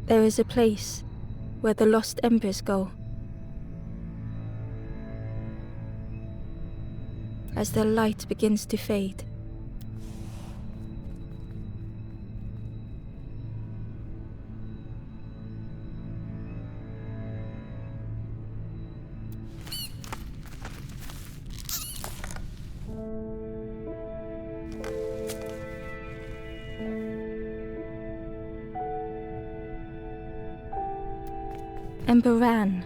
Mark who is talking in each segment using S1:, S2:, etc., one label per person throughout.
S1: There is a place where the lost embers go. As their light begins to fade, Ember ran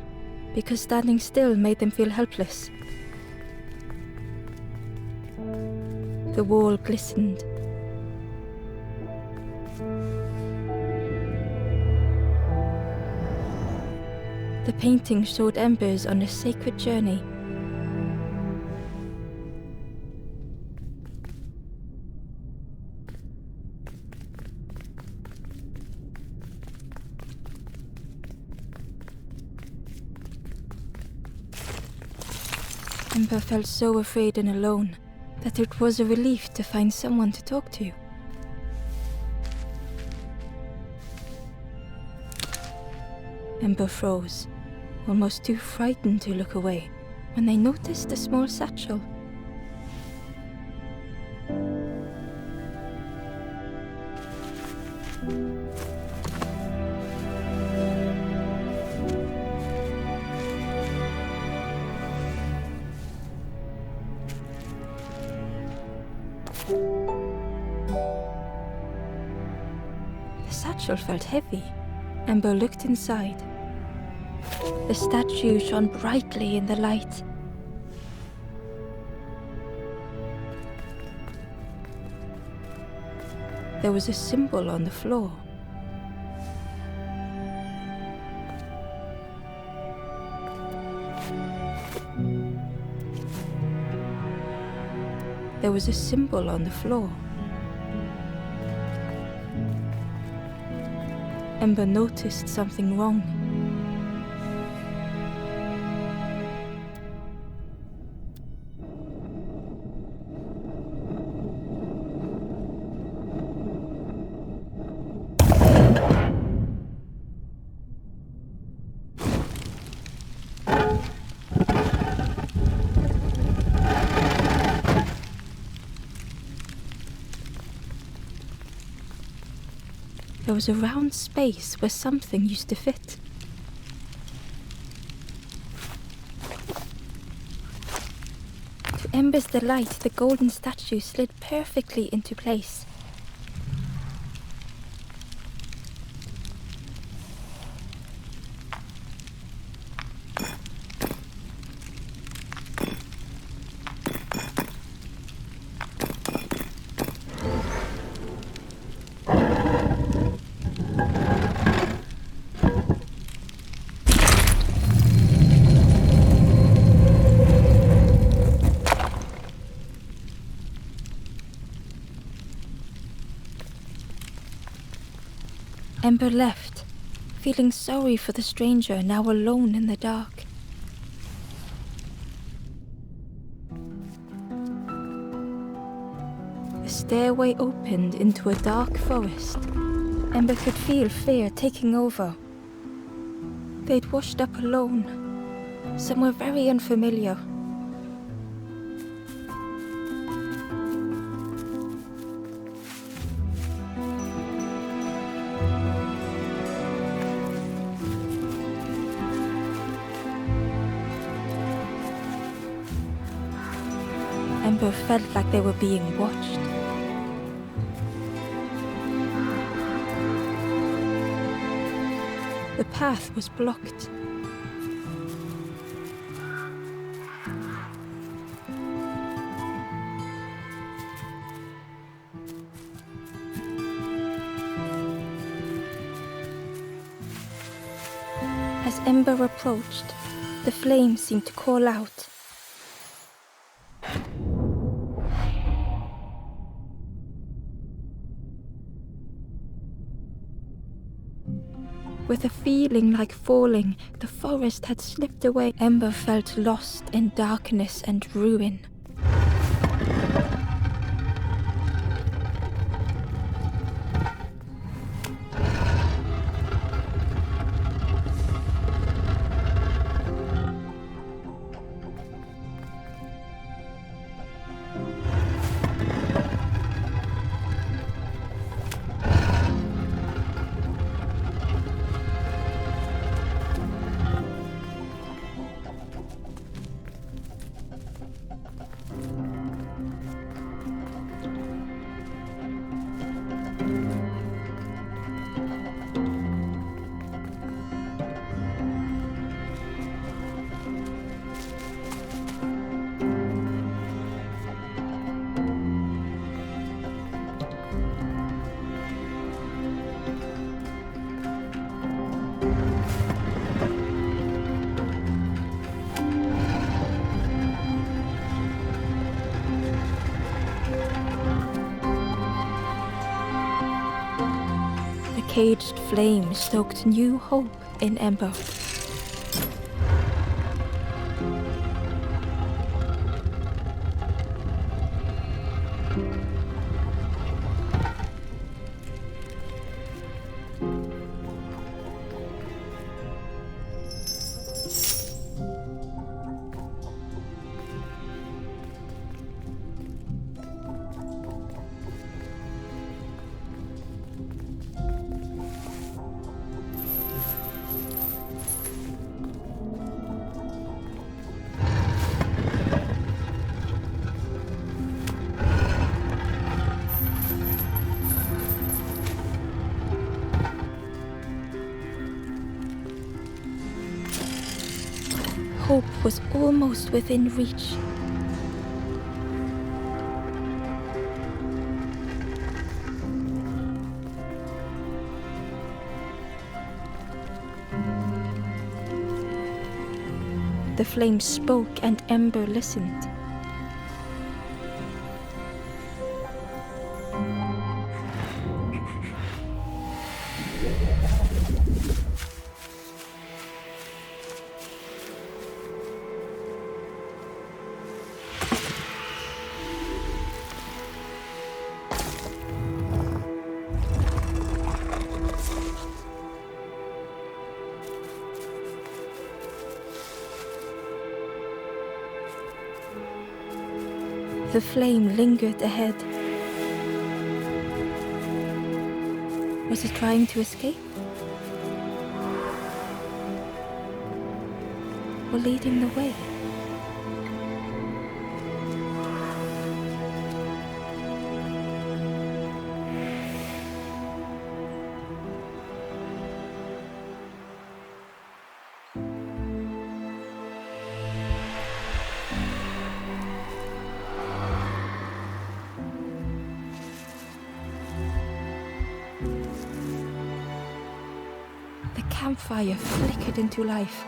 S1: because standing still made them feel helpless. The wall glistened. The painting showed embers on a sacred journey. Ember felt so afraid and alone that it was a relief to find someone to talk to. Ember froze, almost too frightened to look away, when they noticed a small satchel. The satchel felt heavy. Ember looked inside. The statue shone brightly in the light. There was a symbol on the floor. There was a symbol on the floor. Ember noticed something wrong. There was a round space where something used to fit. To Ember's delight, the golden statue slid perfectly into place. Ember left, feeling sorry for the stranger now alone in the dark. The stairway opened into a dark forest. Ember could feel fear taking over. They'd washed up alone, somewhere very unfamiliar. Ember felt like they were being watched. The path was blocked. As Ember approached, the flames seemed to call out. With a feeling like falling, the forest had slipped away. Ember felt lost in darkness and ruin. caged flame stoked new hope in Ember. Hope was almost within reach. The flame spoke and Ember listened. The flame lingered ahead. Was it trying to escape? Or leading the way? The campfire flickered into life.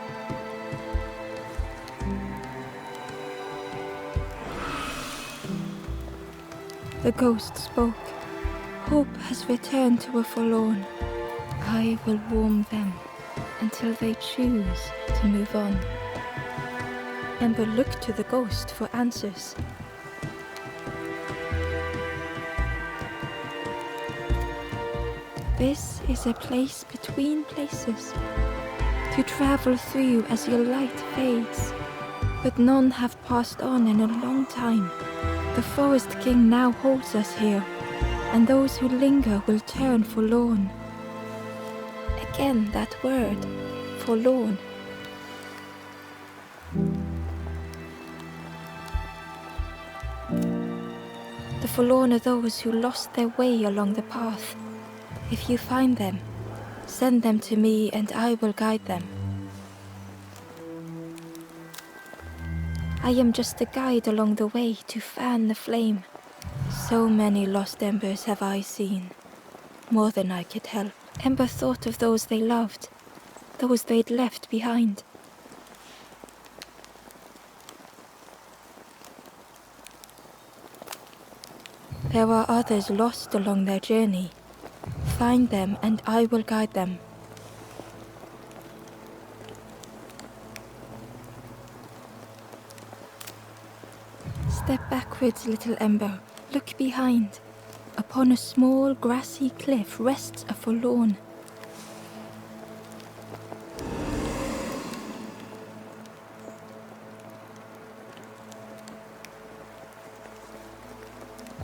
S1: The ghost spoke. Hope has returned to a forlorn. I will warm them until they choose to move on. Ember looked to the ghost for answers. This is a place between places, to travel through as your light fades. But none have passed on in a long time. The Forest King now holds us here, and those who linger will turn forlorn. Again that word, forlorn. The forlorn are those who lost their way along the path. If you find them, send them to me and I will guide them. I am just a guide along the way to fan the flame. So many lost embers have I seen, more than I could help. Ember thought of those they loved, those they'd left behind. There are others lost along their journey. Find them and I will guide them. Step backwards, little Ember. Look behind. Upon a small grassy cliff rests a forlorn.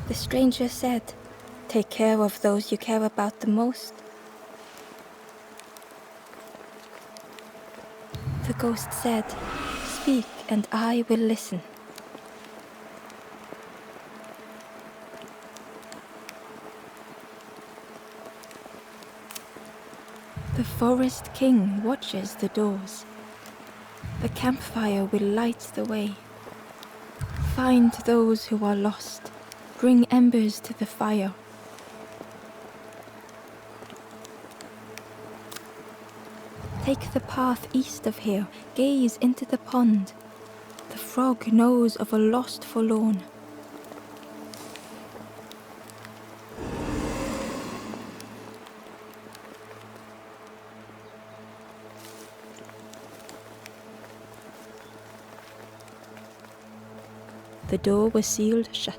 S1: The stranger said, "Take care of those you care about the most." The ghost said, "Speak and I will listen." The Forest King watches the doors. The campfire will light the way. Find those who are lost. Bring embers to the fire. Take the path east of here. Gaze into the pond. The frog knows of a lost forlorn. The door was sealed shut.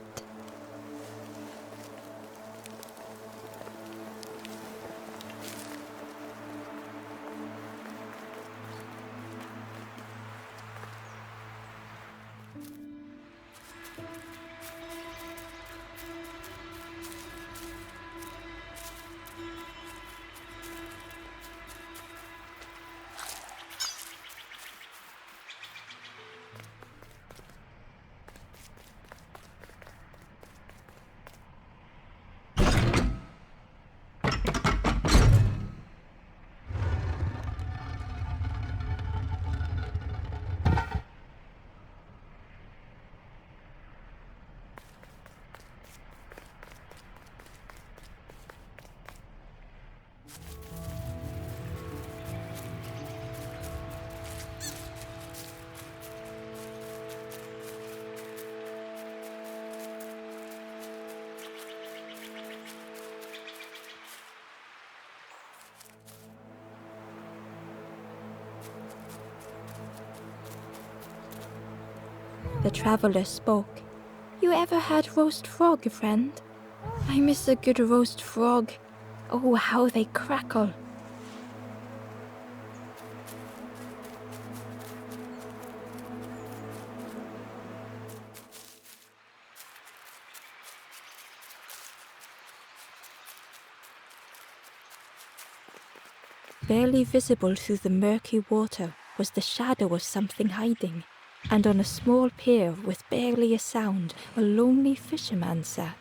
S1: The traveler spoke. You ever had roast frog, friend? I miss a good roast frog. Oh, how they crackle. Barely visible through the murky water was the shadow of something hiding, and on a small pier with barely a sound, a lonely fisherman sat.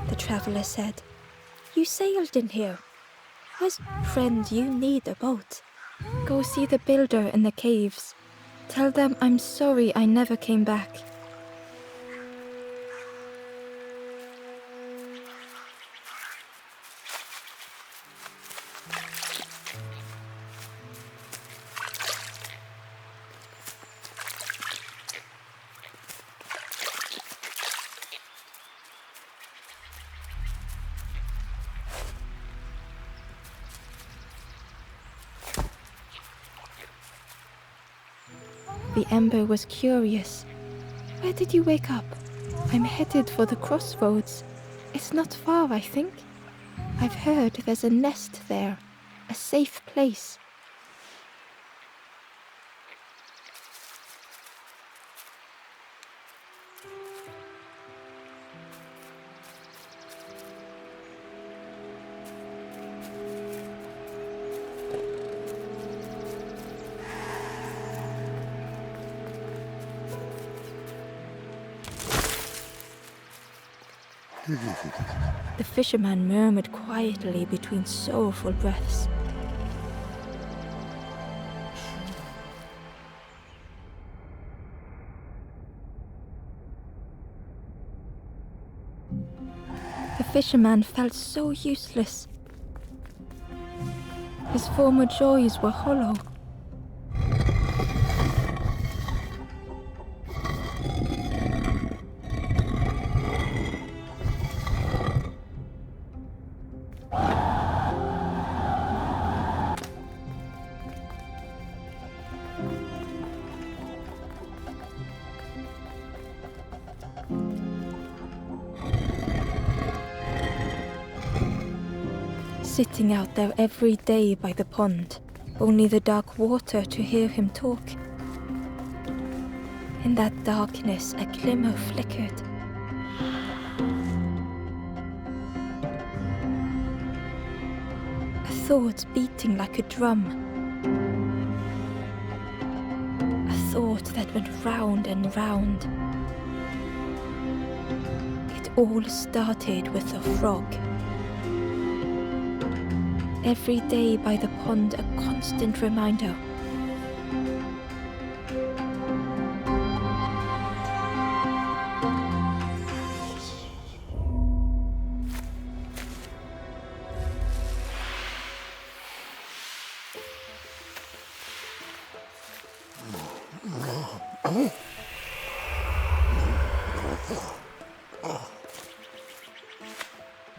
S1: The traveler said, You sailed in here. Where's friend, you need a boat. Go see the builder in the caves. Tell them I'm sorry I never came back. The Ember was curious. Where did you wake up? I'm headed for the crossroads. It's not far, I think. I've heard there's a nest there, a safe place. The fisherman murmured quietly between sorrowful breaths. The fisherman felt so useless. His former joys were hollow. sitting out there every day by the pond, only the dark water to hear him talk. In that darkness, a glimmer flickered. A thought beating like a drum. A thought that went round and round. It all started with a frog. Every day by the pond, a constant reminder.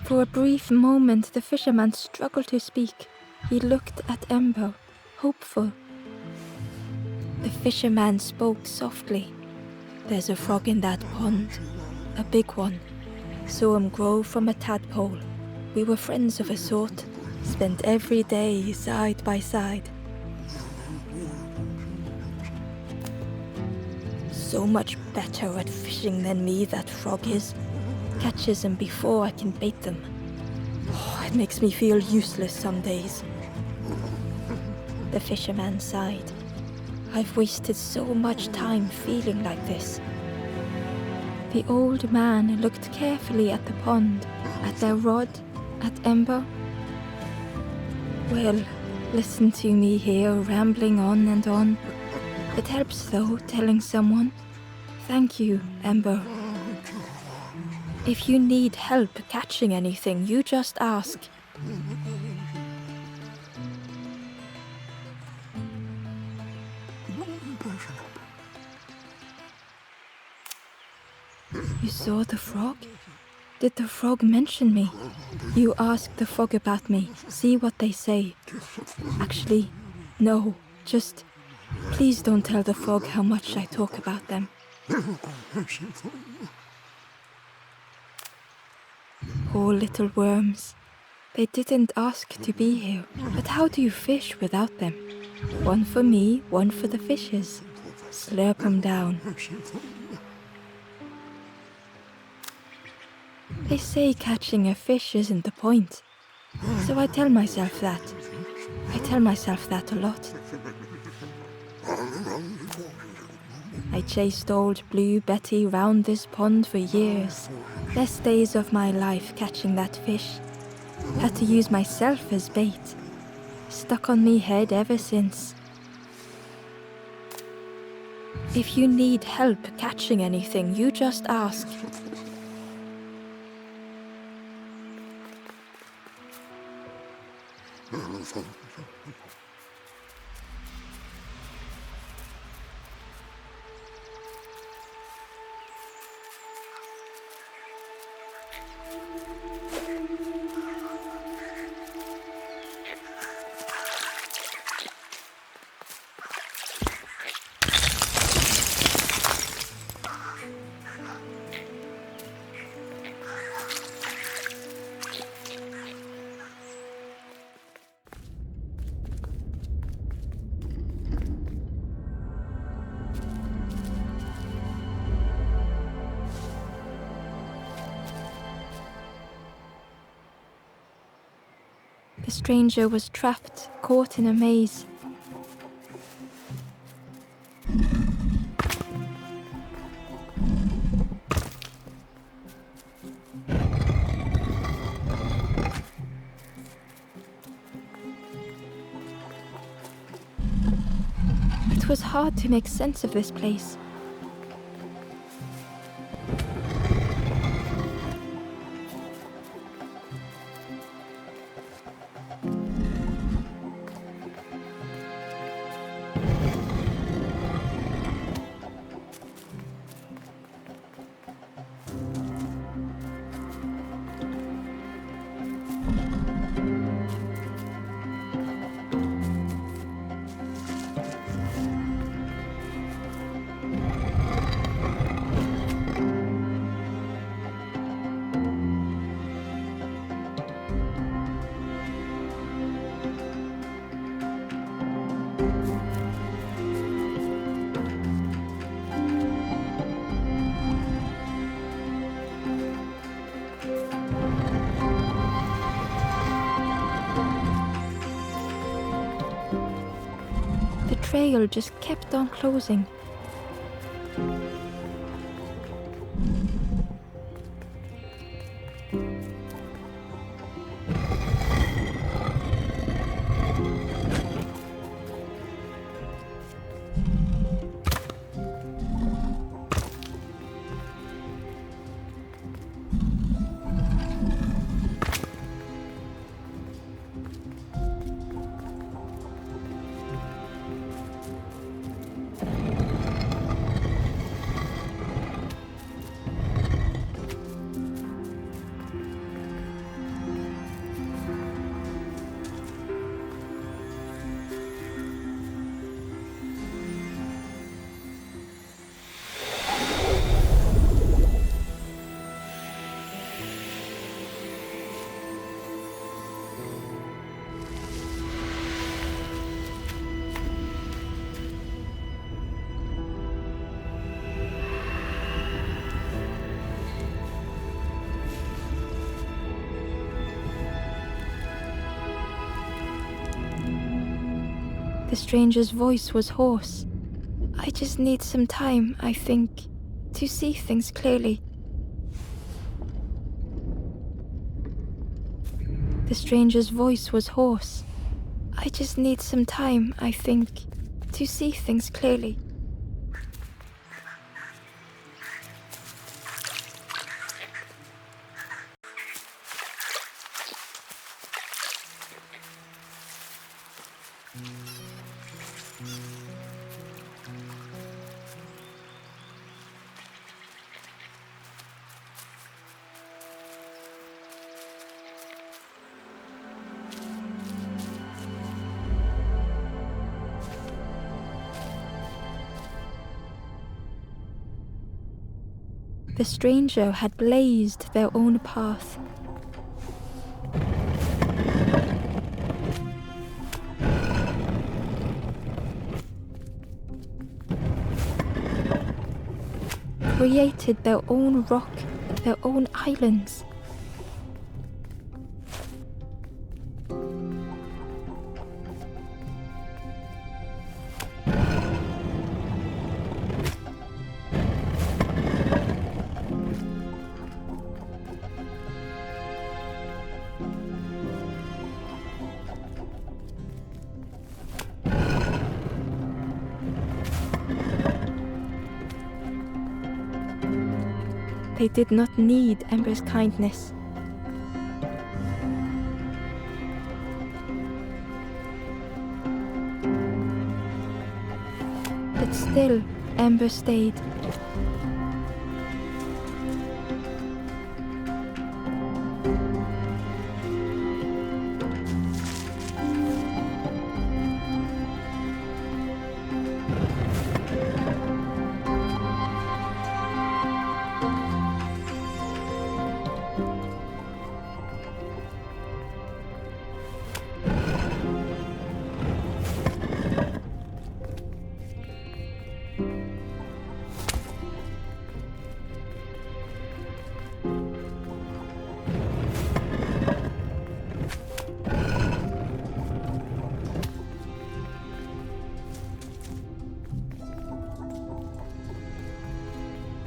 S1: For a brief moment, the fisherman struggled to speak. He looked at Ember, hopeful. The fisherman spoke softly. "There's a frog in that pond, a big one. Saw him grow from a tadpole. We were friends of a sort, spent every day side by side. So much better at fishing than me, that frog is. Catches them before I can bait them. Oh, it makes me feel useless some days." The fisherman sighed. "I've wasted so much time feeling like this." The old man looked carefully at the pond, at their rod, at Ember. "Well, listen to me here, rambling on and on. It helps, though, telling someone. Thank you, Ember. If you need help catching anything, you just ask." "You saw the frog? Did the frog mention me? You ask the frog about me, see what they say." "Actually, no, just please don't tell the frog how much I talk about them." Poor little worms. They didn't ask to be here, but how do you fish without them? One for me, one for the fishes. Slurp 'em down. They say catching a fish isn't the point, so I tell myself that. I tell myself that a lot. I chased old 𝕯𝖊𝖆𝖏𝖘 round this pond for years. Best days of my life catching that fish. Had to use myself as bait. Stuck on me head ever since. If you need help catching anything, you just ask. The stranger was trapped, caught in a maze. It was hard to make sense of this place. trail just kept on closing. The stranger's voice was hoarse. I just need some time, I think, to see things clearly. The stranger's voice was hoarse. I just need some time, I think, to see things clearly. The stranger had blazed their own path. Created their own rock, their own islands. They did not need Ember's kindness. But still, Ember stayed.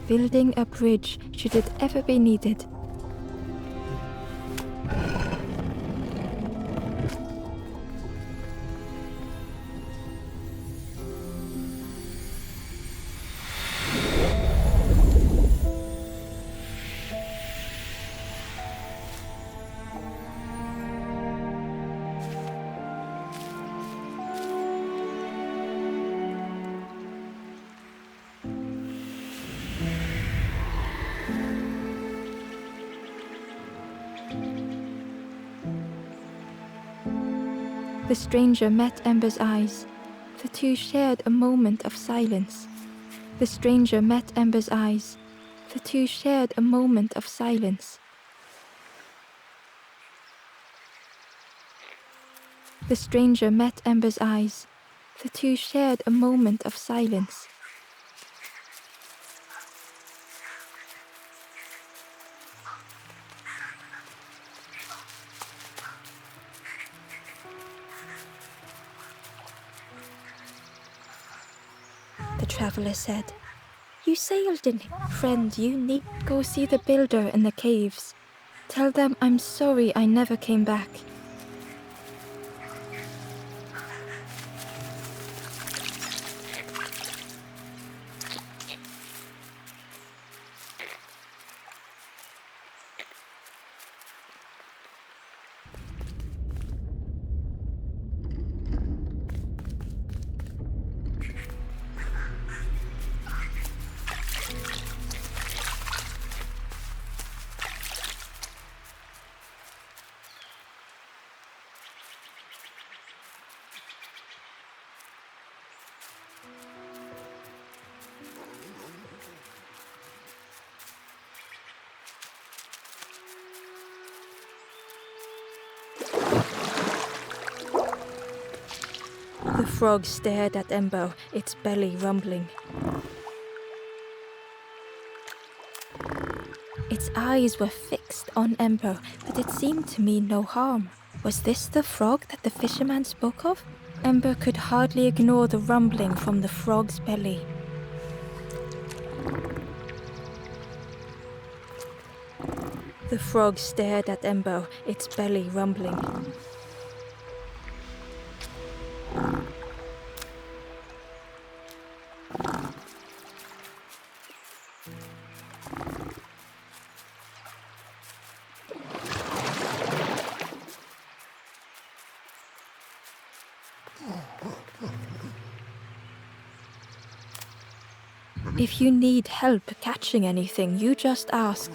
S1: Building a bridge should it ever be needed. The stranger met Ember's eyes. The two shared a moment of silence. The stranger met Ember's eyes. The two shared a moment of silence. The stranger met Ember's eyes. The two shared a moment of silence. the traveler said. You sailed in, friend, you need go see the builder in the caves. Tell them I'm sorry I never came back. The frog stared at Ember, its belly rumbling. Its eyes were fixed on Ember, but it seemed to mean no harm. Was this the frog that the fisherman spoke of? Ember could hardly ignore the rumbling from the frog's belly. The frog stared at Ember, its belly rumbling. If you need help catching anything, you just ask.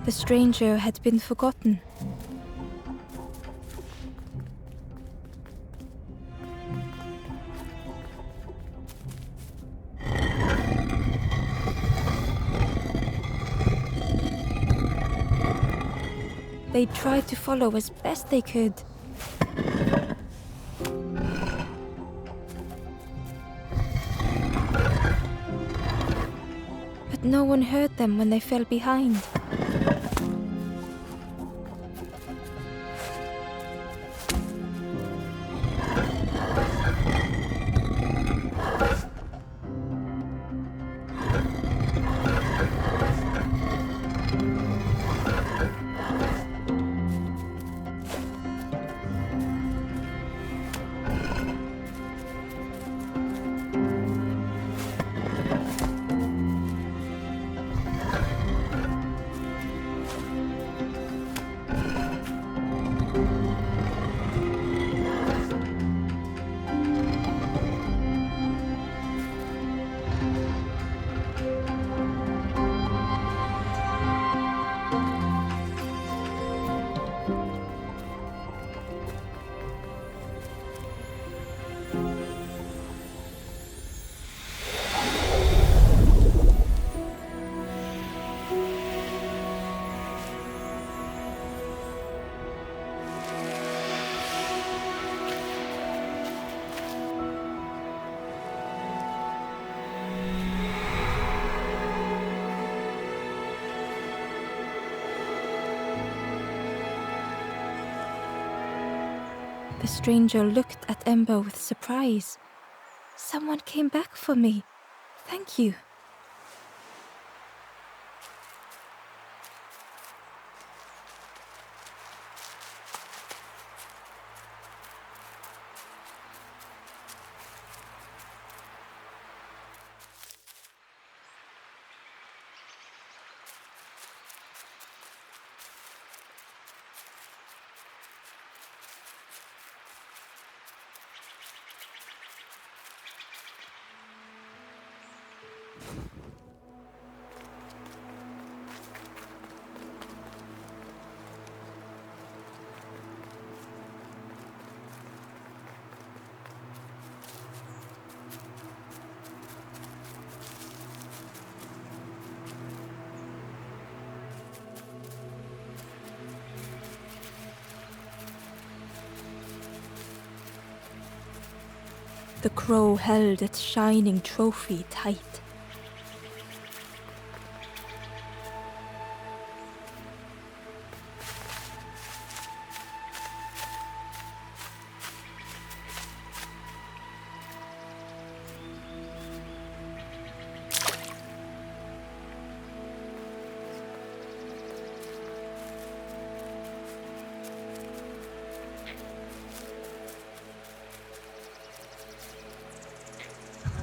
S1: The stranger had been forgotten. They tried to follow as best they could. But no one heard them when they fell behind. The stranger looked at Ember with surprise. Someone came back for me. Thank you. The crow held its shining trophy tight.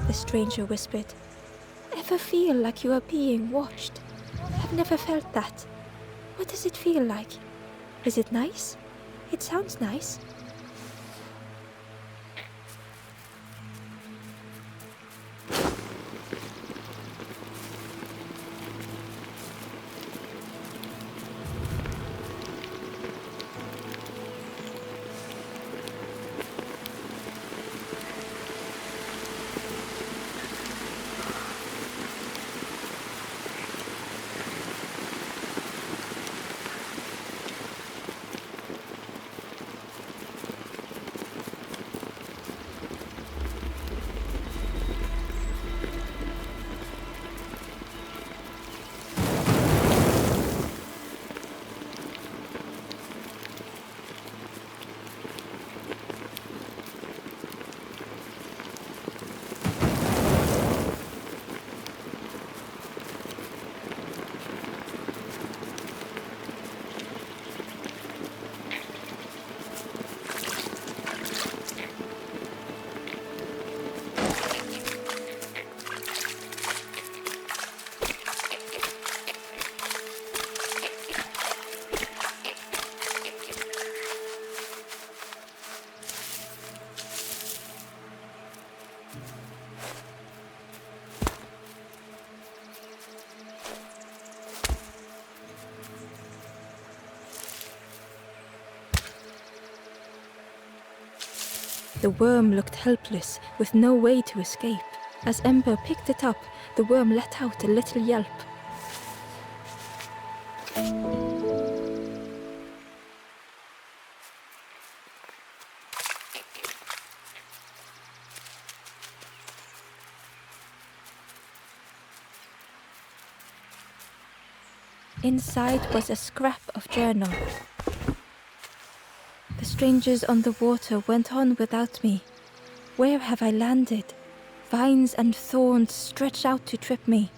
S1: The stranger whispered, "Ever feel like you are being watched? I've never felt that. What does it feel like? Is it nice? It sounds nice." The worm looked helpless, with no way to escape. As Ember picked it up, the worm let out a little yelp. Inside was a scrap of journal. The strangers on the water went on without me. Where have I landed? Vines and thorns stretch out to trip me.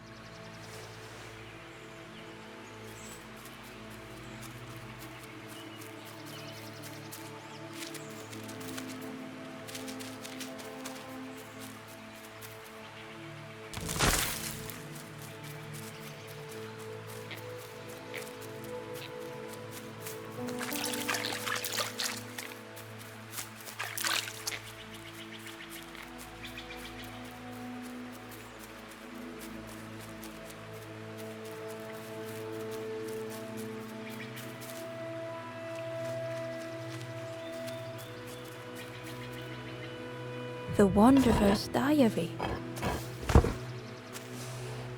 S1: The Wanderer's Diary.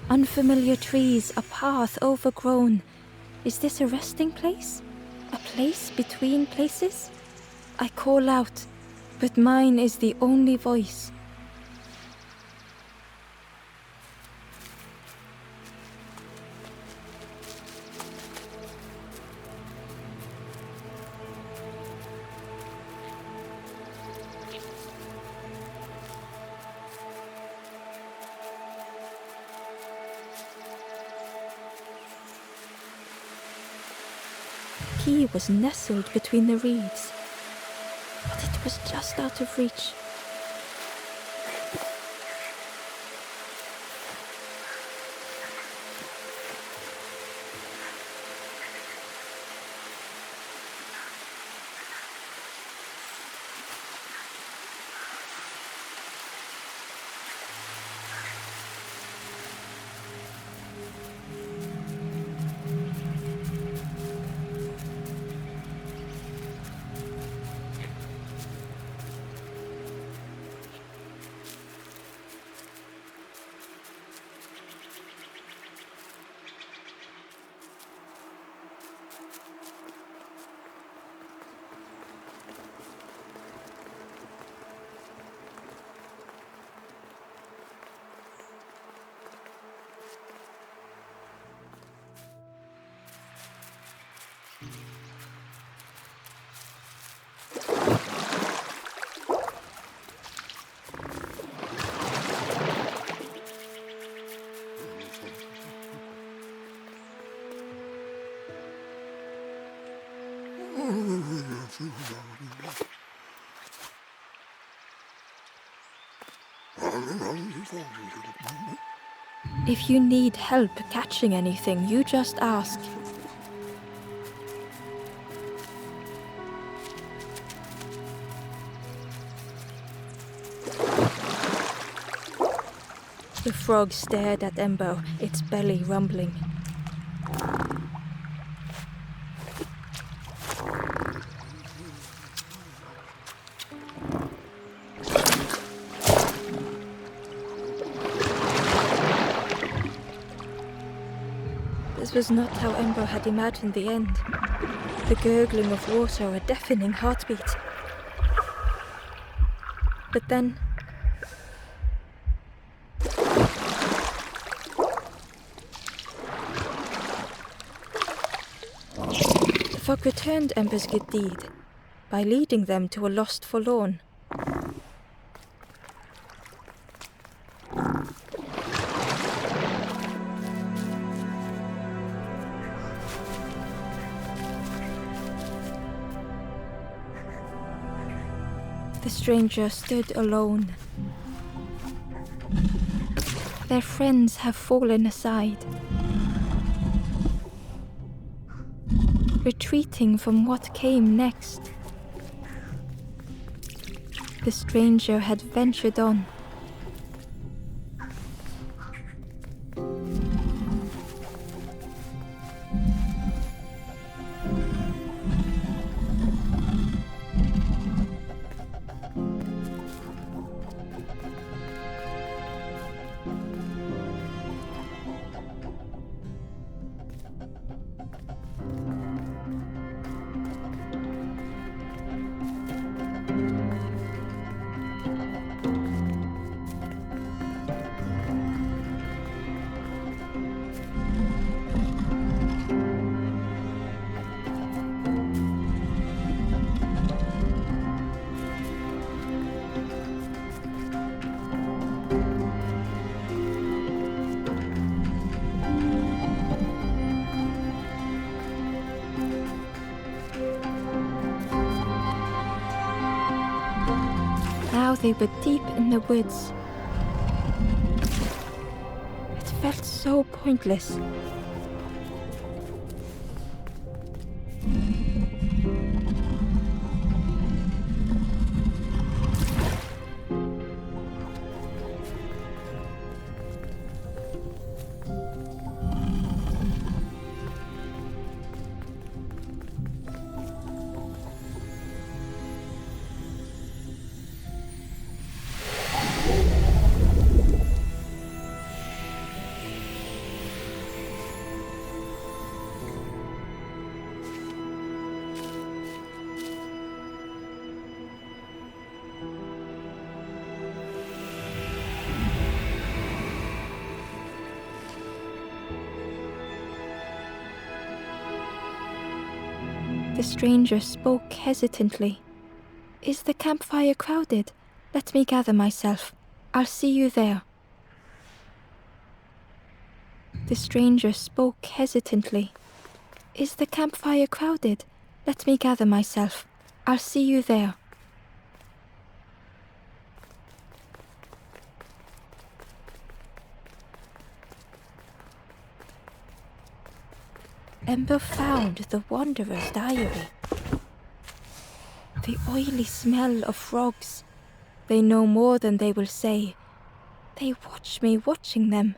S1: Unfamiliar trees, a path overgrown. Is this a resting place? A place between places? I call out, but mine is the only voice. Key was nestled between the reeds, but it was just out of reach. If you need help catching anything, you just ask. The frog stared at Ember, its belly rumbling. This was not how Ember had imagined the end. The gurgling of water, a deafening heartbeat. But then... the frog returned Ember's good deed by leading them to a lost forlorn. The stranger stood alone. Their friends have fallen aside, retreating from what came next. The stranger had ventured on. Now they were deep in the woods. It felt so pointless. The stranger spoke hesitantly. "Is the campfire crowded? Let me gather myself. I'll see you there." The stranger spoke hesitantly. Is the campfire crowded? Let me gather myself. I'll see you there. Ember found the wanderer's diary. The oily smell of frogs. They know more than they will say. They watch me watching them.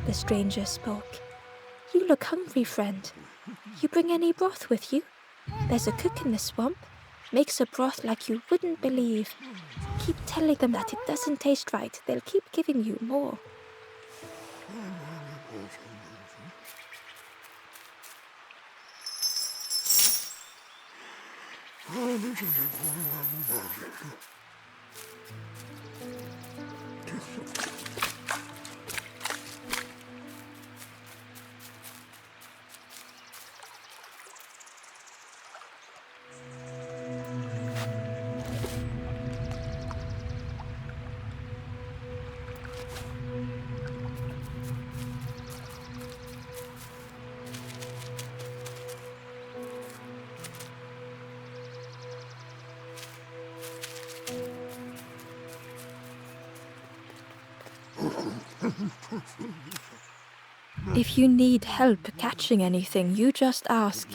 S1: The stranger spoke. You look hungry, friend. You bring any broth with you? There's a cook in the swamp. Makes a broth like you wouldn't believe. Keep telling them that it doesn't taste right. They'll keep giving you more. If you need help catching anything, you just ask.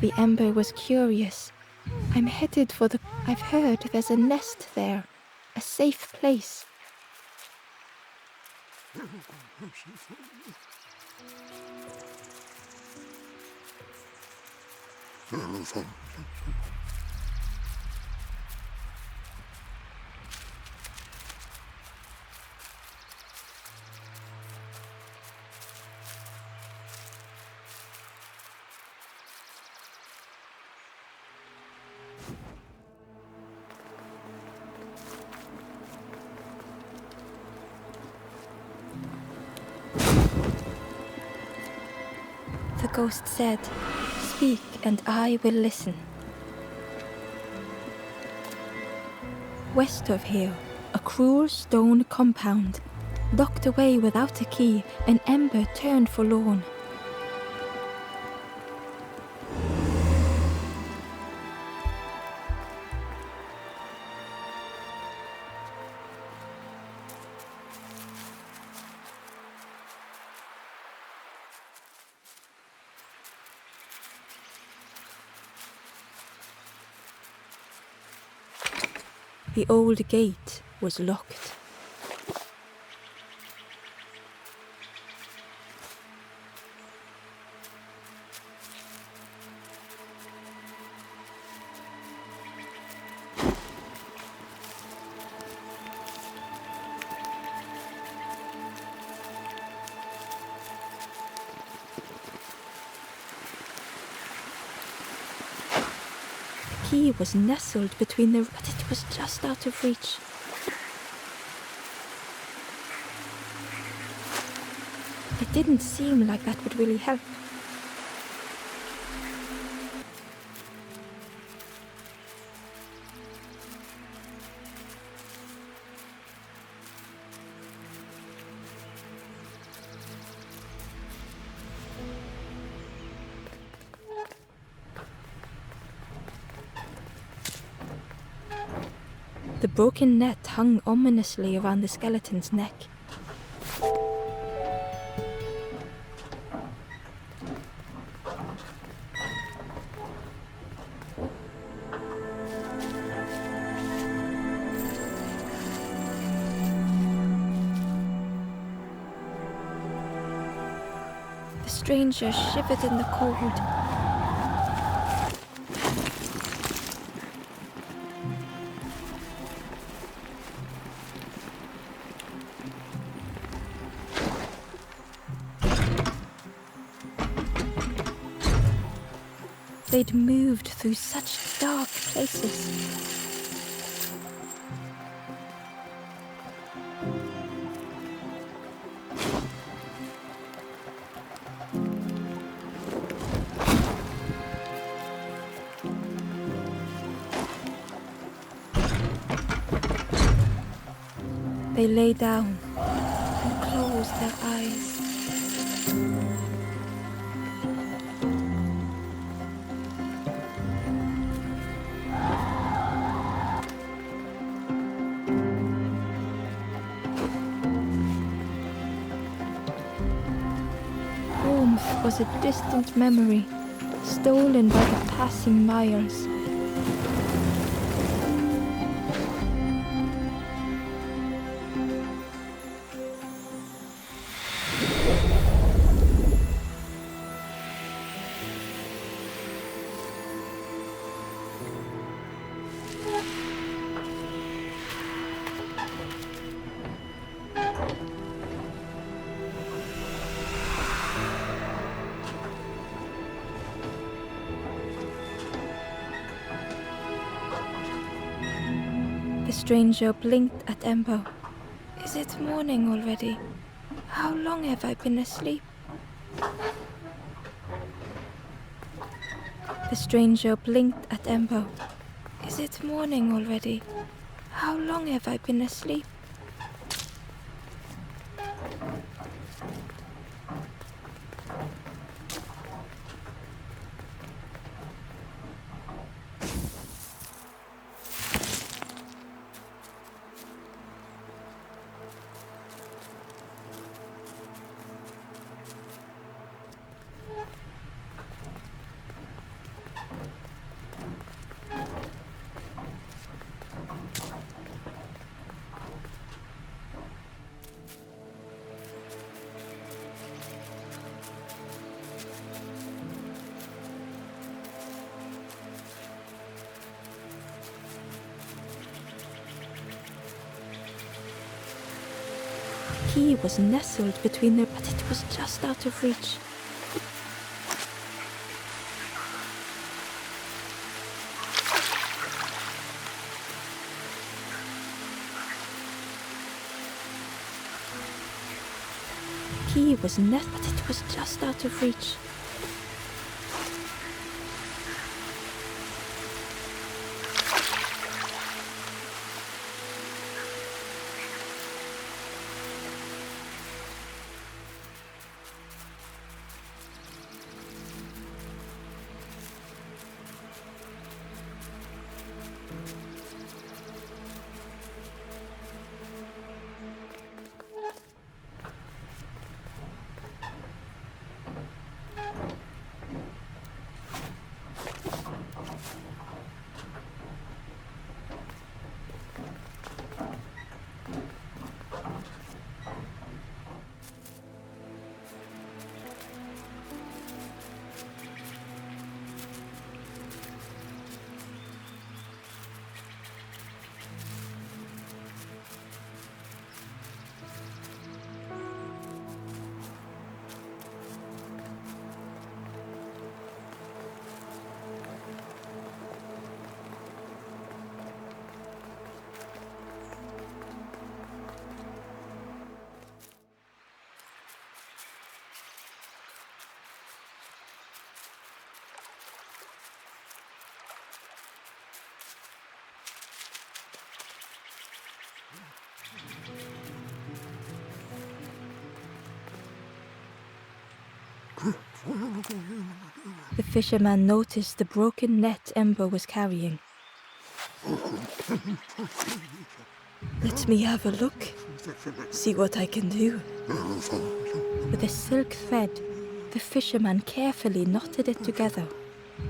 S1: The Ember was curious. I'm headed for I've heard there's a nest there. A safe place. The ghost said, "Speak and I will listen." West of here, a cruel stone compound. Locked away without a key, an Ember turned forlorn. The old gate was locked. The key was nestled between but it was just out of reach. It didn't seem like that would really help. The broken net hung ominously around the skeleton's neck. The stranger shivered in the cold. They'd moved through such dark places. They lay down and closed their eyes. Warmth was a distant memory, stolen by the passing miles. The stranger blinked at Ember. Is it morning already? How long have I been asleep? The stranger blinked at Ember. Is it morning already? How long have I been asleep? He was nestled between their, but it was just out of reach. He was but it was just out of reach. The fisherman noticed the broken net Ember was carrying. "Let me have a look. See what I can do." With a silk thread, the fisherman carefully knotted it together.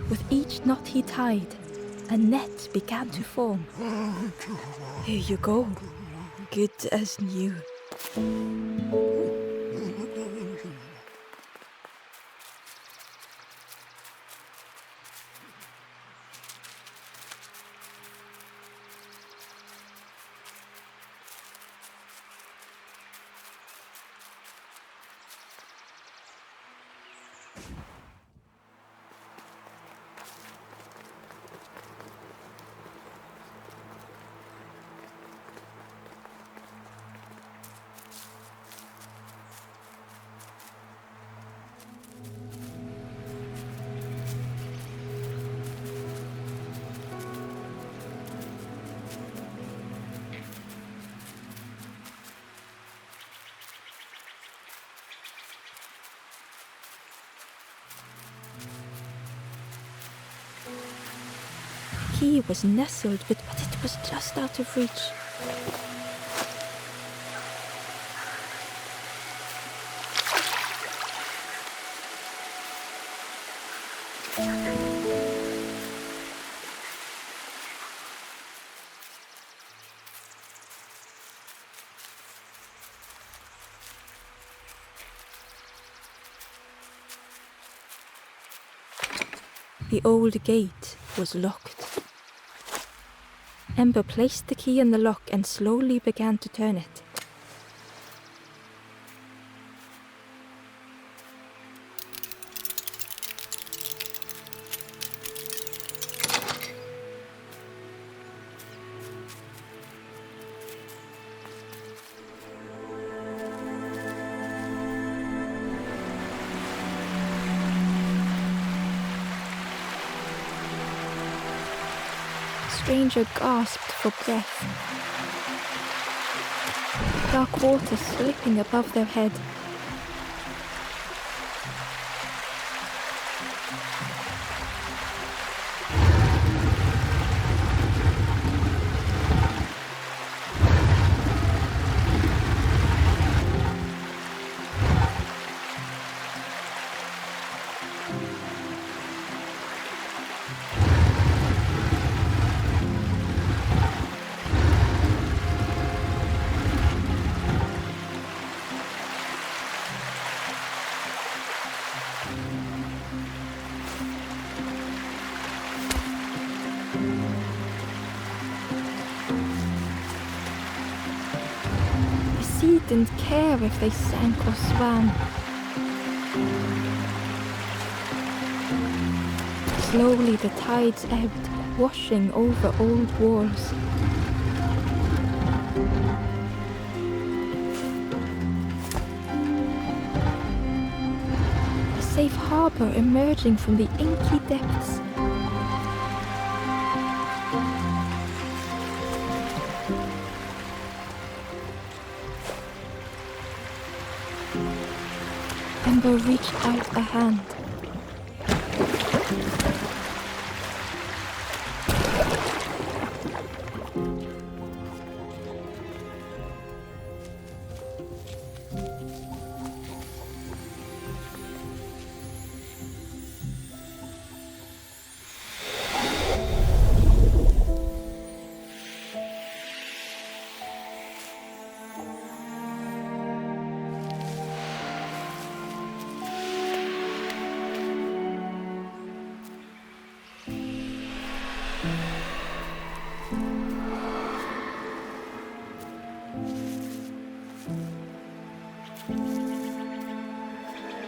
S1: With each knot he tied, a net began to form. "Here you go. Good as new." The key was nestled, but it was just out of reach. The old gate was locked. Ember placed the key in the lock and slowly began to turn it. The stranger gasped for breath. Dark water slipping above their head. The sea didn't care if they sank or swam. Slowly the tides ebbed, washing over old walls. A safe harbor emerging from the inky depths. Ember reached out a hand.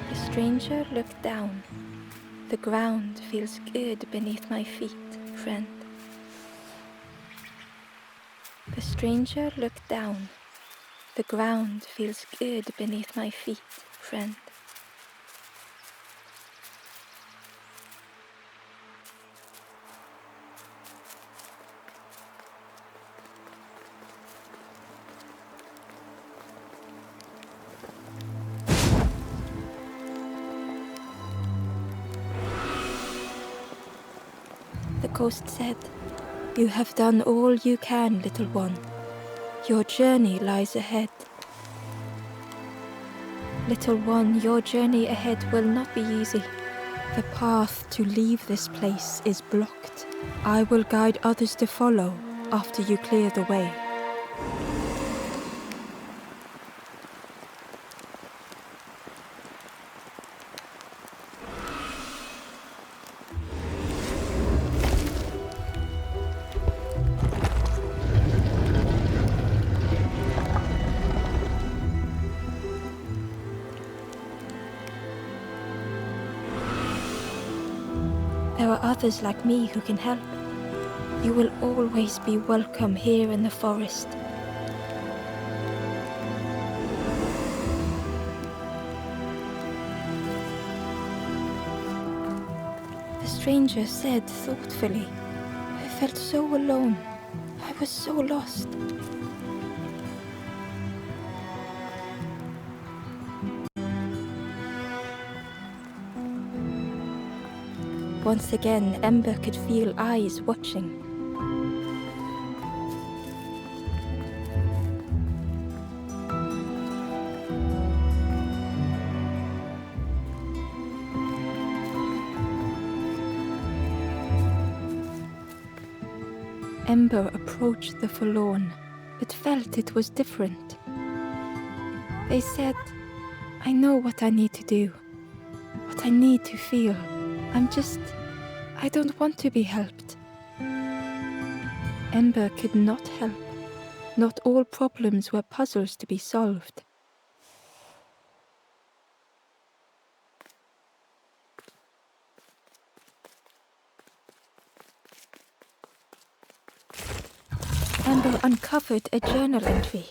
S1: The stranger looked down. "The ground feels good beneath my feet, friend." The stranger looked down. "The ground feels good beneath my feet, friend." ghost said, "You have done all you can, little one. Your journey lies ahead." Little one, your journey ahead will not be easy. The path to leave this place is blocked. I will guide others to follow after you clear the way. There are others like me who can help. You will always be welcome here in the forest. The stranger said thoughtfully, "I felt so alone. I was so lost." Once again, Ember could feel eyes watching. Ember approached the forlorn, but felt it was different. They said, "I know what I need to do, what I need to feel. I don't want to be helped." Ember could not help. Not all problems were puzzles to be solved. Ember uncovered a journal entry.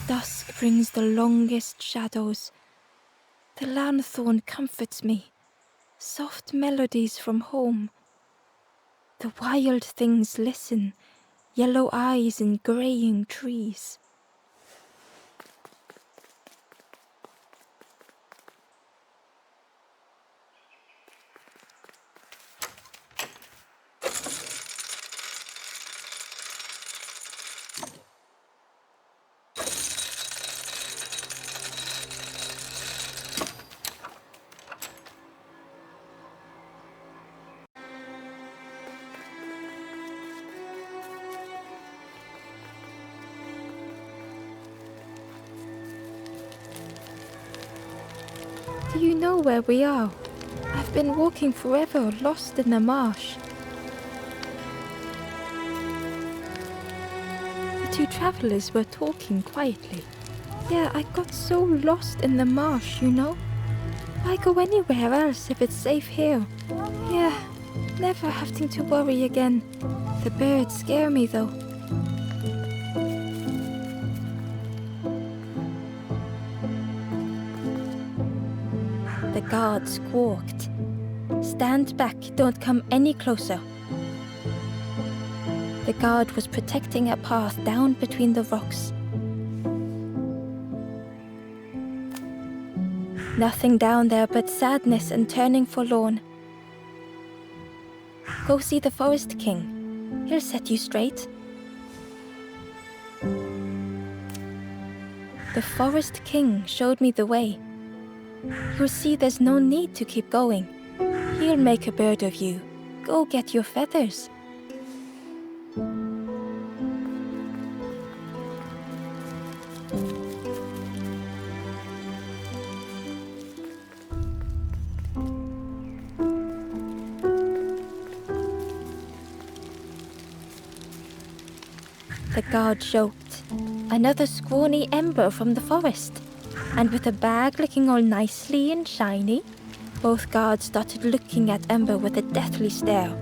S1: "Dusk brings the longest shadows. The lanthorn comforts me. Soft melodies from home. The wild things listen, yellow eyes in graying trees." "Do you know where we are? I've been walking forever, lost in the marsh." The two travelers were talking quietly. "Yeah, I got so lost in the marsh, you know. Why go anywhere else if it's safe here? Yeah, never having to worry again. The birds scare me though." The guard squawked, "Stand back, don't come any closer." The guard was protecting a path down between the rocks. Nothing down there but sadness and turning forlorn. "Go see the Forest King. He'll set you straight." The Forest King showed me the way. "You'll see there's no need to keep going. He'll make a bird of you. Go get your feathers." The guard joked, "Another scrawny Ember from the forest." And with a bag looking all nicely and shiny, both guards started looking at Ember with a deathly stare.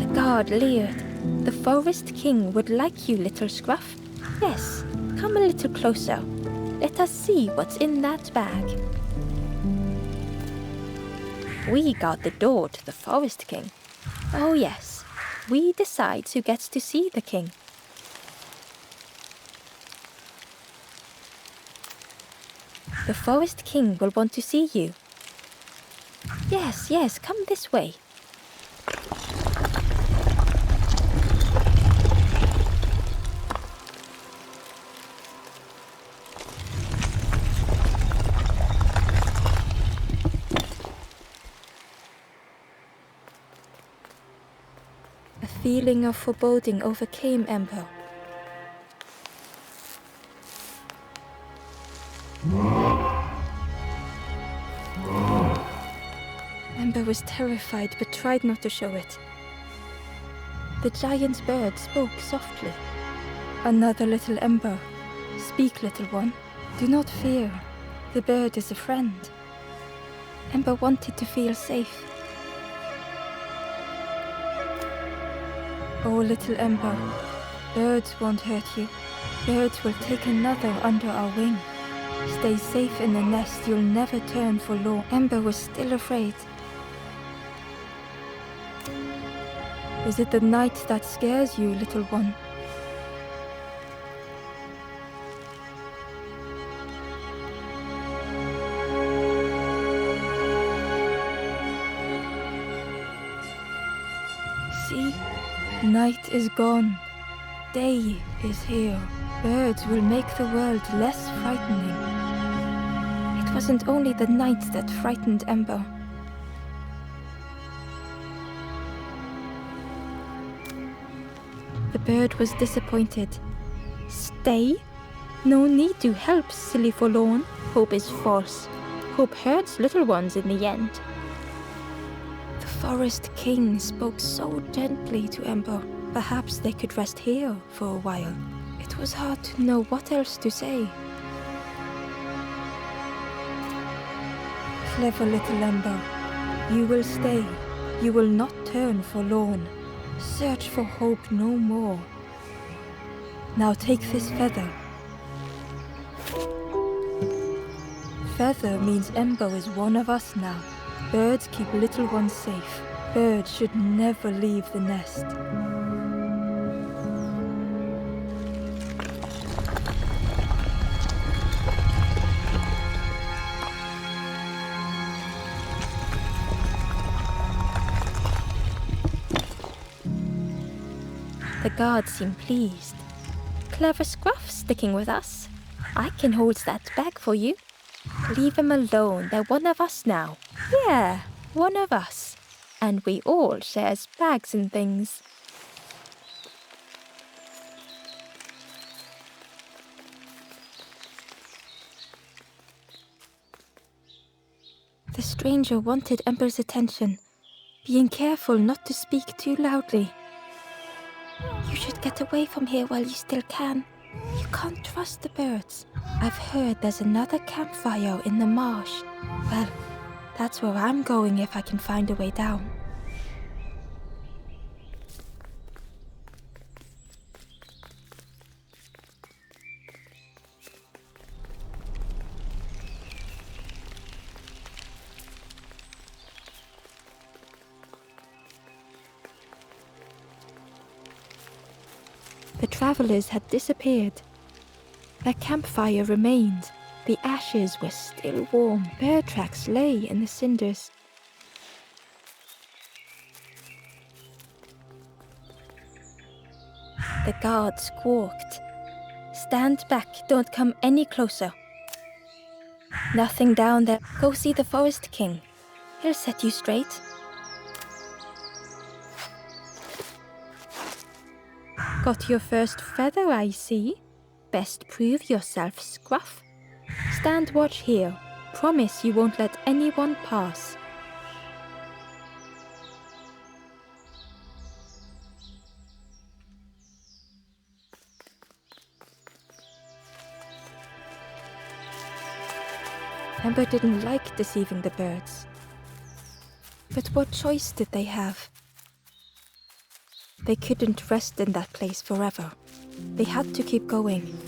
S1: The guard leered. "The Forest King would like you, little scruff. Yes, come a little closer. Let us see what's in that bag." We guard the door to the Forest King. Oh yes, we decide who gets to see the king. The Forest King will want to see you. Yes, yes, come this way. A feeling of foreboding overcame Ember. Ember was terrified but tried not to show it. The giant bird spoke softly. Another little Ember. Speak, little one. Do not fear. The bird is a friend. Ember wanted to feel safe. Oh, little Ember, birds won't hurt you. Birds will take another under our wing. Stay safe in the nest, you'll never turn forlorn. Ember was still afraid. Is it the night that scares you, little one? See, night is gone. Day is here. Birds will make the world less frightening. It wasn't only the night that frightened Ember. The bird was disappointed. Stay? No need to help, silly forlorn. Hope is false. Hope hurts little ones in the end. The Forest King spoke so gently to Ember. Perhaps they could rest here for a while. It was hard to know what else to say. Clever little Ember, you will stay. You will not turn forlorn. Search for hope no more. Now take this feather. Feather means Ember is one of us now. Birds keep little ones safe. Birds should never leave the nest. The guards seem pleased. Clever Scruff sticking with us. I can hold that bag for you. Leave them alone, they're one of us now. Yeah, one of us. And we all shares bags and things. The stranger wanted Ember's attention, being careful not to speak too loudly. You should get away from here while you still can. You can't trust the birds. I've heard there's another campfire in the marsh. Well, that's where I'm going if I can find a way down. The travelers had disappeared. Their campfire remained. The ashes were still warm. Bear tracks lay in the cinders. The guard squawked. Stand back, don't come any closer. Nothing down there. Go see the Forest King. He'll set you straight. Got your first feather, I see. Best prove yourself, Scruff. Stand watch here. Promise you won't let anyone pass. Ember didn't like deceiving the birds. But what choice did they have? They couldn't rest in that place forever. They had to keep going.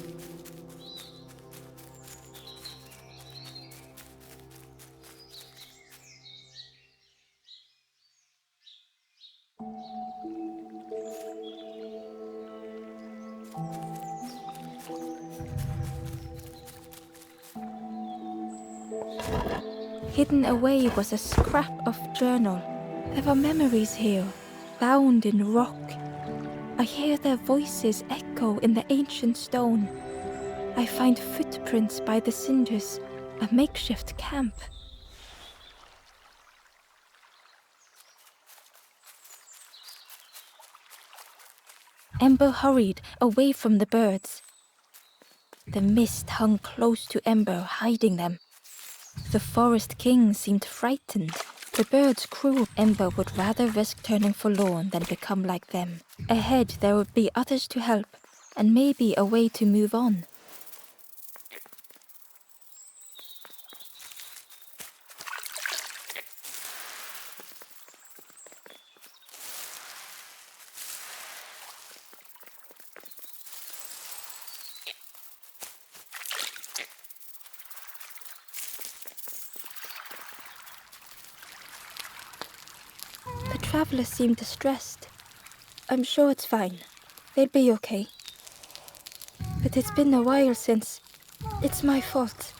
S1: Hidden away was a scrap of journal. There were memories here, bound in rock. I hear their voices echo in the ancient stone. I find footprints by the cinders, a makeshift camp. Ember hurried away from the birds. The mist hung close to Ember, hiding them. The forest king seemed frightened. The birds crew Ember would rather risk turning forlorn than become like them. Ahead there would be others to help, and maybe a way to move on. The traveler seemed distressed. I'm sure it's fine. They'll be okay. But it's been a while since. It's my fault.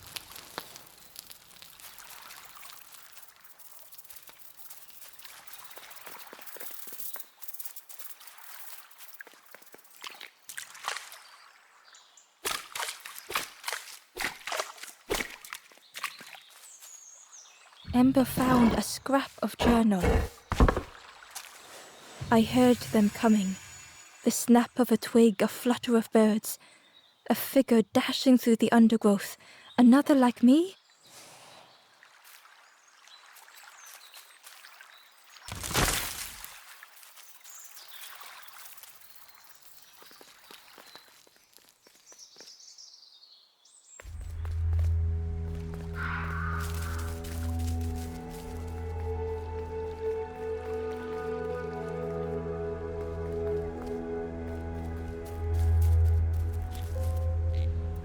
S1: Ember found a scrap of journal. I heard them coming. The snap of a twig, a flutter of birds, a figure dashing through the undergrowth. Another like me?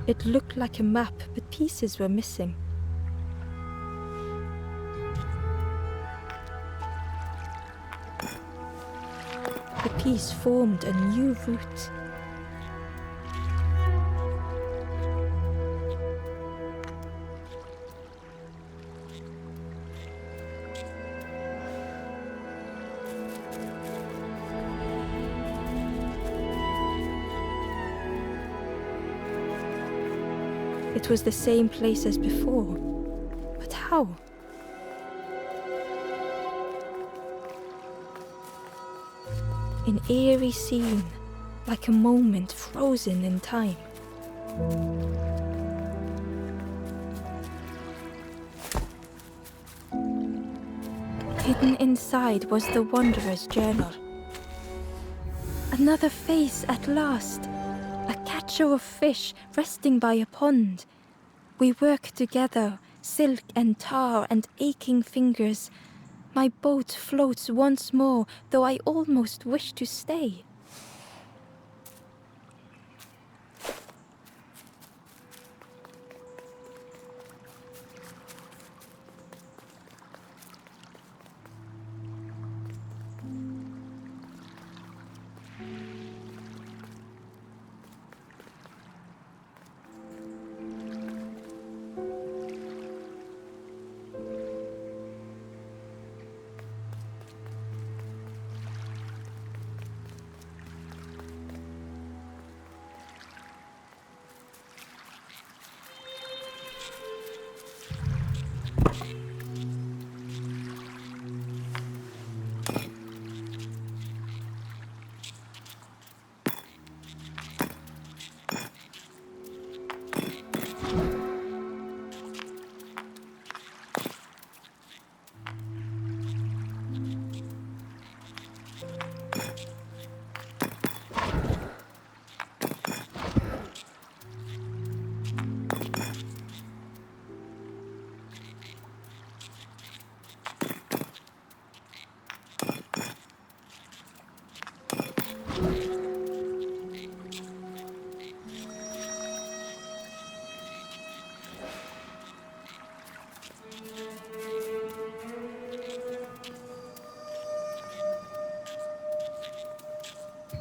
S1: It looked like a map, but pieces were missing. The piece formed a new route. It was the same place as before. But how? An eerie scene, like a moment frozen in time. Hidden inside was the Wanderer's journal. Another face at last. A catcher of fish resting by a pond. We work together, silk and tar and aching fingers. My boat floats once more, though I almost wish to stay.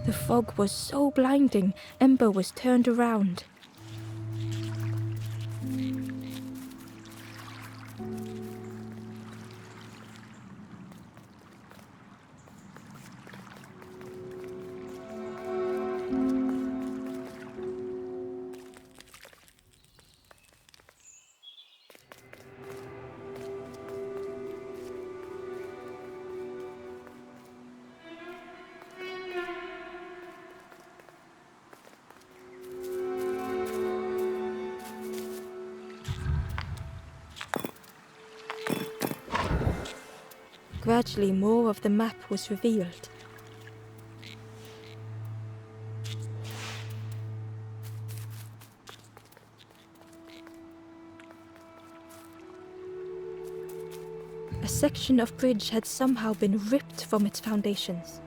S1: The fog was so blinding, Ember was turned around. gradually more of the map was revealed. A section of bridge had somehow been ripped from its foundations.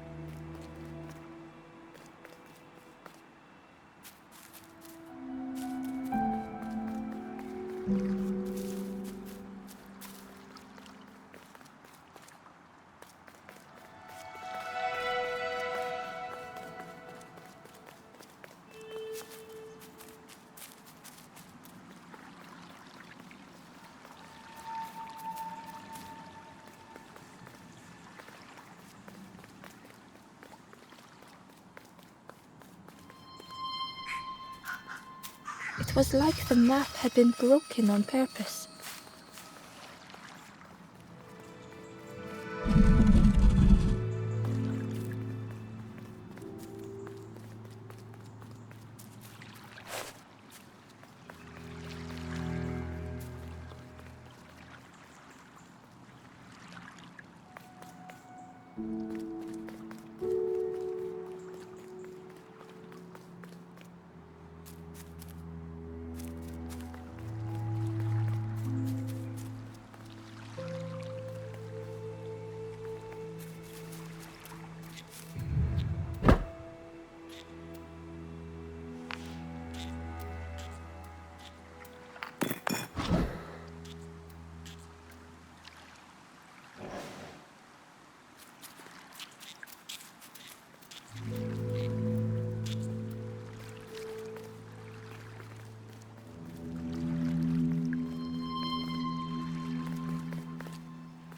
S1: It was like the map had been broken on purpose.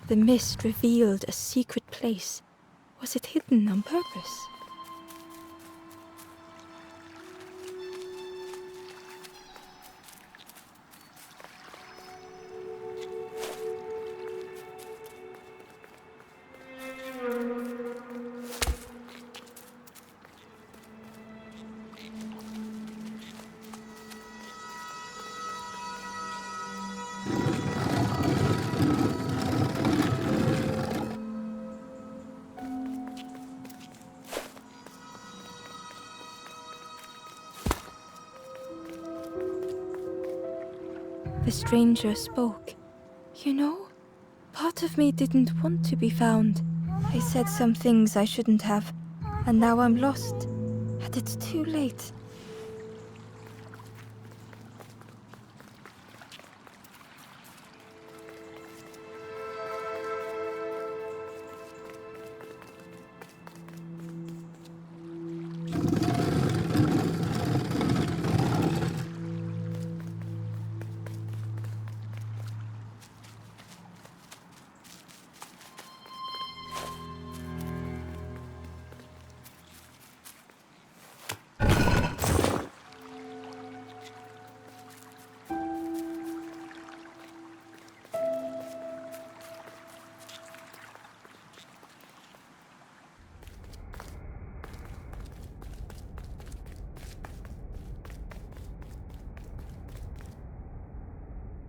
S1: The mist revealed a secret place. Was it hidden on purpose? The stranger spoke. You know, part of me didn't want to be found. I said some things I shouldn't have, and now I'm lost. And it's too late.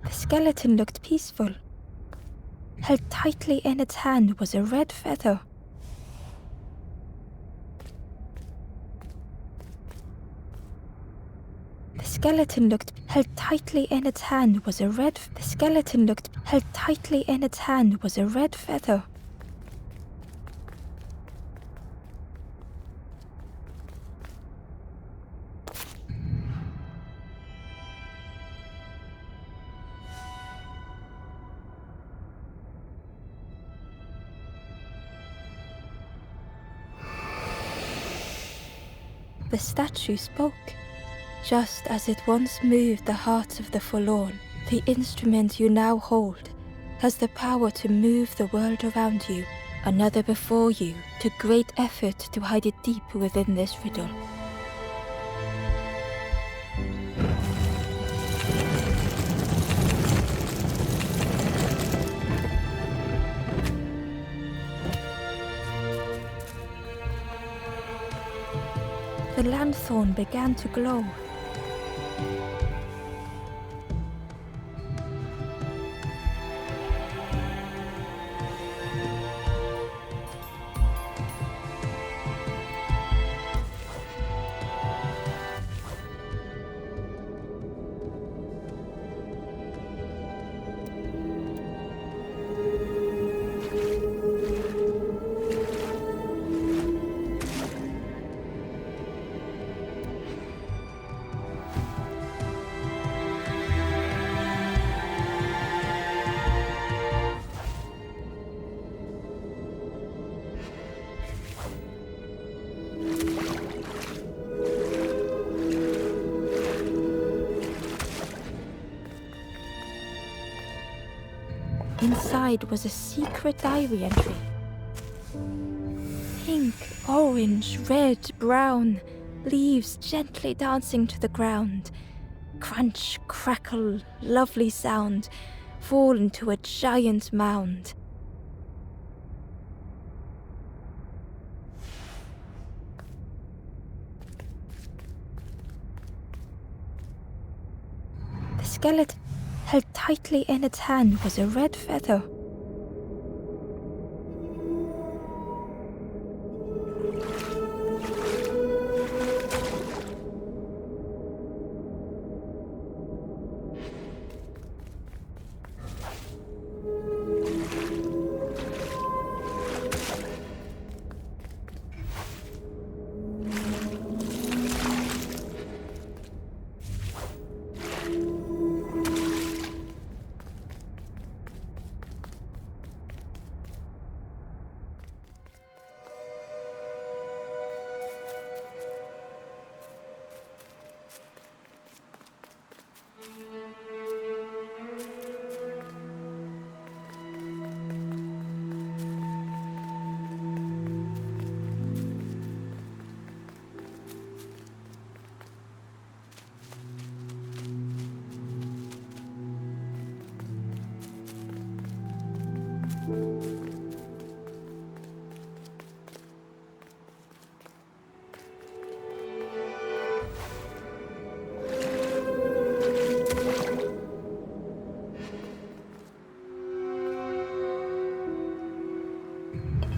S1: The skeleton looked peaceful. Held tightly in its hand was a red feather. The skeleton looked held tightly in its hand was a red. The skeleton looked held tightly in its hand was a red feather. The statue spoke. Just as it once moved the hearts of the forlorn, the instrument you now hold has the power to move the world around you, another before you, to great effort to hide it deep within this riddle. The lanthorn began to glow. Inside was a secret diary entry. Pink, orange, red, brown, leaves gently dancing to the ground. Crunch, crackle, lovely sound, fall into a giant mound. The skeleton, held tightly in its hand, was a red feather.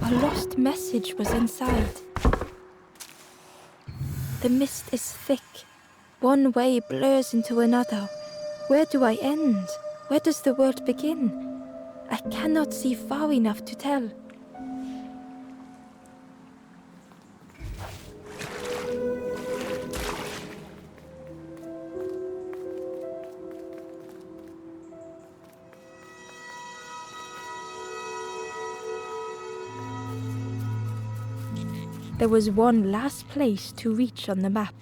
S1: A lost message was inside. The mist is thick. One way blurs into another. Where do I end? Where does the world begin? I cannot see far enough to tell. There was one last place to reach on the map.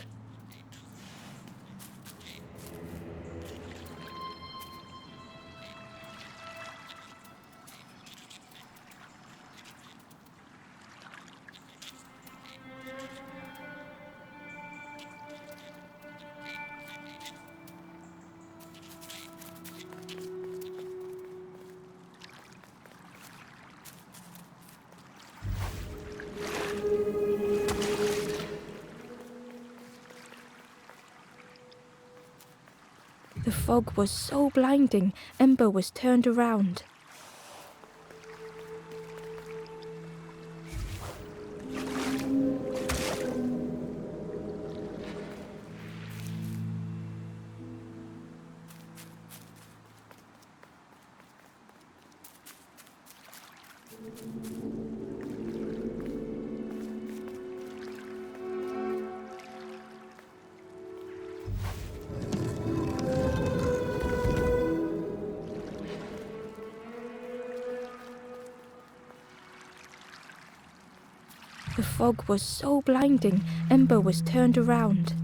S1: The fog was so blinding, Ember was turned around. The fog was so blinding, Ember was turned around.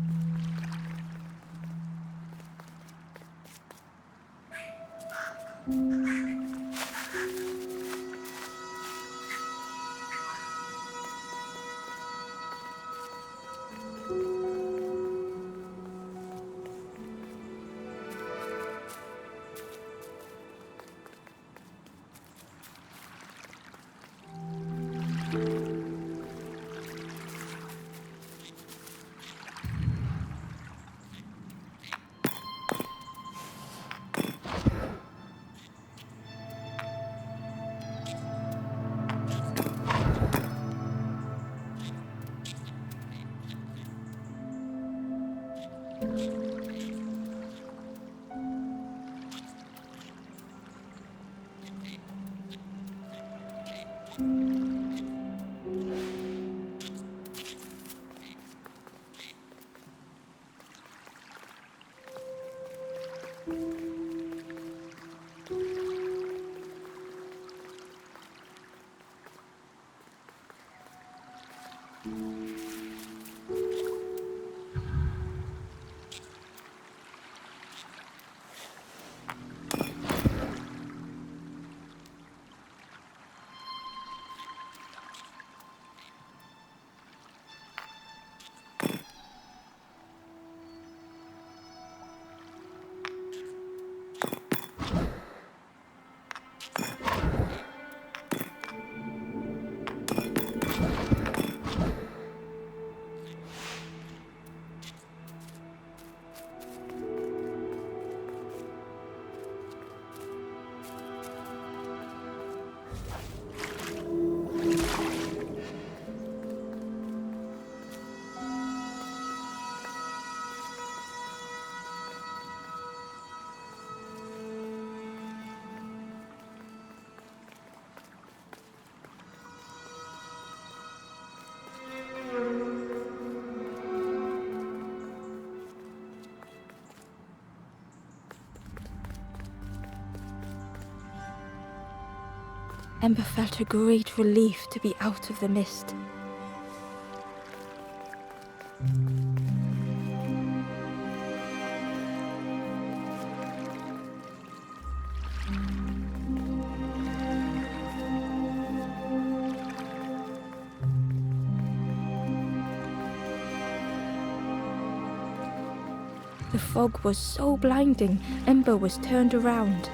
S1: Ember felt a great relief to be out of the mist. The fog was so blinding, Ember was turned around.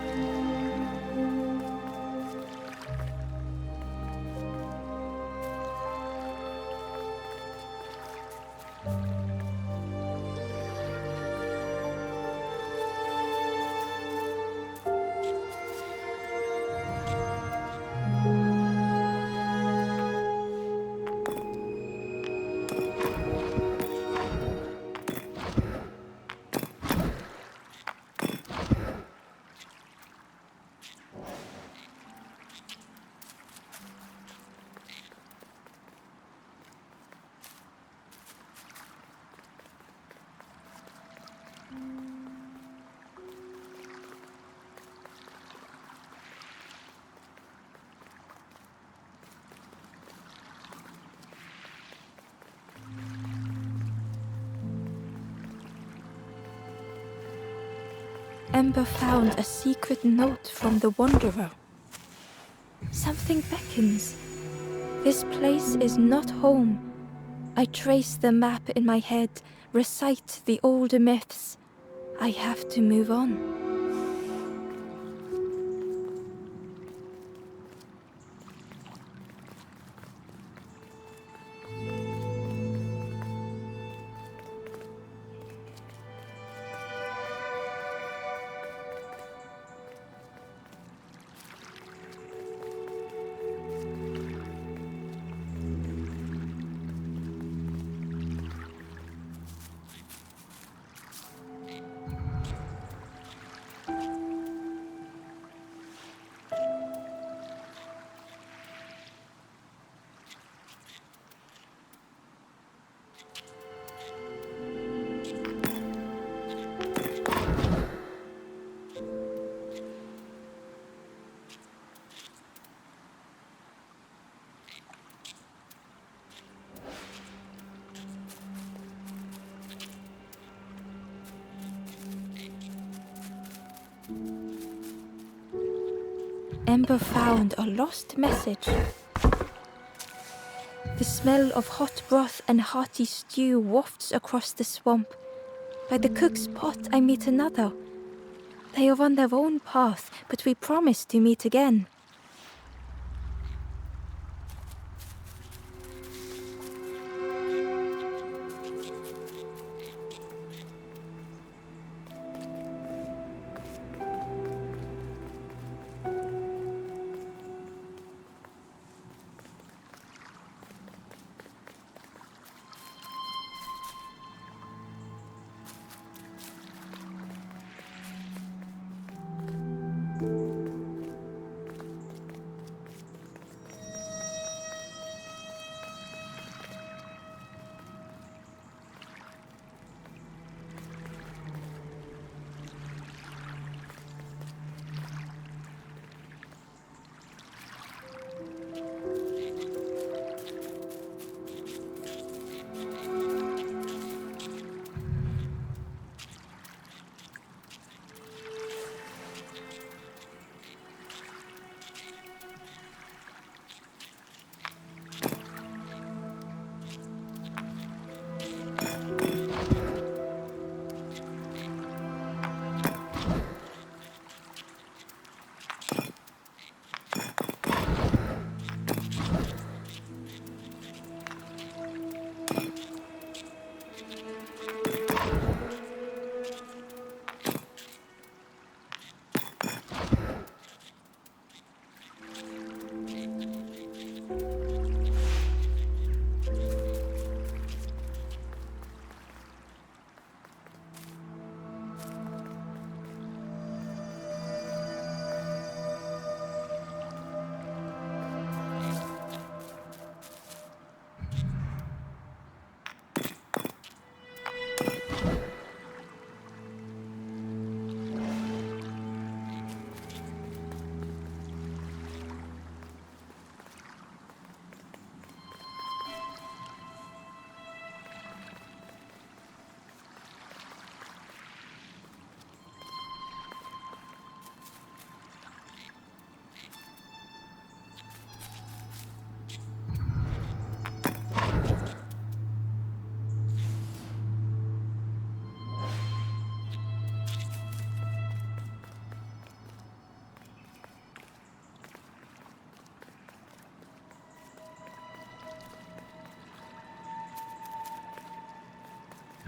S1: Ember found a secret note from the Wanderer. Something beckons. This place is not home. I trace the map in my head, recite the older myths. I have to move on. Ember found a lost message. The smell of hot broth and hearty stew wafts across the swamp. By the cook's pot I meet another. They are on their own path, but we promise to meet again.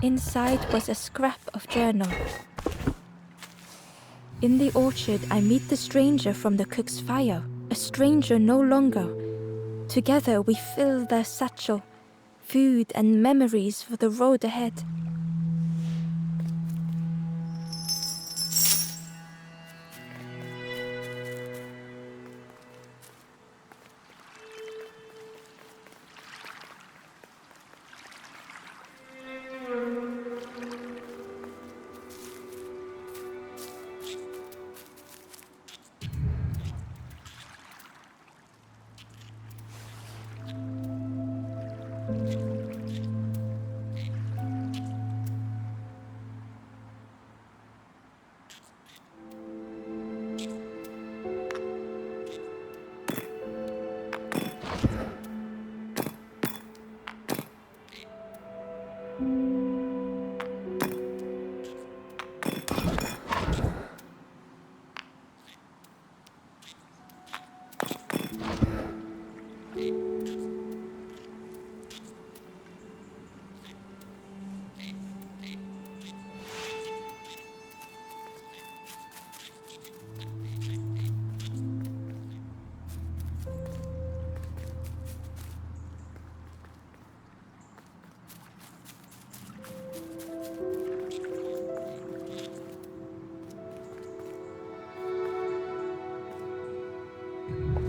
S1: Inside was a scrap of journal. In the orchard, I meet the stranger from the cook's fire, a stranger no longer. Together we fill their satchel, food and memories for the road ahead.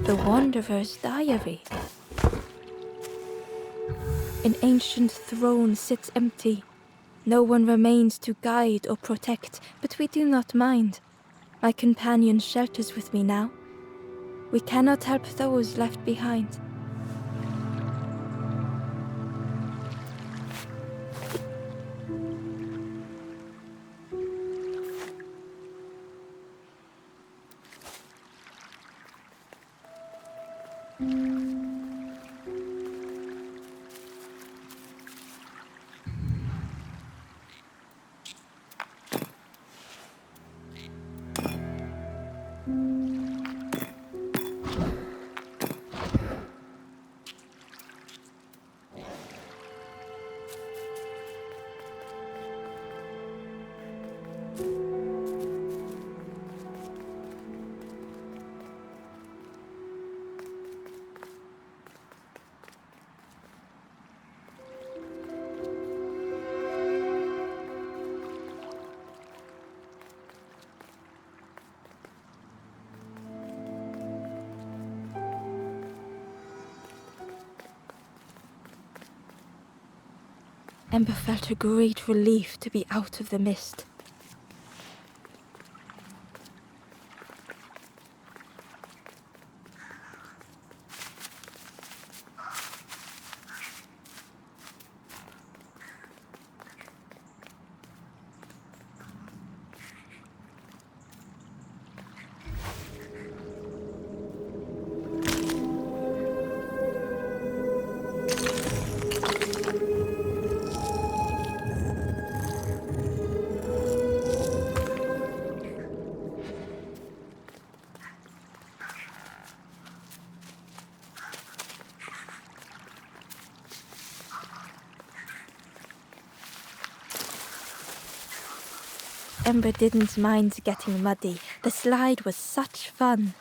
S1: The Wanderer's Diary. An ancient throne sits empty. No one remains to guide or protect, but we do not mind. My companion shelters with me now. We cannot help those left behind. Ember felt a great relief to be out of the mist. Ember didn't mind getting muddy. The slide was such fun.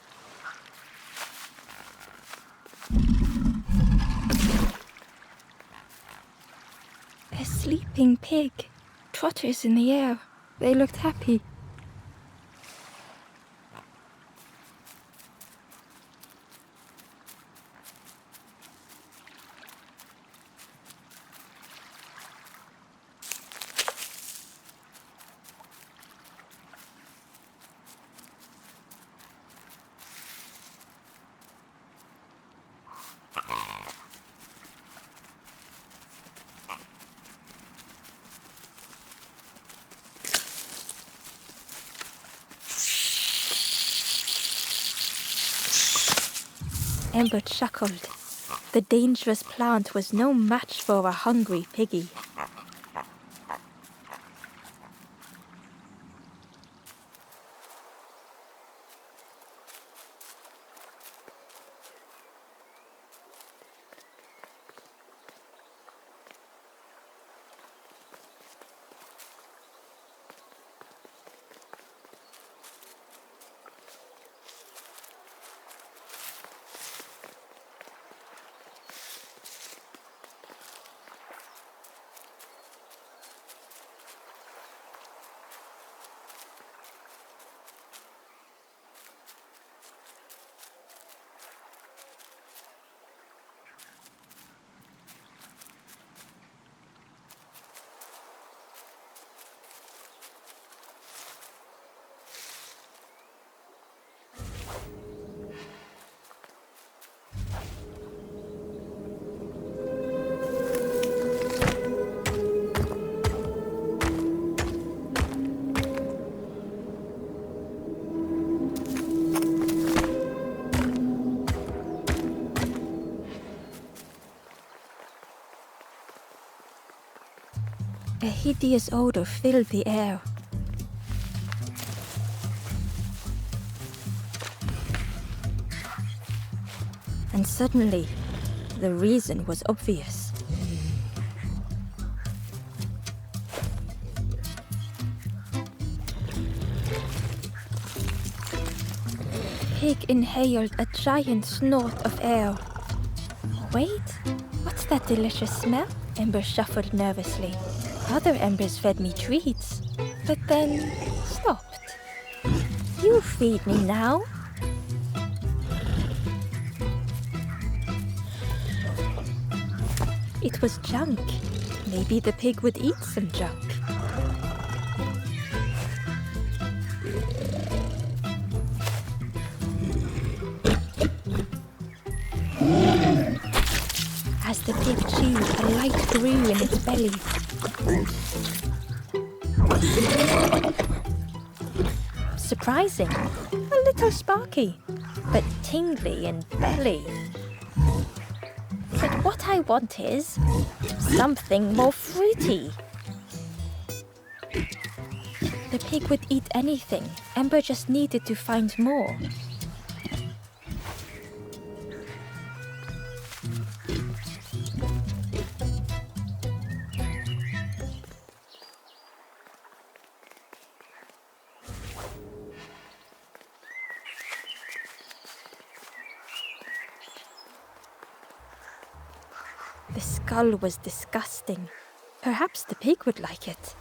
S1: A sleeping pig. Trotters in the air. They looked happy. Ember chuckled. The dangerous plant was no match for a hungry piggy. hideous odor filled the air. And suddenly, the reason was obvious. Pig inhaled a giant snort of air. Wait, what's that delicious smell? Ember shuffled nervously. Other embers fed me treats, but then stopped. You feed me now. It was junk. Maybe the pig would eat some junk. As the pig chewed, a light grew in its belly. Surprising, a little sparky, but tingly in belly. But what I want is something more fruity. The pig would eat anything. Ember just needed to find more. The skull was disgusting. Perhaps the pig would like it.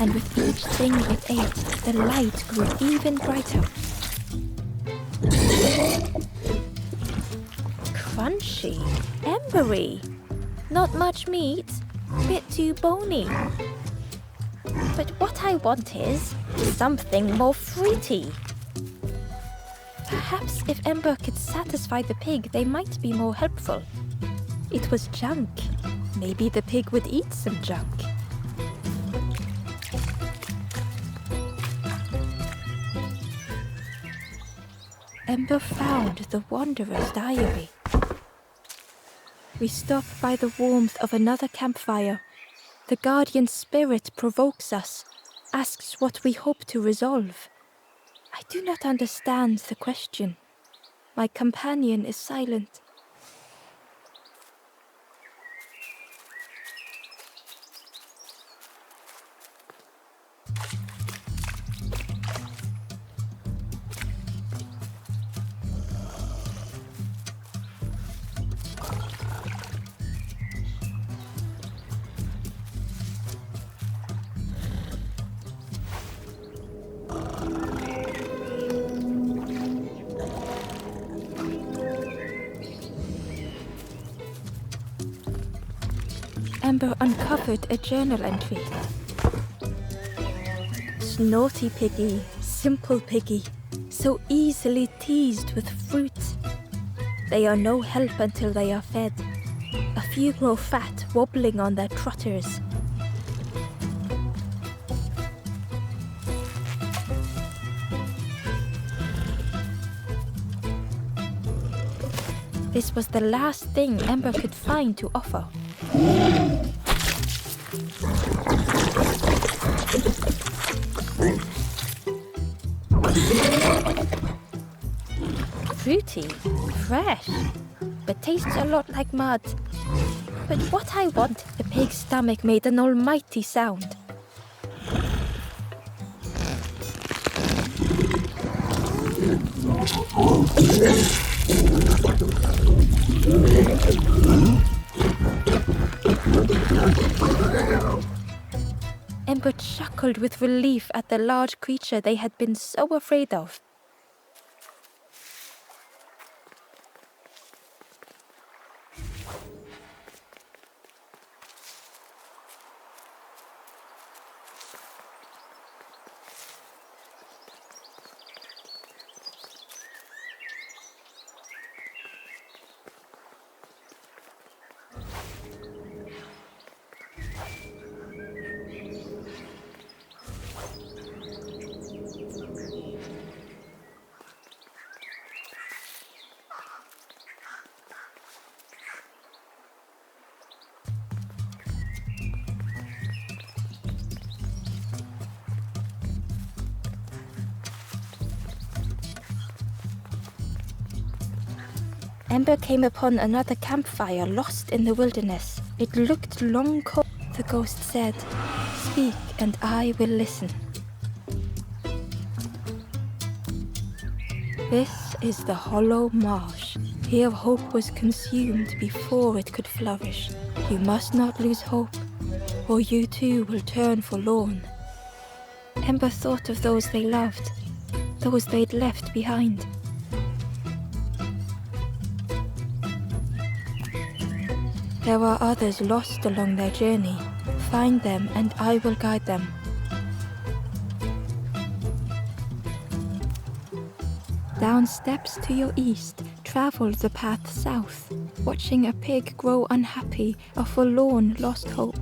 S1: And with each thing it ate, the light grew even brighter. Crunchy, embery, not much meat, bit too bony. But what I want is something more fruity. Perhaps if Ember could satisfy the pig, they might be more helpful. It was junk. Maybe the pig would eat some junk. Ember found the Wanderer's diary. We stop by the warmth of another campfire. The guardian spirit provokes us, asks what we hope to resolve. I do not understand the question. My companion is silent. Ember uncovered a journal entry. Snorty piggy, simple piggy, so easily teased with fruit. They are no help until they are fed. A few grow fat, wobbling on their trotters. This was the last thing Ember could find to offer. Fruity, fresh, but tastes a lot like mud. But what I want, the pig's stomach made an almighty sound. Ember chuckled with relief at the large creature they had been so afraid of. Ember came upon another campfire lost in the wilderness. It looked long cold. The ghost said, "Speak, and I will listen." This is the hollow marsh. Here hope was consumed before it could flourish. You must not lose hope, or you too will turn forlorn. Ember thought of those they loved, those they'd left behind. There are others lost along their journey. Find them, and I will guide them. Down steps to your east, travel the path south, watching a pig grow unhappy, a forlorn lost hope.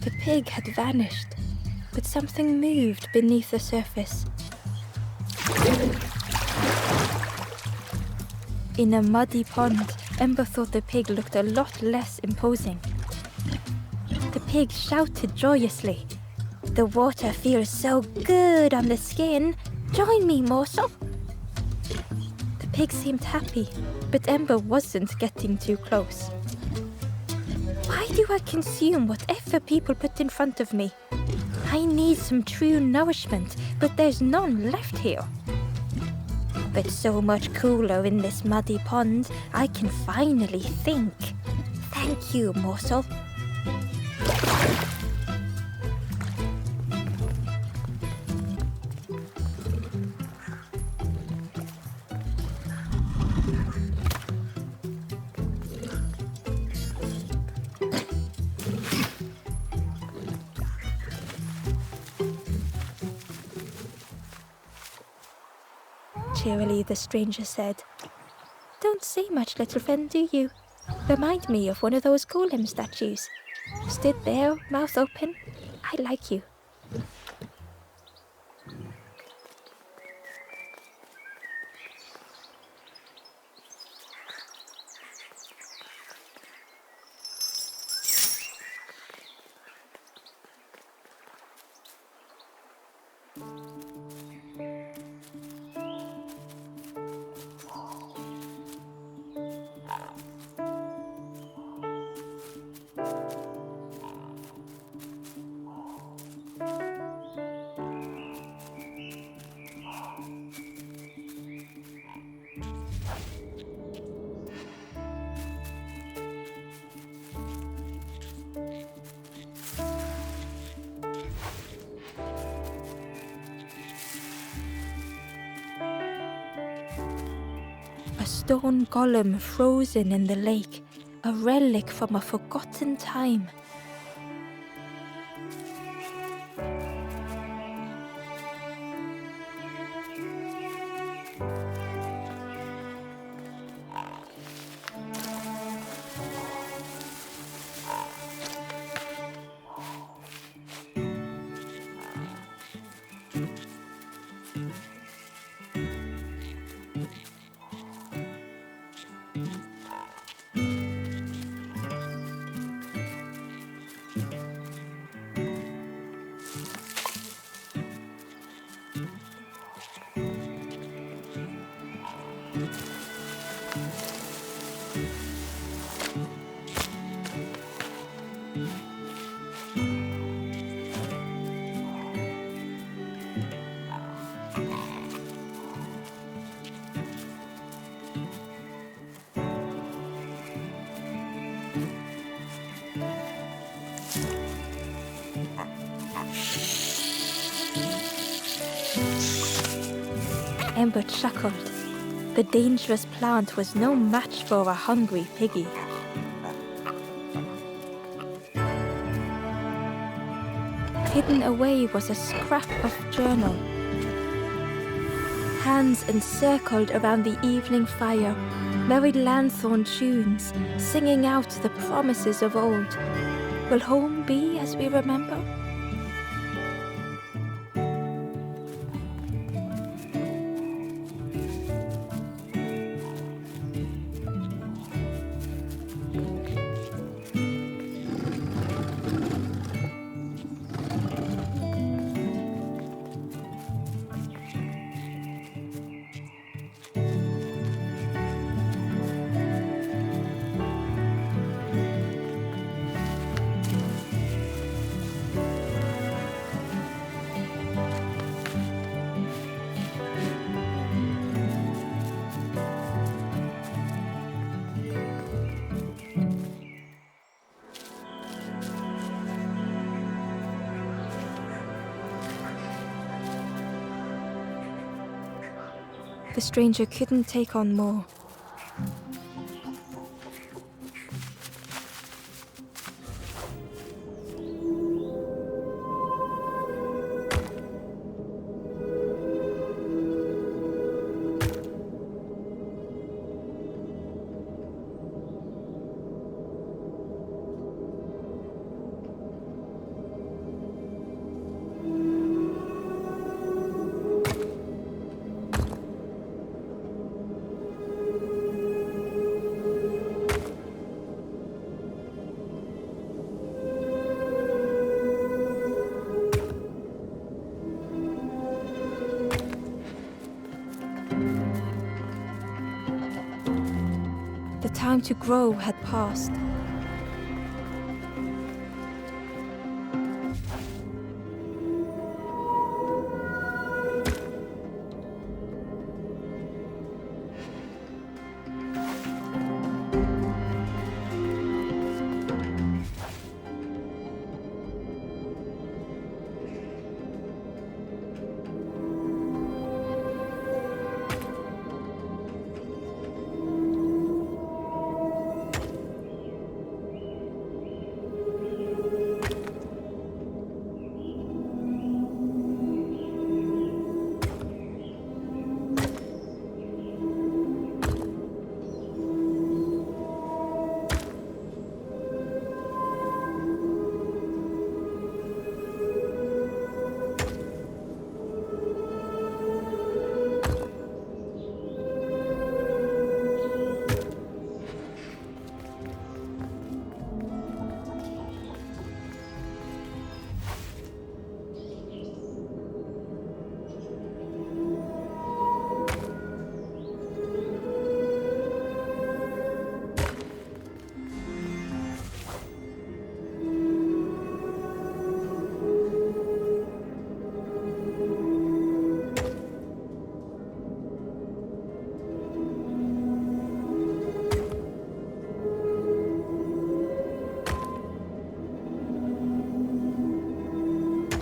S1: The pig had vanished, but something moved beneath the surface. In a muddy pond, Ember thought the pig looked a lot less imposing. The pig shouted joyously, "The water feels so good on the skin. Join me, morsel." The pig seemed happy, but Ember wasn't getting too close. Why do I consume whatever people put in front of me? I need some true nourishment, but there's none left here. But so much cooler in this muddy pond, I can finally think. Thank you, morsel. Cheerily, the stranger said, "Don't say much, little friend, do you? Remind me of one of those golem statues. Stood there, mouth open. I like you." A stone golem frozen in the lake, a relic from a forgotten time. Ember chuckled. The dangerous plant was no match for a hungry piggy. Hidden away was a scrap of journal. Hands encircled around the evening fire, merry lanthorn tunes, singing out the promises of old. Will home be as we remember? The stranger couldn't take on more. The time to grow had passed.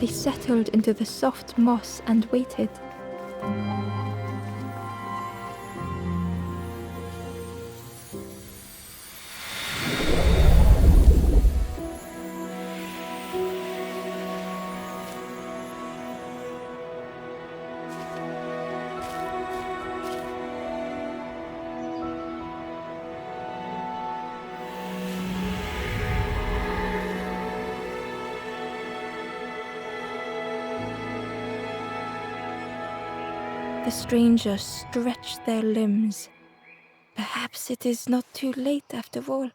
S1: They settled into the soft moss and waited. The strangers stretched their limbs. Perhaps it is not too late after all.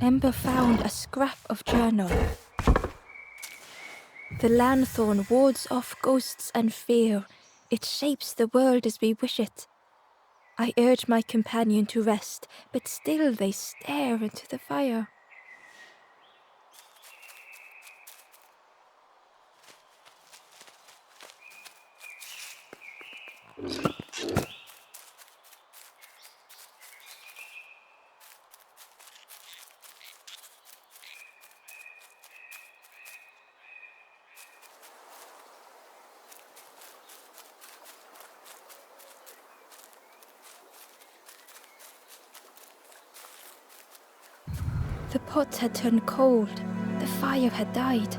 S1: Ember found a scrap of journal. The lanthorn wards off ghosts and fear. It shapes the world as we wish it. I urge my companion to rest, but still they stare into the fire. The pot had turned cold. The fire had died.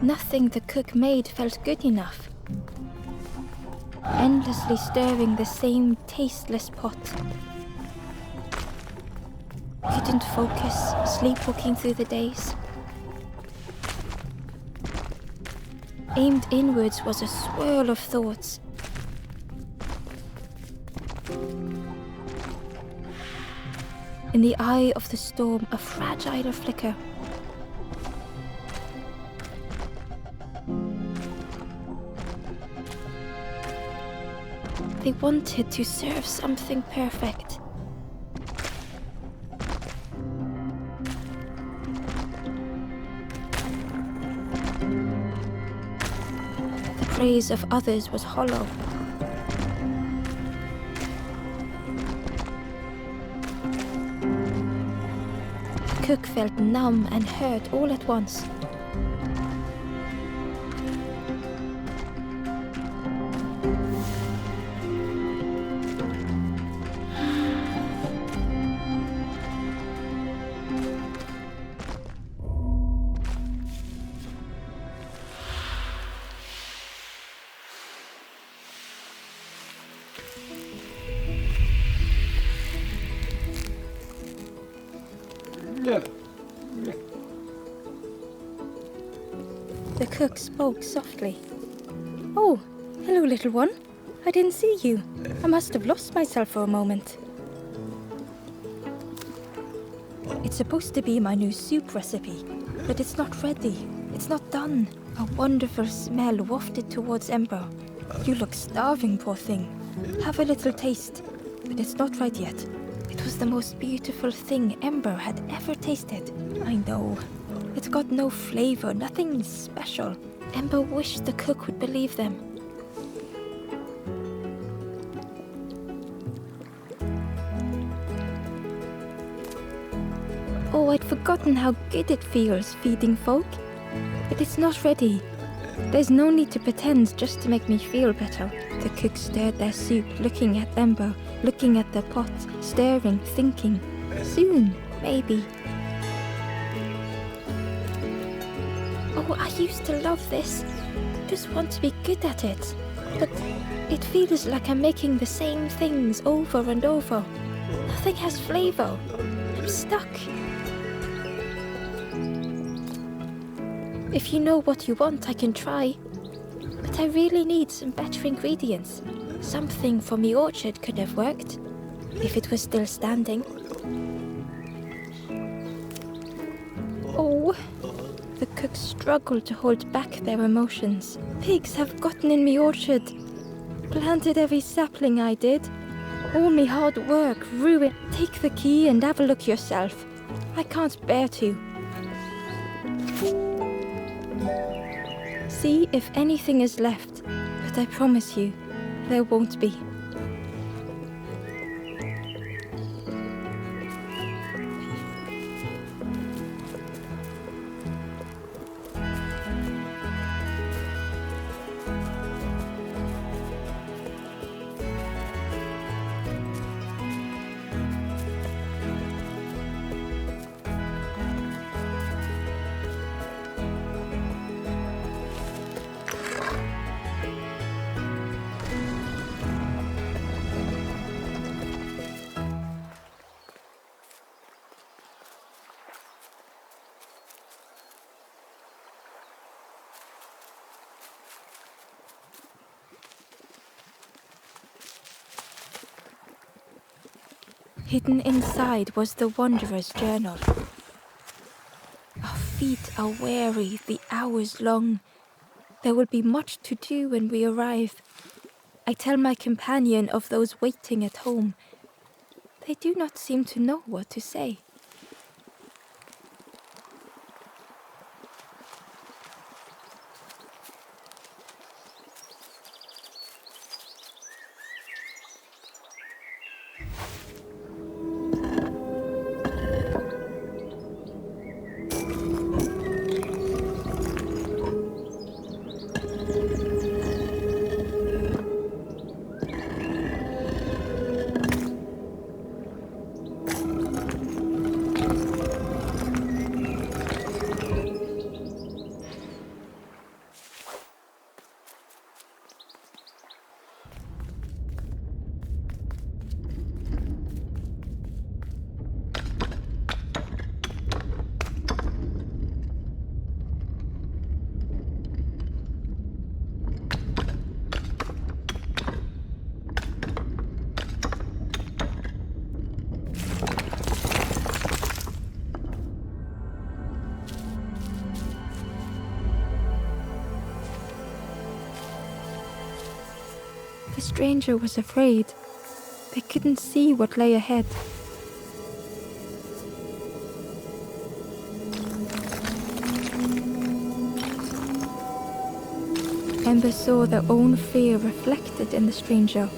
S1: Nothing the cook made felt good enough. Endlessly stirring the same tasteless pot. Couldn't focus, sleepwalking through the days. Aimed inwards was a swirl of thoughts. In the eye of the storm, a fragile flicker. They wanted to serve something perfect. The praise of others was hollow. The cook felt numb and hurt all at once. The cook spoke softly. "Oh, hello, little one. I didn't see you. I must have lost myself for a moment." It's supposed to be my new soup recipe, but it's not ready. It's not done. A wonderful smell wafted towards Ember. "You look starving, poor thing. Have a little taste." But it's not right yet. It was the most beautiful thing Ember had ever tasted. I know. It's got no flavor, nothing special. Ember wished the cook would believe them. Oh, I'd forgotten how good it feels feeding folk. But it's not ready. There's no need to pretend just to make me feel better. The cook stirred their soup, looking at Ember, looking at the pot, stirring, thinking. Soon, maybe. Oh, I used to love this. Just want to be good at it. But it feels like I'm making the same things over and over. Nothing has flavor. I'm stuck. If you know what you want, I can try. But I really need some better ingredients. Something from the orchard could have worked, if it was still standing. Oh, the cooks struggled to hold back their emotions. Pigs have gotten in me orchard. Planted every sapling I did. All me hard work ruined. Take the key and have a look yourself. I can't bear to. See if anything is left, but I promise you, there won't be. Hidden inside was the wanderer's journal. Our feet are weary, the hours long. There will be much to do when we arrive. I tell my companion of those waiting at home. They do not seem to know what to say. The stranger was afraid. They couldn't see what lay ahead. Ember saw their own fear reflected in the stranger.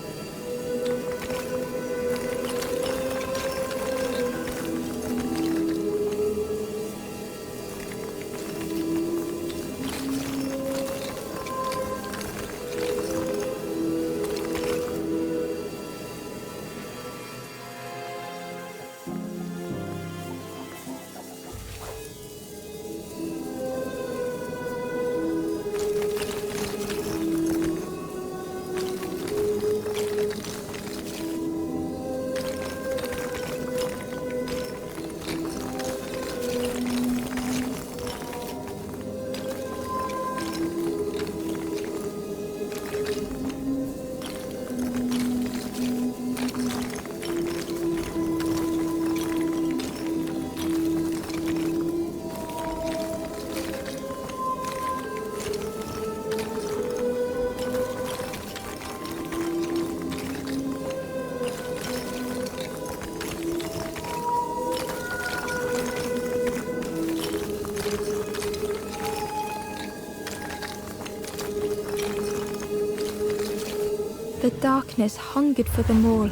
S1: The darkness hungered for them all.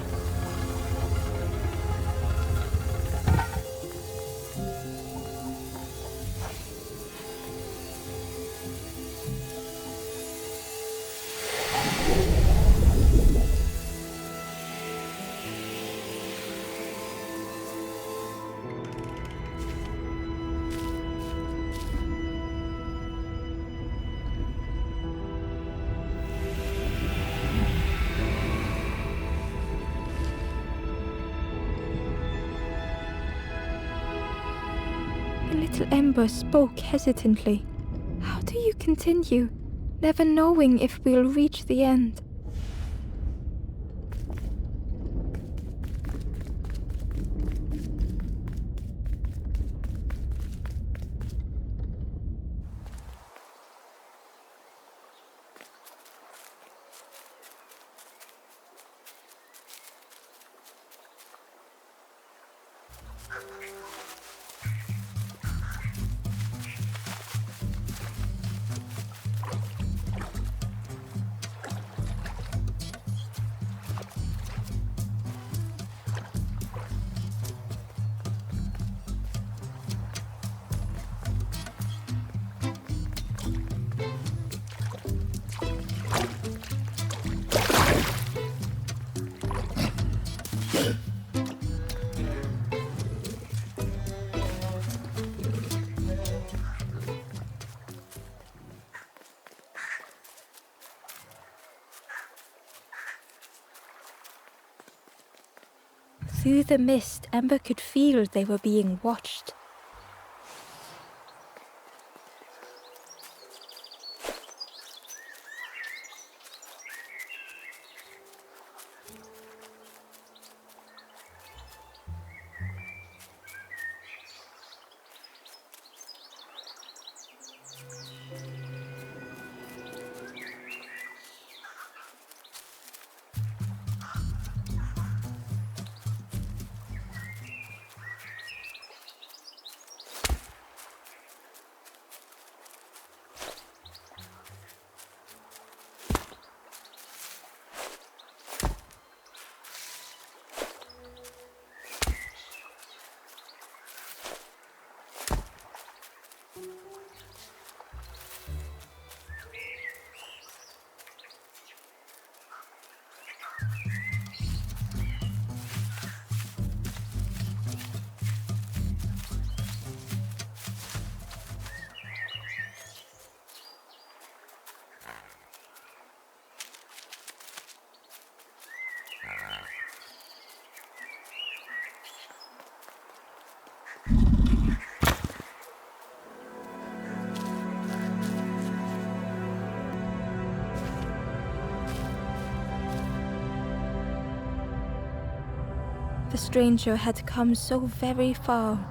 S1: Little Ember spoke hesitantly. How do you continue, never knowing if we'll reach the end? Through the mist, Ember could feel they were being watched. The stranger had come so very far.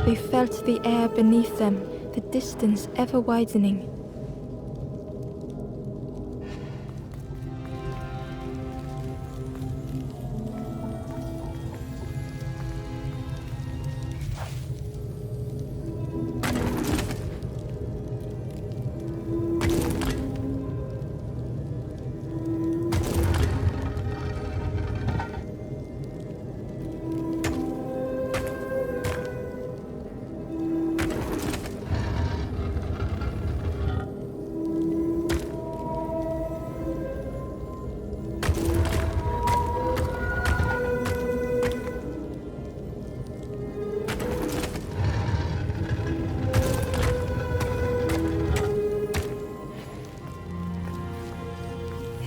S1: They felt the air beneath them, the distance ever widening.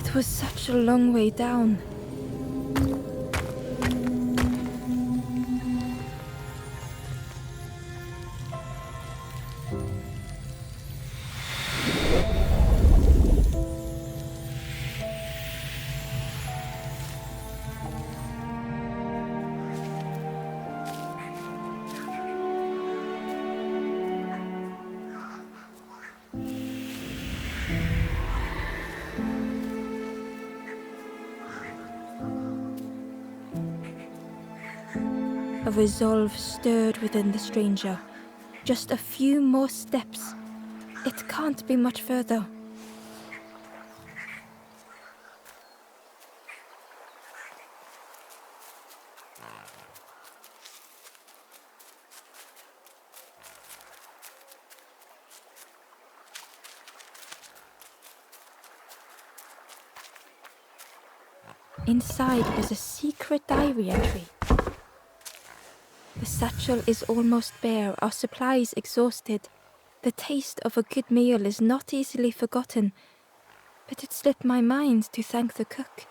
S1: It was such a long way down. A resolve stirred within the stranger. Just a few more steps. It can't be much further. Inside was a secret diary entry. The satchel is almost bare, our supplies exhausted. The taste of a good meal is not easily forgotten, but it slipped my mind to thank the cook.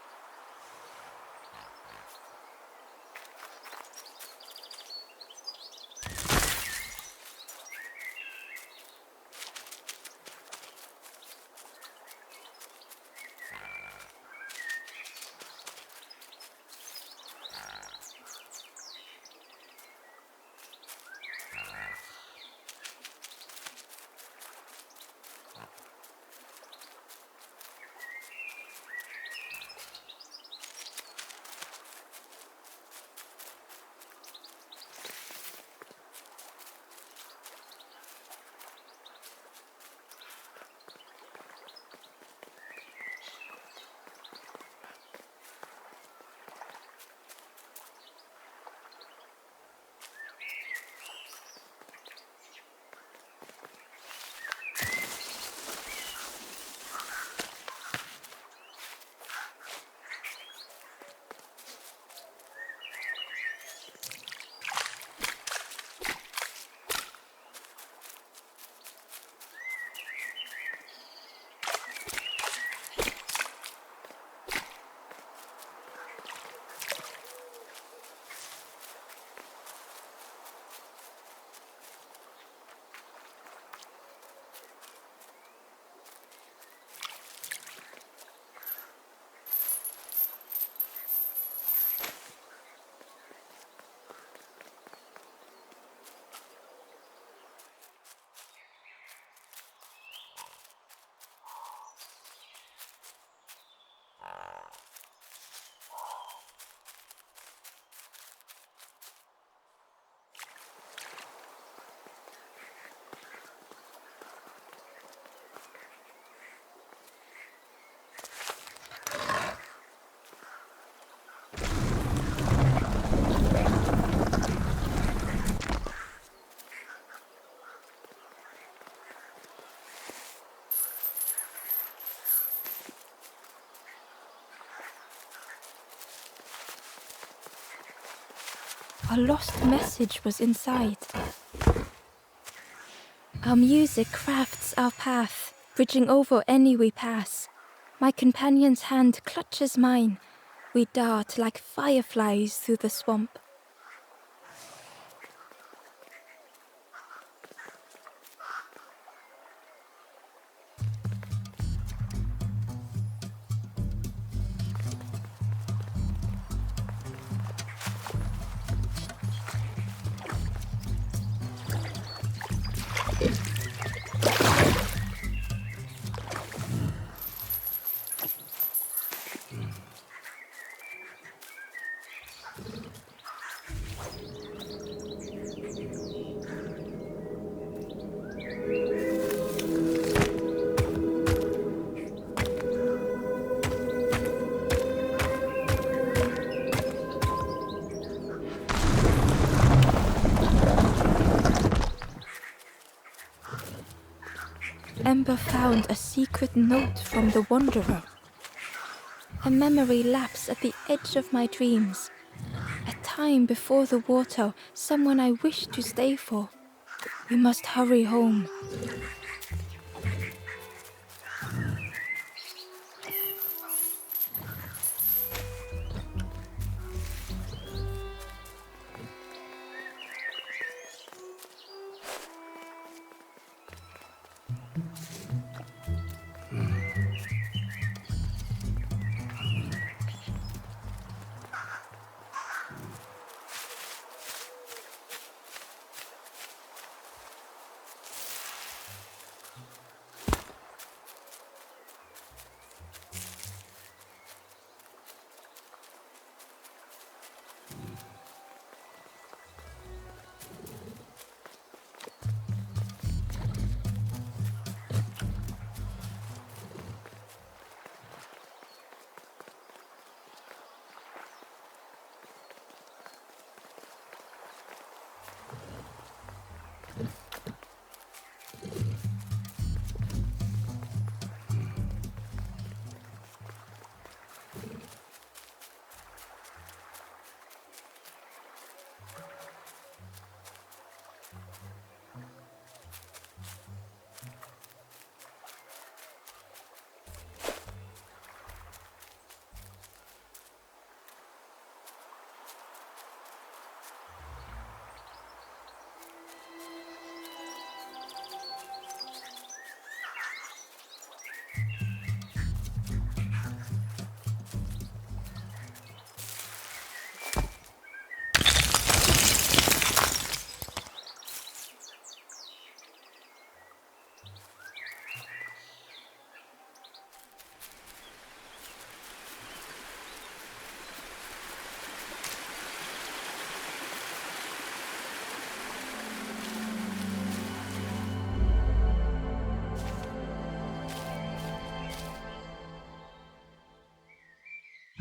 S1: A lost message was inside. Our music crafts our path, bridging over any we pass. My companion's hand clutches mine. We dart like fireflies through the swamp. Ember found a secret note from the Wanderer. A memory lapse at the edge of my dreams. A time before the water, someone I wish to stay for. We must hurry home.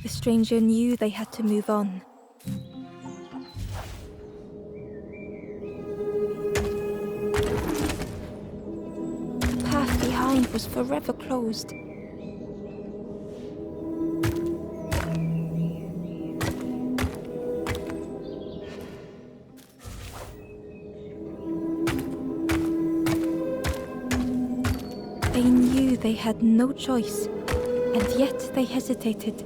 S1: The stranger knew they had to move on. The path behind was forever closed. They knew they had no choice, and yet they hesitated.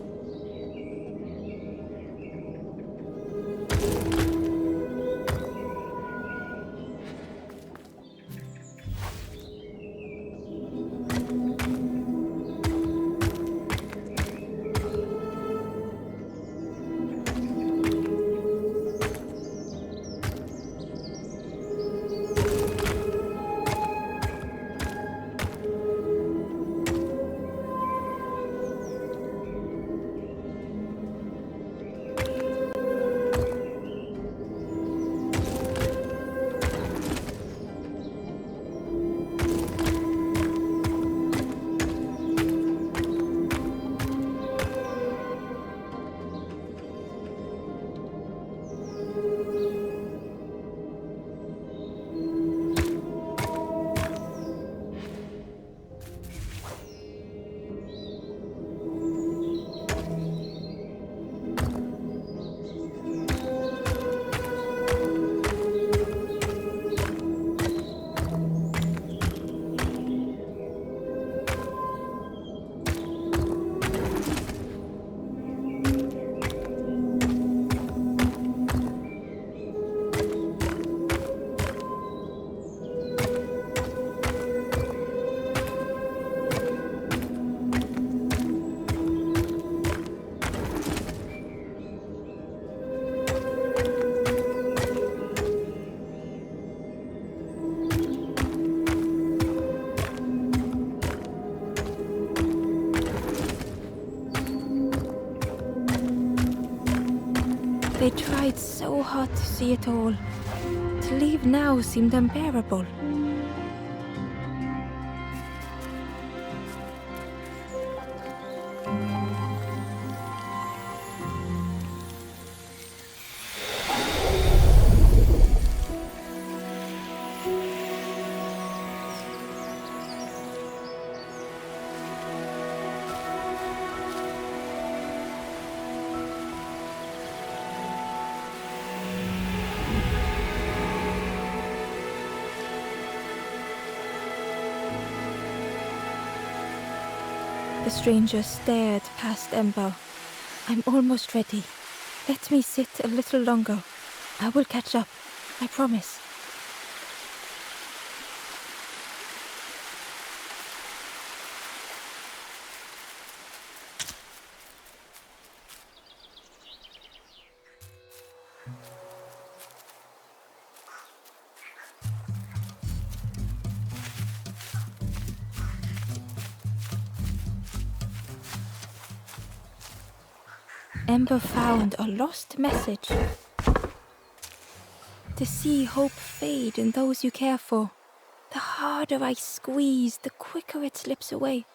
S1: They tried so hard to see it all. To leave now seemed unbearable. The stranger stared past Ember. I'm almost ready. Let me sit a little longer. I will catch up, I promise. Ember found a lost message. To see hope fade in those you care for. The harder I squeeze, the quicker it slips away.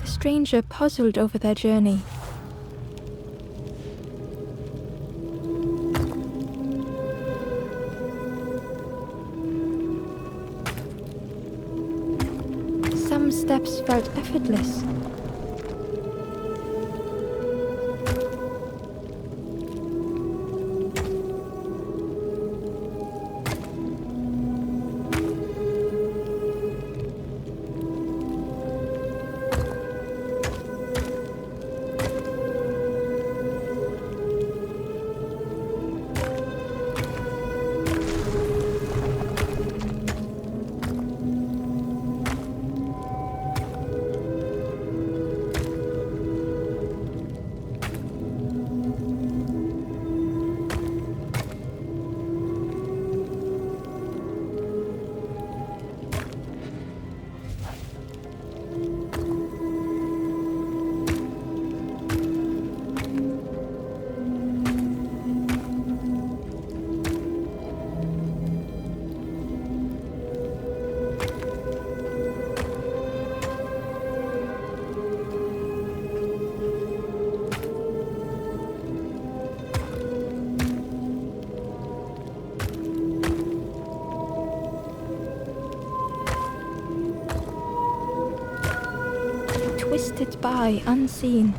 S1: The stranger puzzled over their journey. Some steps felt effortless. Twisted by unseen.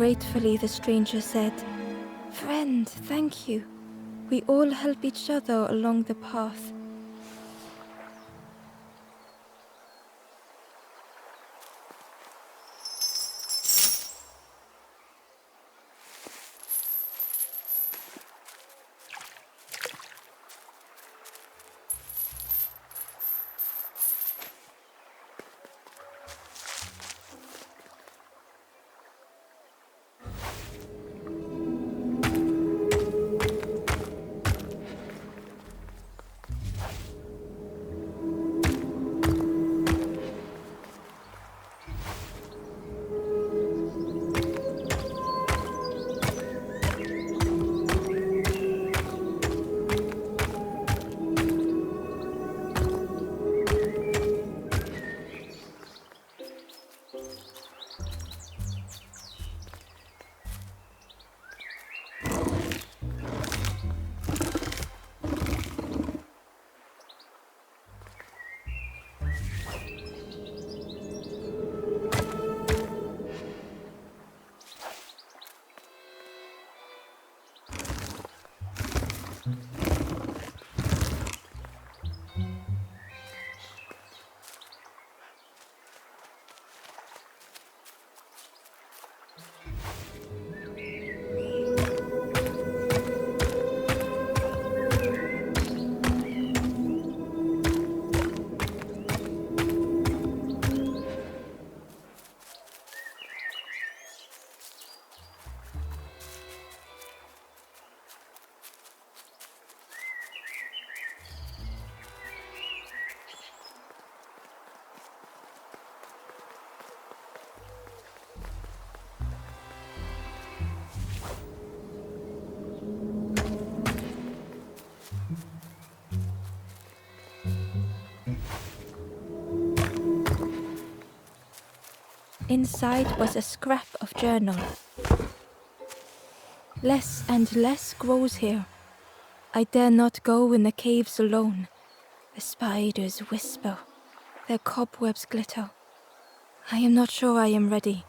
S1: Gratefully, the stranger said, "Friend, thank you. We all help each other along the path." Inside was a scrap of journal. "Less and less grows here. I dare not go in the caves alone. The spiders whisper, their cobwebs glitter. I am not sure I am ready."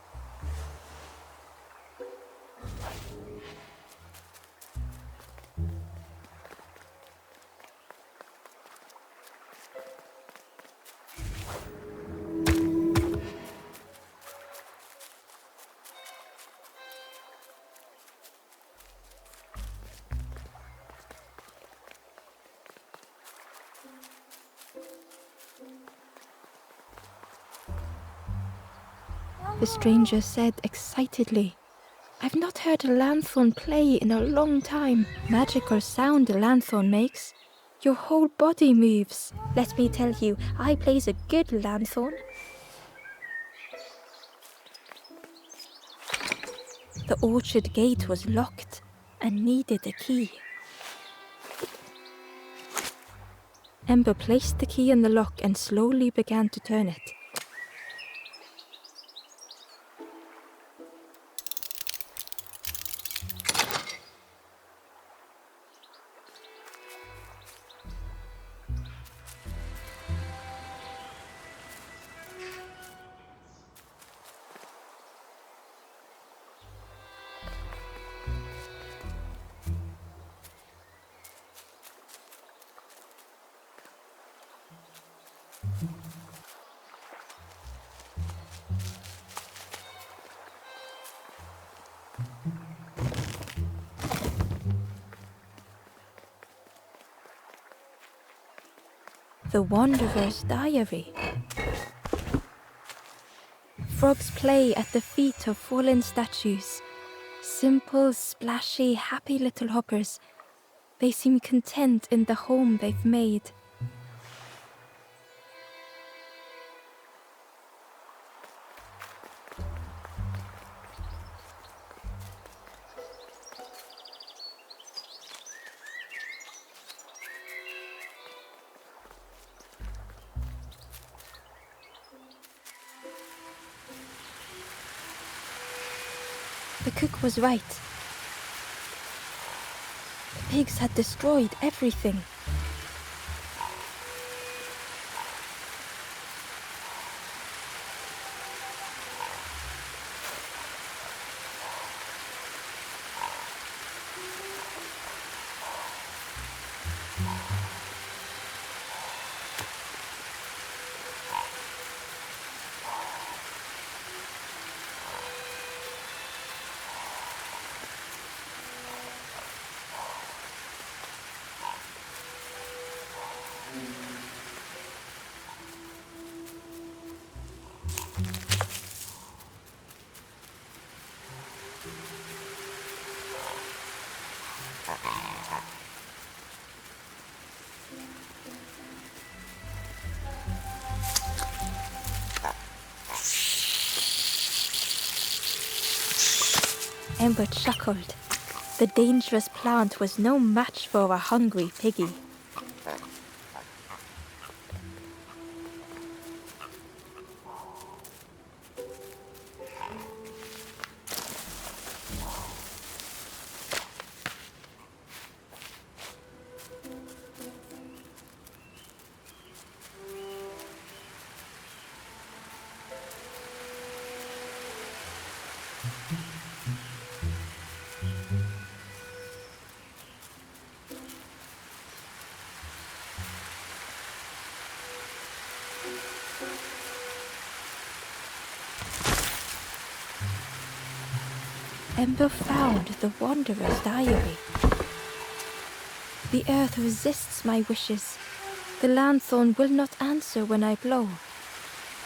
S1: The stranger said excitedly, "I've not heard a lanthorn play in a long time. Magical sound a lanthorn makes. Your whole body moves. Let me tell you, I plays a good lanthorn." The orchard gate was locked and needed a key. Ember placed the key in the lock and slowly began to turn it. The Wanderer's Diary. Frogs play at the feet of fallen statues. Simple, splashy, happy little hoppers. They seem content in the home they've made. The cook was right. The pigs had destroyed everything. Ember chuckled. The dangerous plant was no match for a hungry piggy. Ember found the Wanderer's diary. The earth resists my wishes. The lanthorn will not answer when I blow.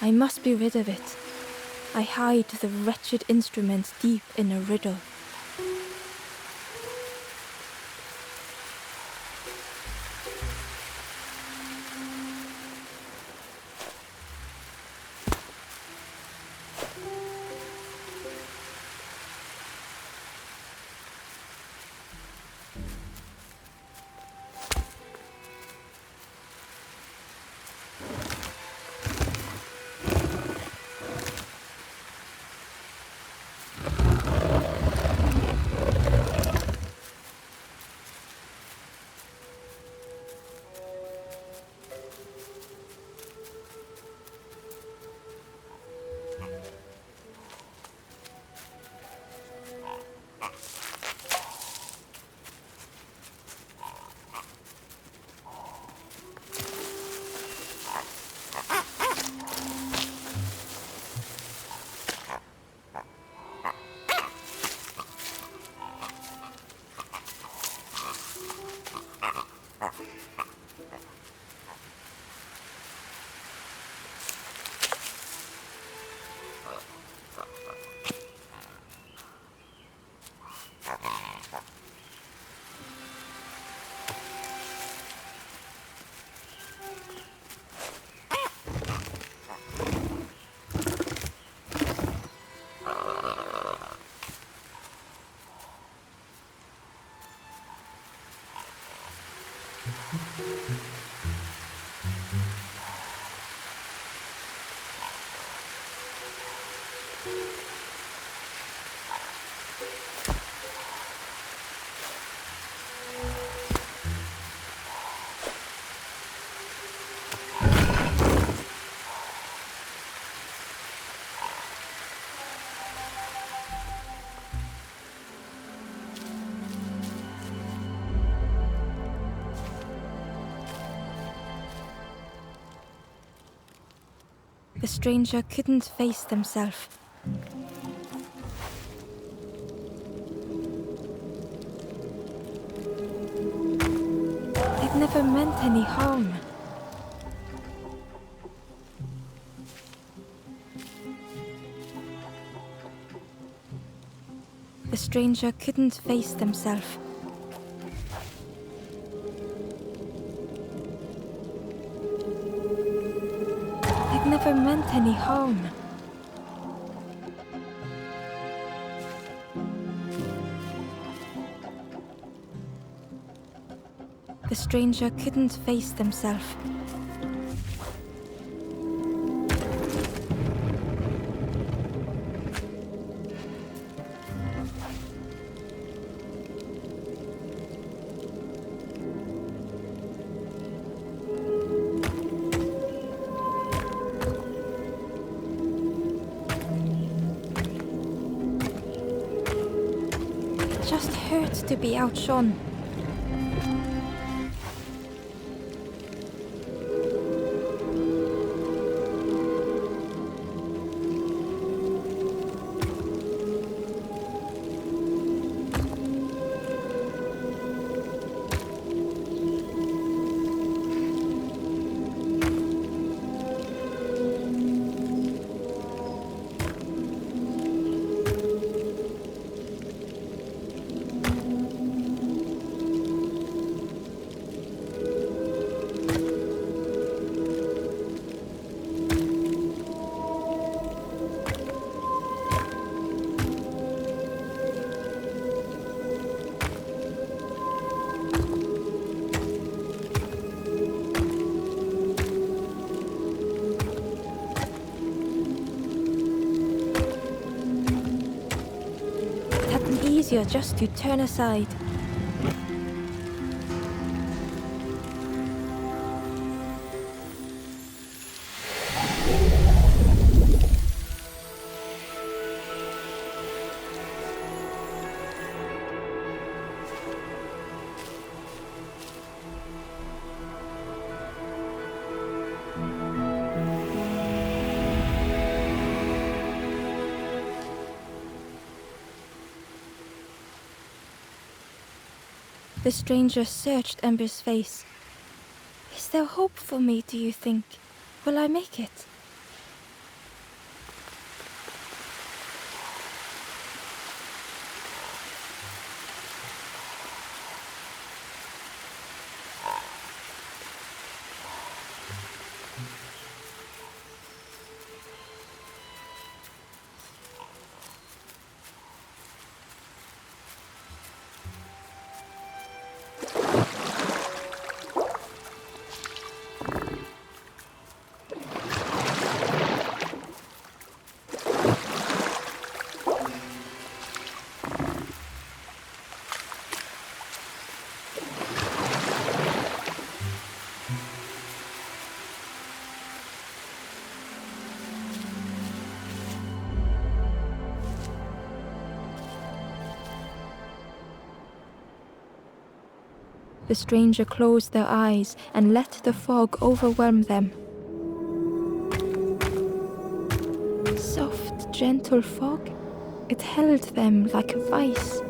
S1: I must be rid of it. I hide the wretched instrument deep in a riddle. The stranger couldn't face themselves. They'd never meant any harm. The stranger couldn't face themselves. Never meant any harm. The stranger couldn't face themselves. Just hurt to be outshone. easier just to turn aside. The stranger searched Ember's face. Is there hope for me, do you think? Will I make it? The stranger closed their eyes and let the fog overwhelm them. Soft, gentle fog, it held them like a vice.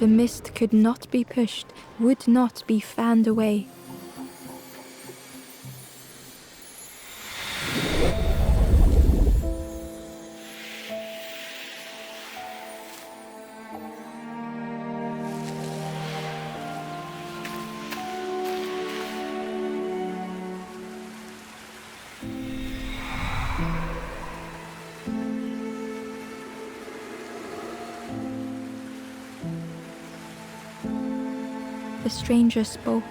S1: The mist could not be pushed, would not be fanned away. The stranger spoke.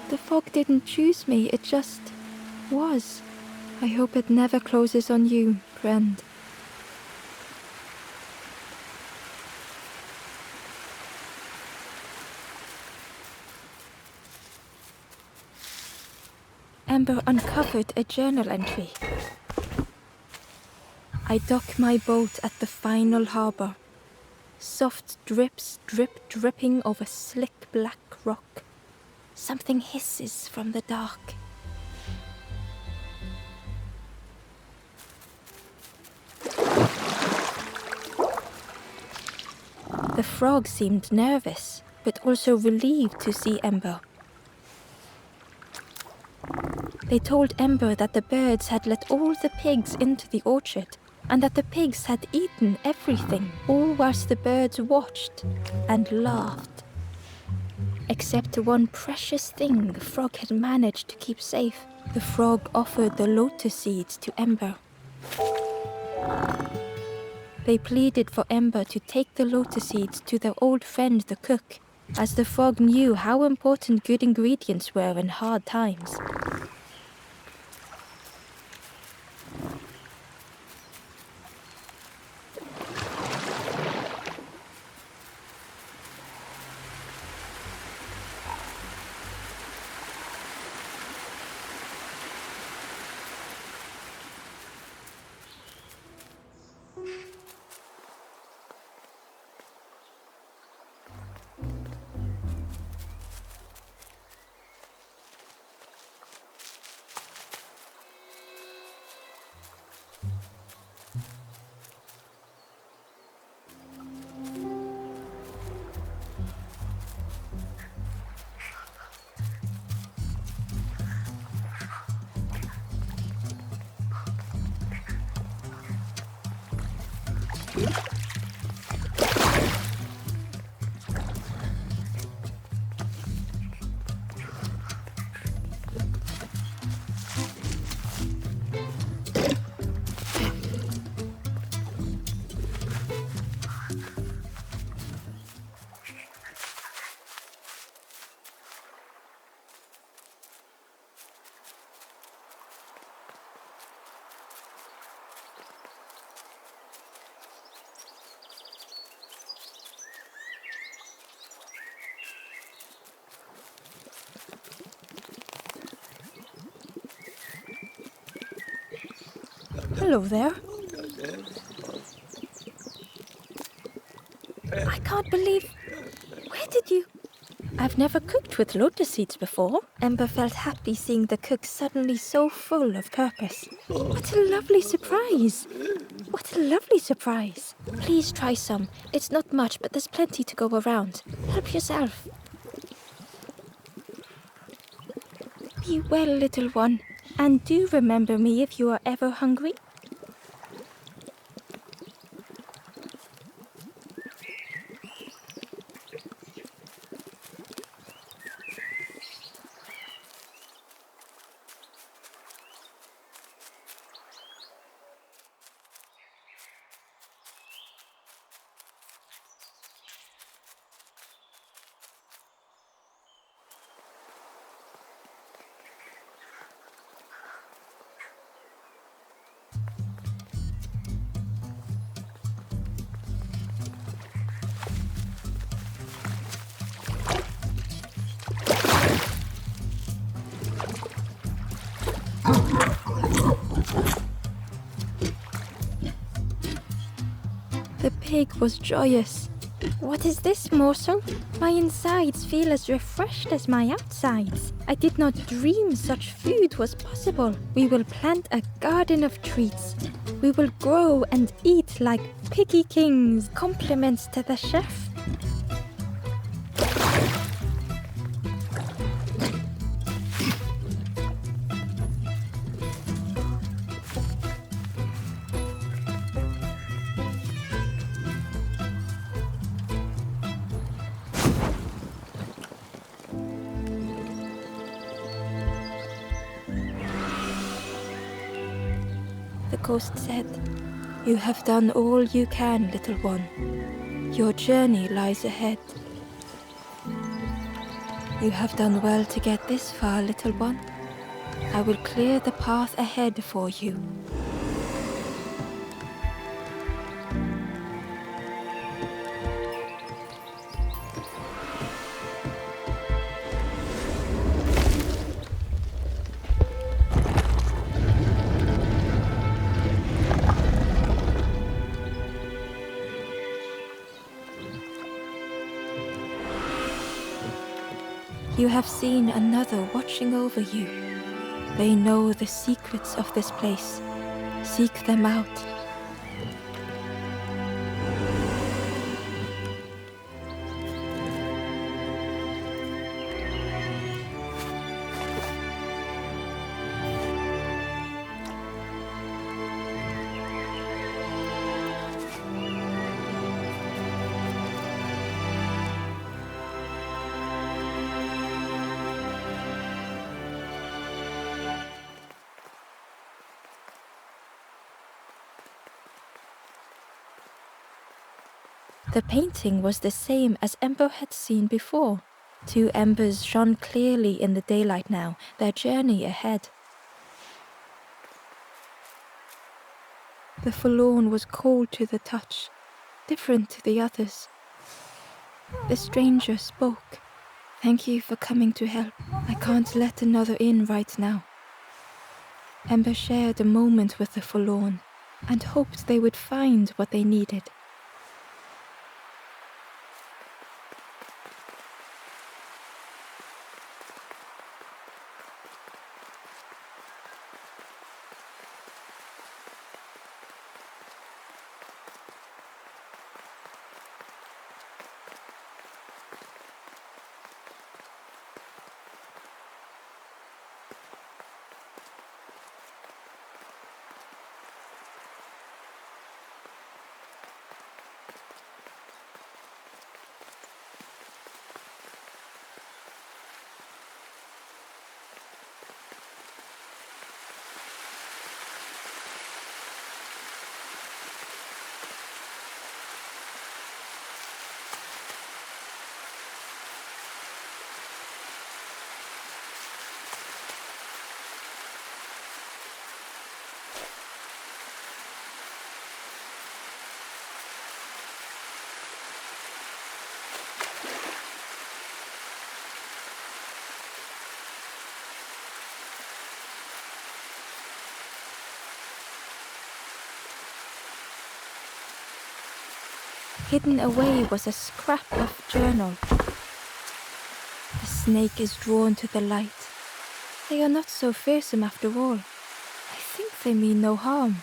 S1: The fog didn't choose me, it just was. I hope it never closes on you, friend. Ember uncovered a journal entry. I dock my boat at the final harbor. Soft drips dripping over slick black rock. Something hisses from the dark. The frog seemed nervous, but also relieved to see Ember. They told Ember that the birds had let all the pigs into the orchard, and that the pigs had eaten everything, all whilst the birds watched and laughed. Except one precious thing the frog had managed to keep safe. The frog offered the lotus seeds to Ember. They pleaded for Ember to take the lotus seeds to their old friend the cook, as the frog knew how important good ingredients were in hard times. Hello there. I can't believe... Where did you... I've never cooked with lotus seeds before. Ember felt happy seeing the cook suddenly so full of purpose. What a lovely surprise! What a lovely surprise! Please try some. It's not much, but there's plenty to go around. Help yourself. Be well, little one. And do remember me if you are ever hungry. The pig was joyous. What is this morsel? My insides feel as refreshed as my outsides. I did not dream such food was possible. We will plant a garden of treats. We will grow and eat like piggy kings. Compliments to the chef. The ghost said, "You have done all you can, little one. Your journey lies ahead. You have done well to get this far, little one. I will clear the path ahead for you. You have seen another watching over you. They know the secrets of this place. Seek them out. The painting was the same as Ember had seen before. Two embers shone clearly in the daylight now, their journey ahead. The forlorn was cold to the touch, different to the others. The stranger spoke. Thank you for coming to help. I can't let another in right now. Ember shared a moment with the forlorn and hoped they would find what they needed. Hidden away was a scrap of journal. The snake is drawn to the light. They are not so fearsome after all. I think they mean no harm.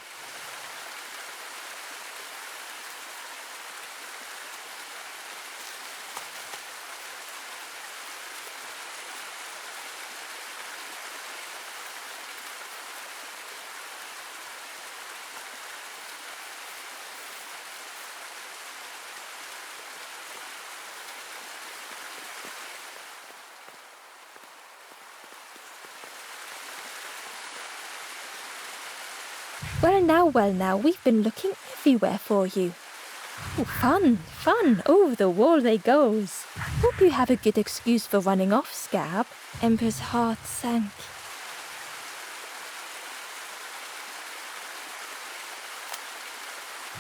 S1: Well now, we've been looking everywhere for you. Oh, fun, over the wall they goes. Hope you have a good excuse for running off, Scab. Ember's heart sank.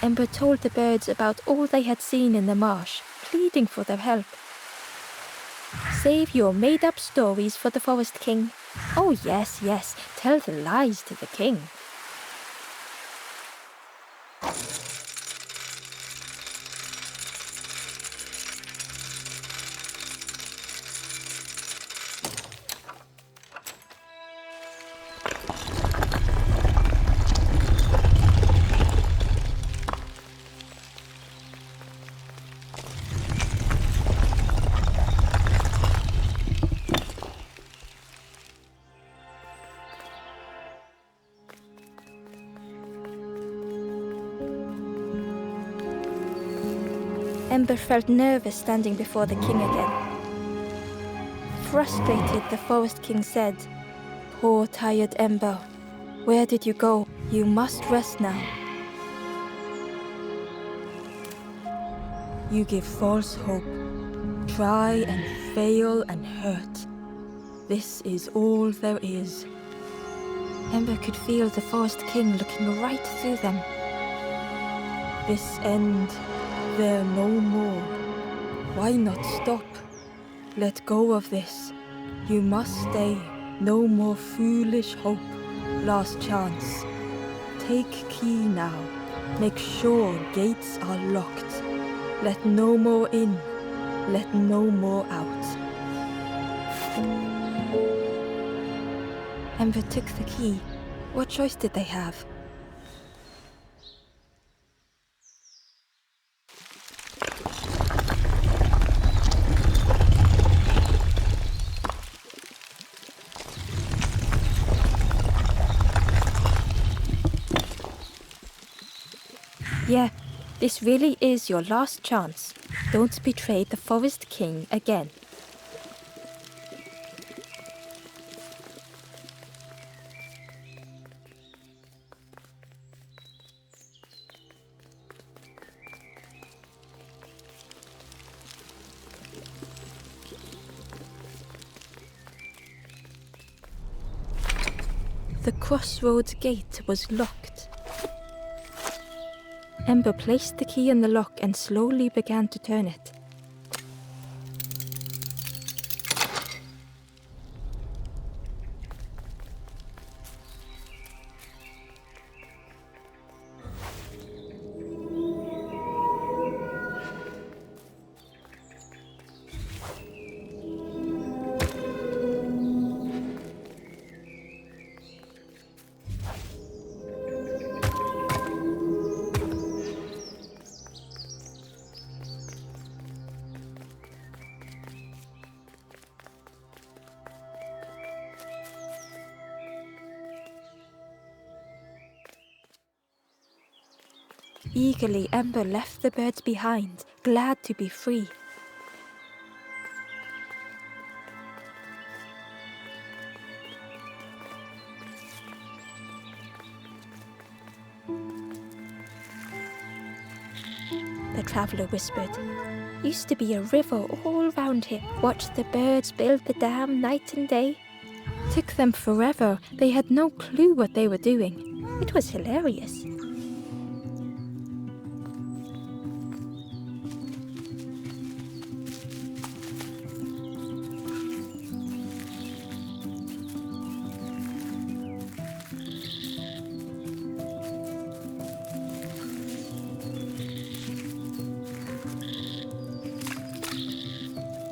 S1: Ember told the birds about all they had seen in the marsh, pleading for their help. Save your made-up stories for the Forest King. Oh yes, tell the lies to the king. Ember felt nervous standing before the king again. Frustrated, the Forest King said, "Poor tired Ember, where did you go? You must rest now. You give false hope, try and fail and hurt. This is all there is. Ember could feel the Forest King looking right through them. This end, there no more. Why not stop? Let go of this. You must stay. No more foolish hope. Last chance. Take key now. Make sure gates are locked. Let no more in. Let no more out. Ember took the key. What choice did they have? Yeah, this really is your last chance. Don't betray the Forest King again. The crossroads gate was locked. Ember placed the key in the lock and slowly began to turn it. Eagerly, Ember left the birds behind, glad to be free. The traveler whispered, "Used to be a river all round here. Watched the birds build the dam night and day. Took them forever. They had no clue what they were doing. It was hilarious."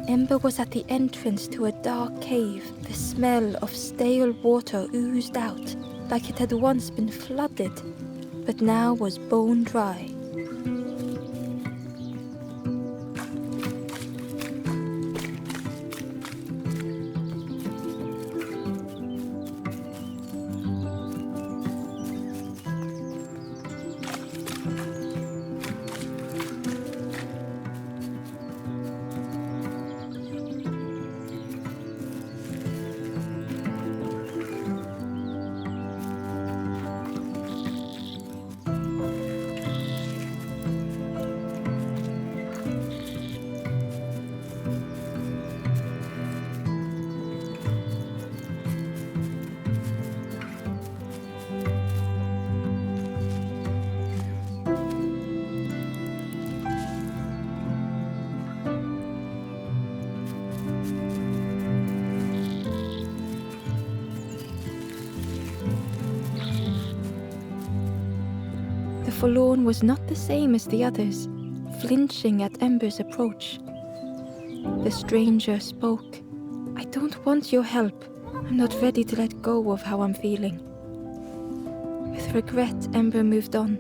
S1: Ember was at the entrance to a dark cave. The smell of stale water oozed out, like it had once been flooded, but now was bone dry. The forlorn was not the same as the others, flinching at Ember's approach. The stranger spoke. "I don't want your help. I'm not ready to let go of how I'm feeling." With regret, Ember moved on.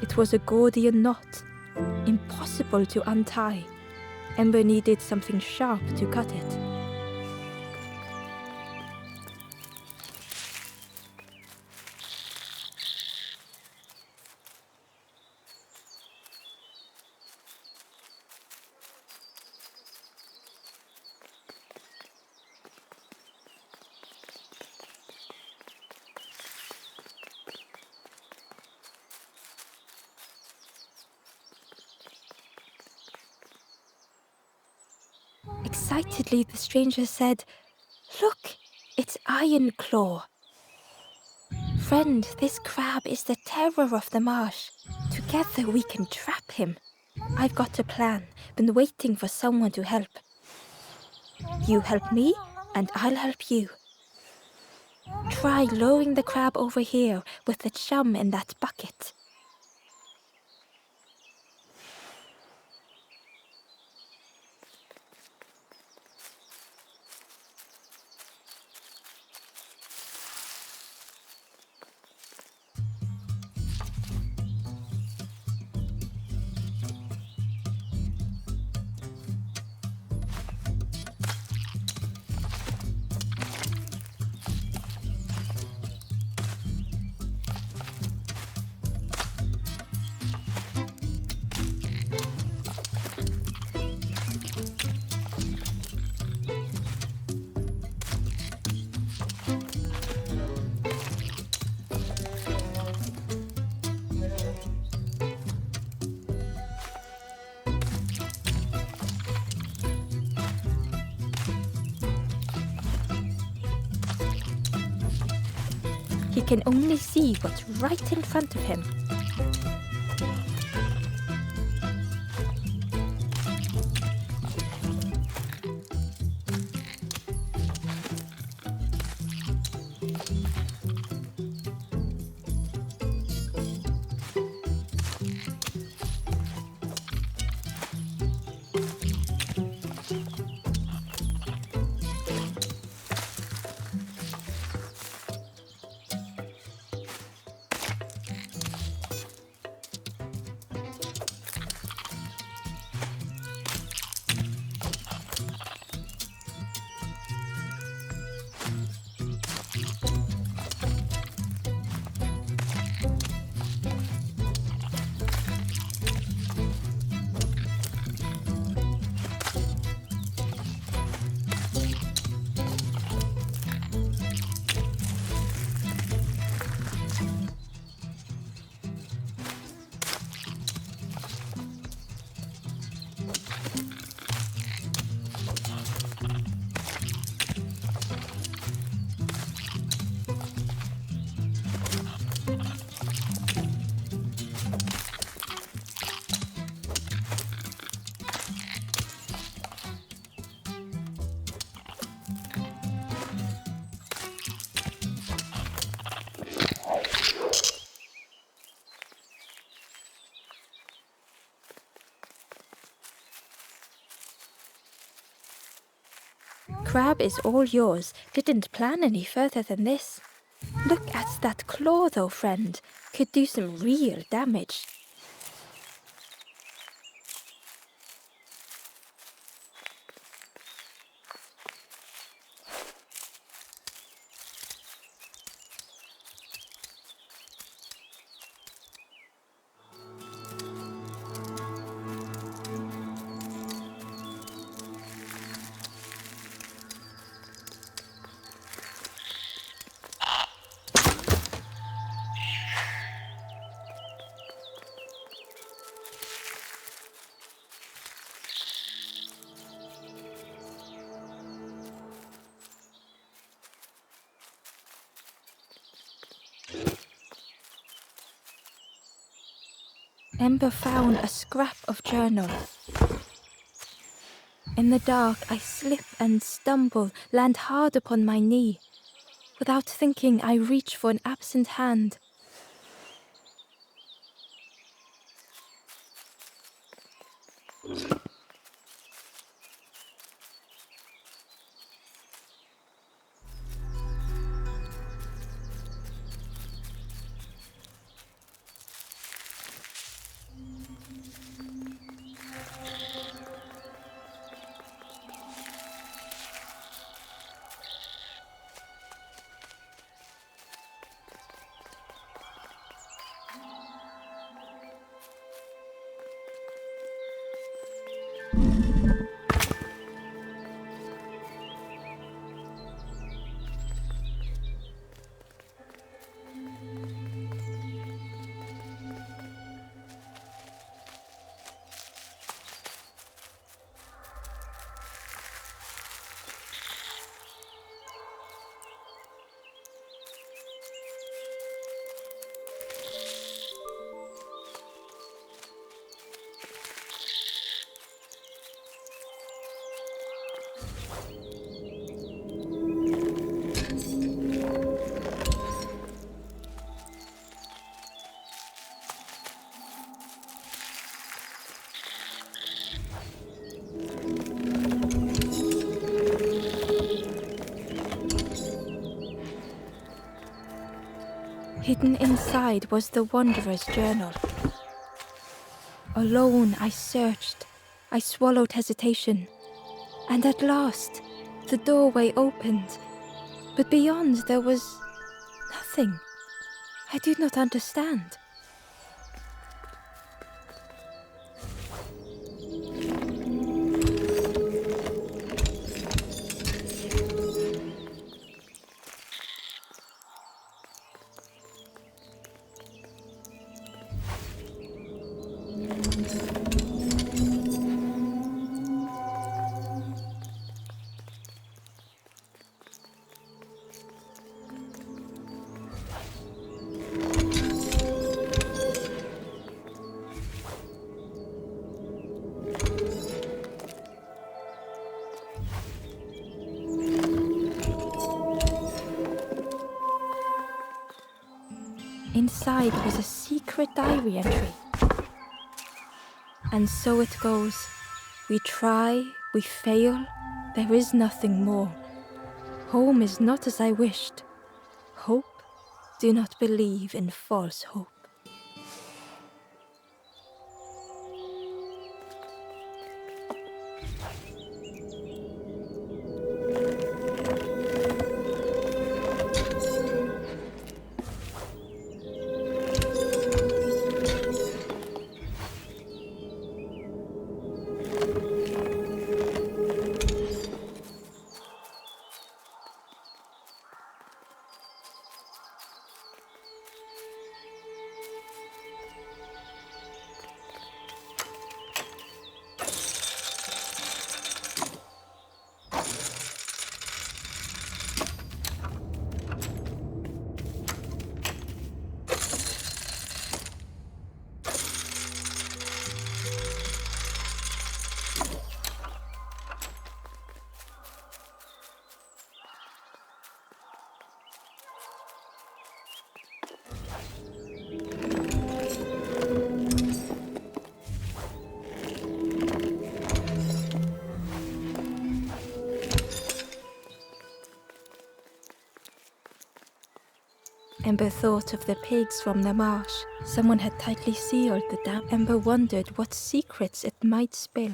S1: It was a Gordian knot, impossible to untie. Ember needed something sharp to cut it. Excitedly, the stranger said, "Look, it's Iron Claw. Friend, this crab is the terror of the marsh. Together we can trap him. I've got a plan, been waiting for someone to help. You help me, and I'll help you. Try lowering the crab over here with the chum in that bucket." He can only see what's right in front of him. Crab is all yours. Didn't plan any further than this. Look at that claw though, friend. Could do some real damage. Ember found a scrap of journal. In the dark, I slip and stumble, land hard upon my knee. Without thinking, I reach for an absent hand. Hidden inside was the Wanderer's journal. Alone I searched, I swallowed hesitation, and at last the doorway opened, but beyond there was nothing. I did not understand. Inside was a secret diary entry. And so it goes. We try, we fail, there is nothing more. Home is not as I wished. Hope, do not believe in false hope. Ember thought of the pigs from the marsh. Someone had tightly sealed the dam. Ember wondered what secrets it might spill.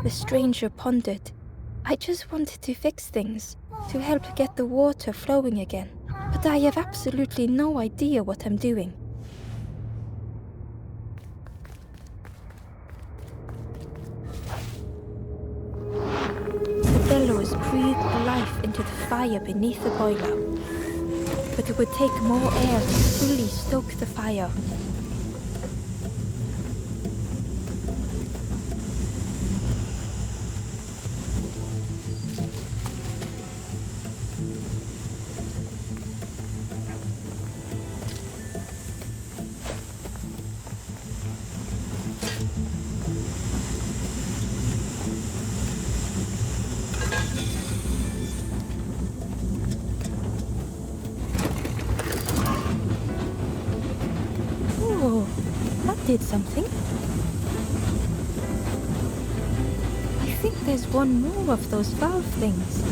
S1: The stranger pondered. I just wanted to fix things, to help get the water flowing again. But I have absolutely no idea what I'm doing. The bellows breathed life into the fire beneath the boiler. But it would take more air to fully stoke the fire. Did something. I think there's one more of those valve things.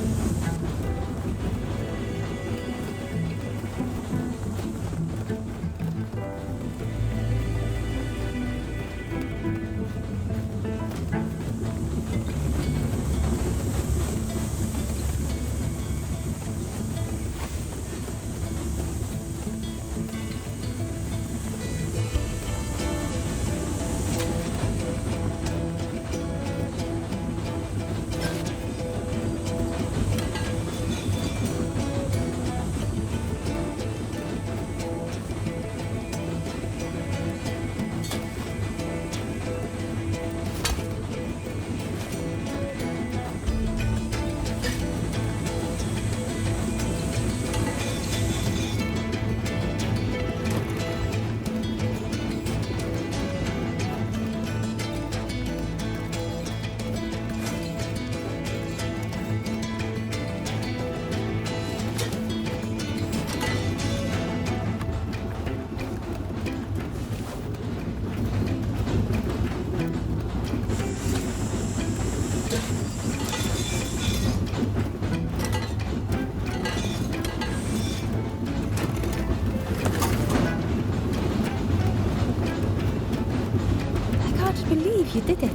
S1: you did it.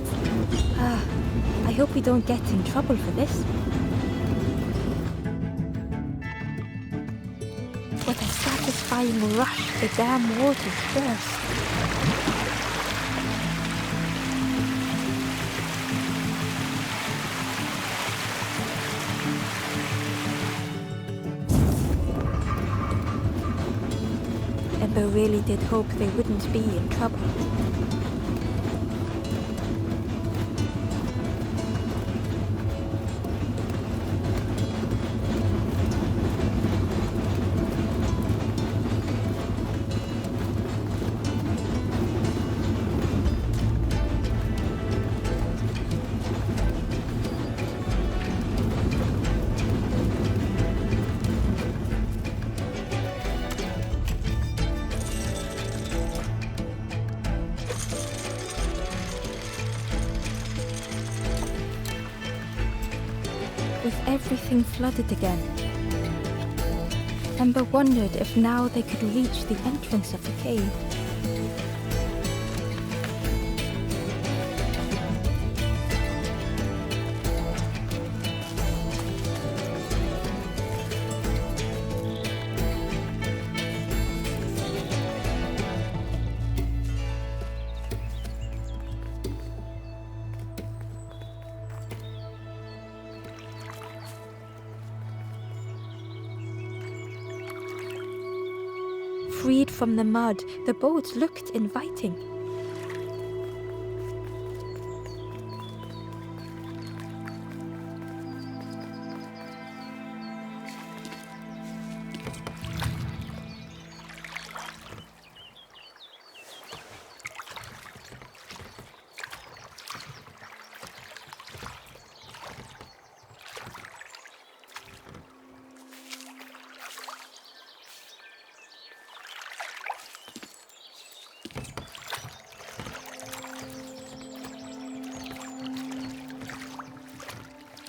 S1: I hope we don't get in trouble for this. What a satisfying rush the dam waters burst. Ember really did hope they wouldn't be in trouble. With everything flooded again, Ember wondered if now they could reach the entrance of the cave. Freed from the mud, the boat looked inviting.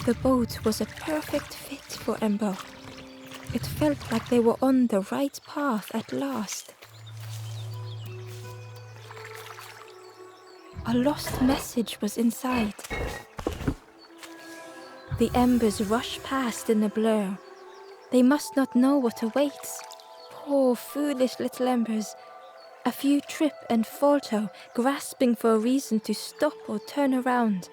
S1: The boat was a perfect fit for Ember. It felt like they were on the right path at last. A lost message was inside. The embers rush past in a blur. They must not know what awaits. Poor, foolish little embers. A few trip and falter, grasping for a reason to stop or turn around.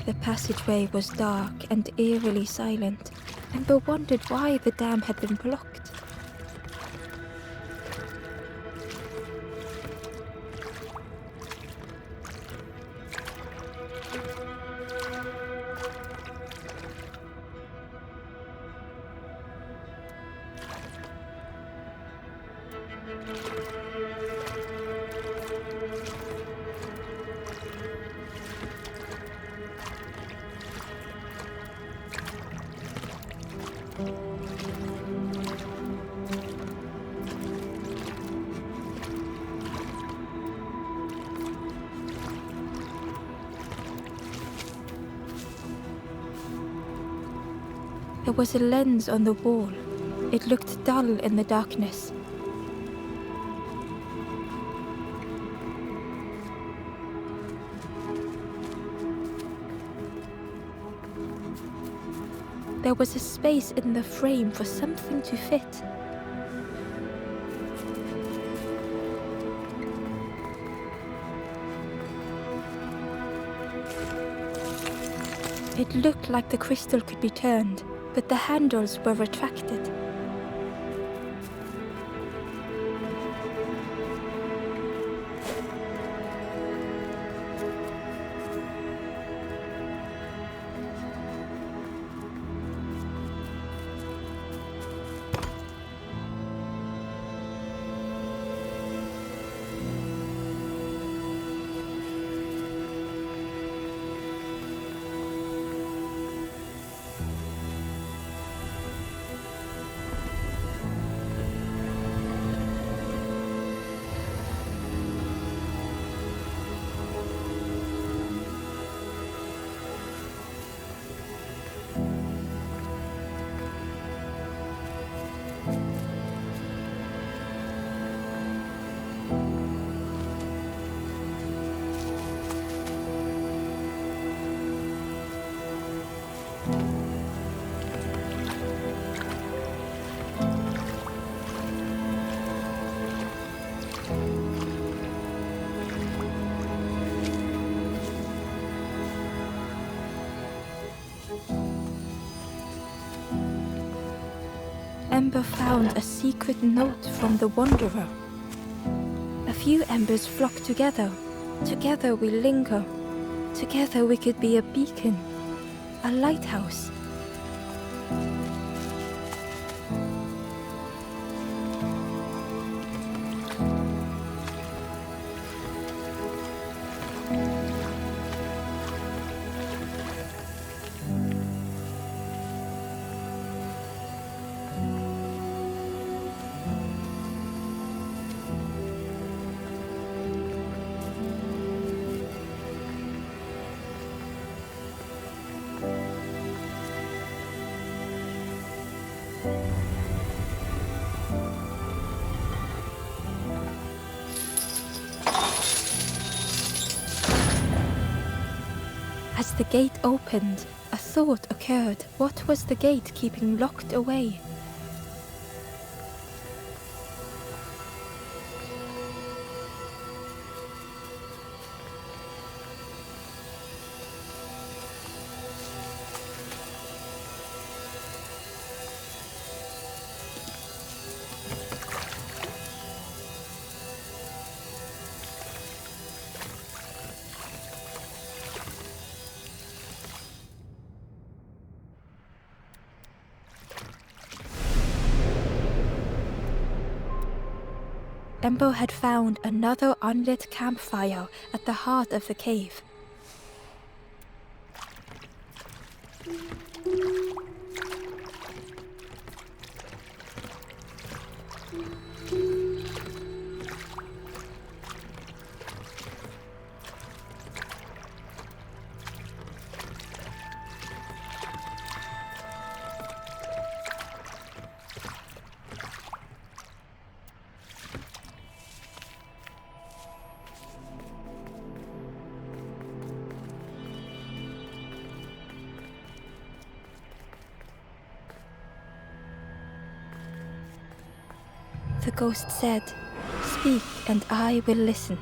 S1: The passageway was dark and eerily silent. Ember wondered why the dam had been blocked. There was a lens on the wall. It looked dull in the darkness. There was a space in the frame for something to fit. It looked like the crystal could be turned, but the handles were retracted. Ember found a secret note from the Wanderer. A few embers flock together. Together we linger. Together we could be a beacon, a lighthouse. As the gate opened, a thought occurred. What was the gate keeping locked away? Ember had found another unlit campfire at the heart of the cave. The ghost said, "Speak and I will listen."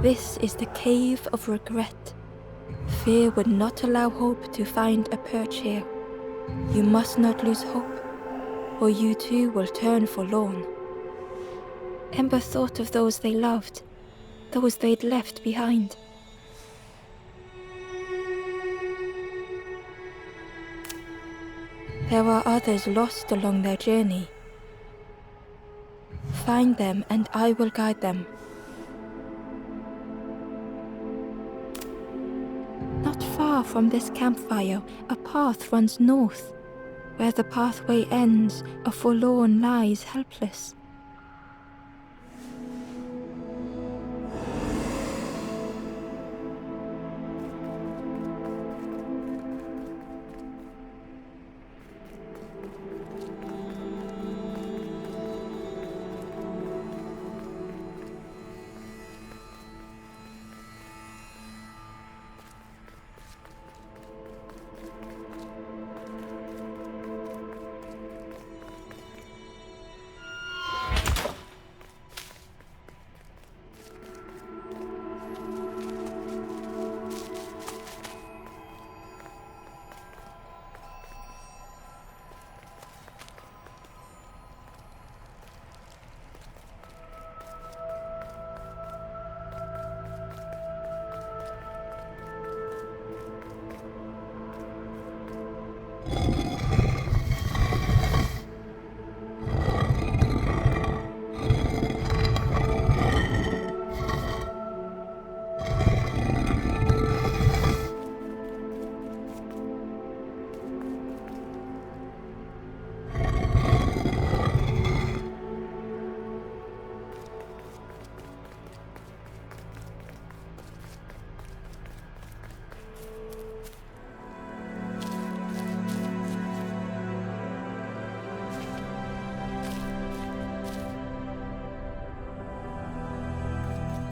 S1: This is the cave of regret. Fear would not allow hope to find a perch here. You must not lose hope, or you too will turn forlorn. Ember thought of those they loved, those they'd left behind. There are others lost along their journey. Find them and I will guide them. Not far from this campfire, a path runs north. Where the pathway ends, a forlorn lies helpless.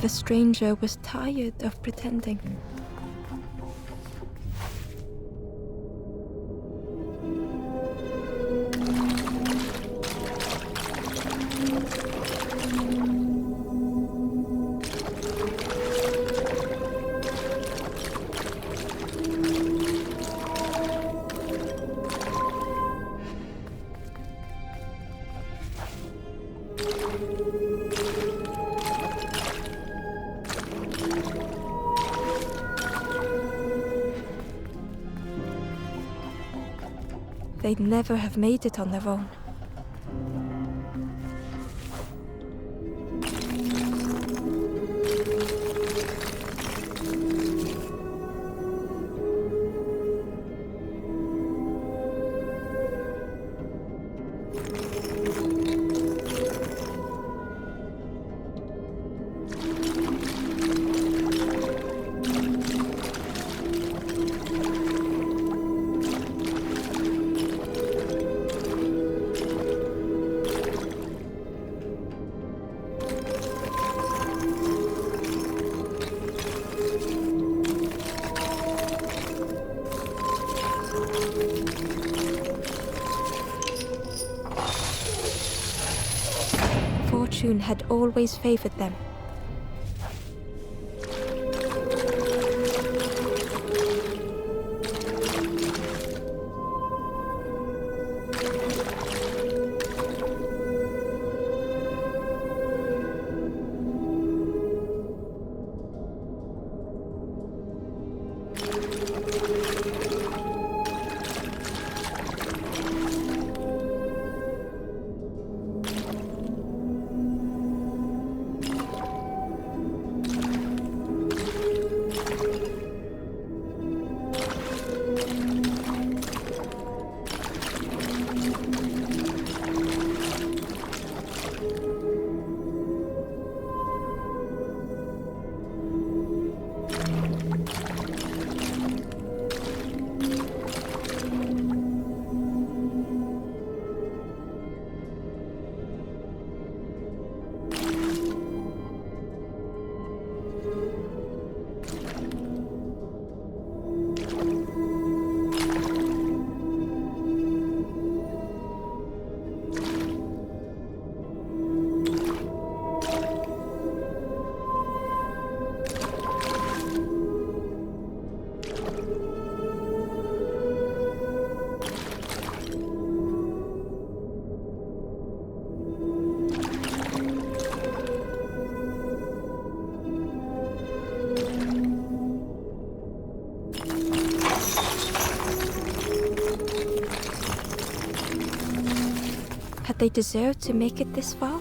S1: The stranger was tired of pretending. They'd never have made it on their own. Fortune had always favored them. Had they deserved to make it this far?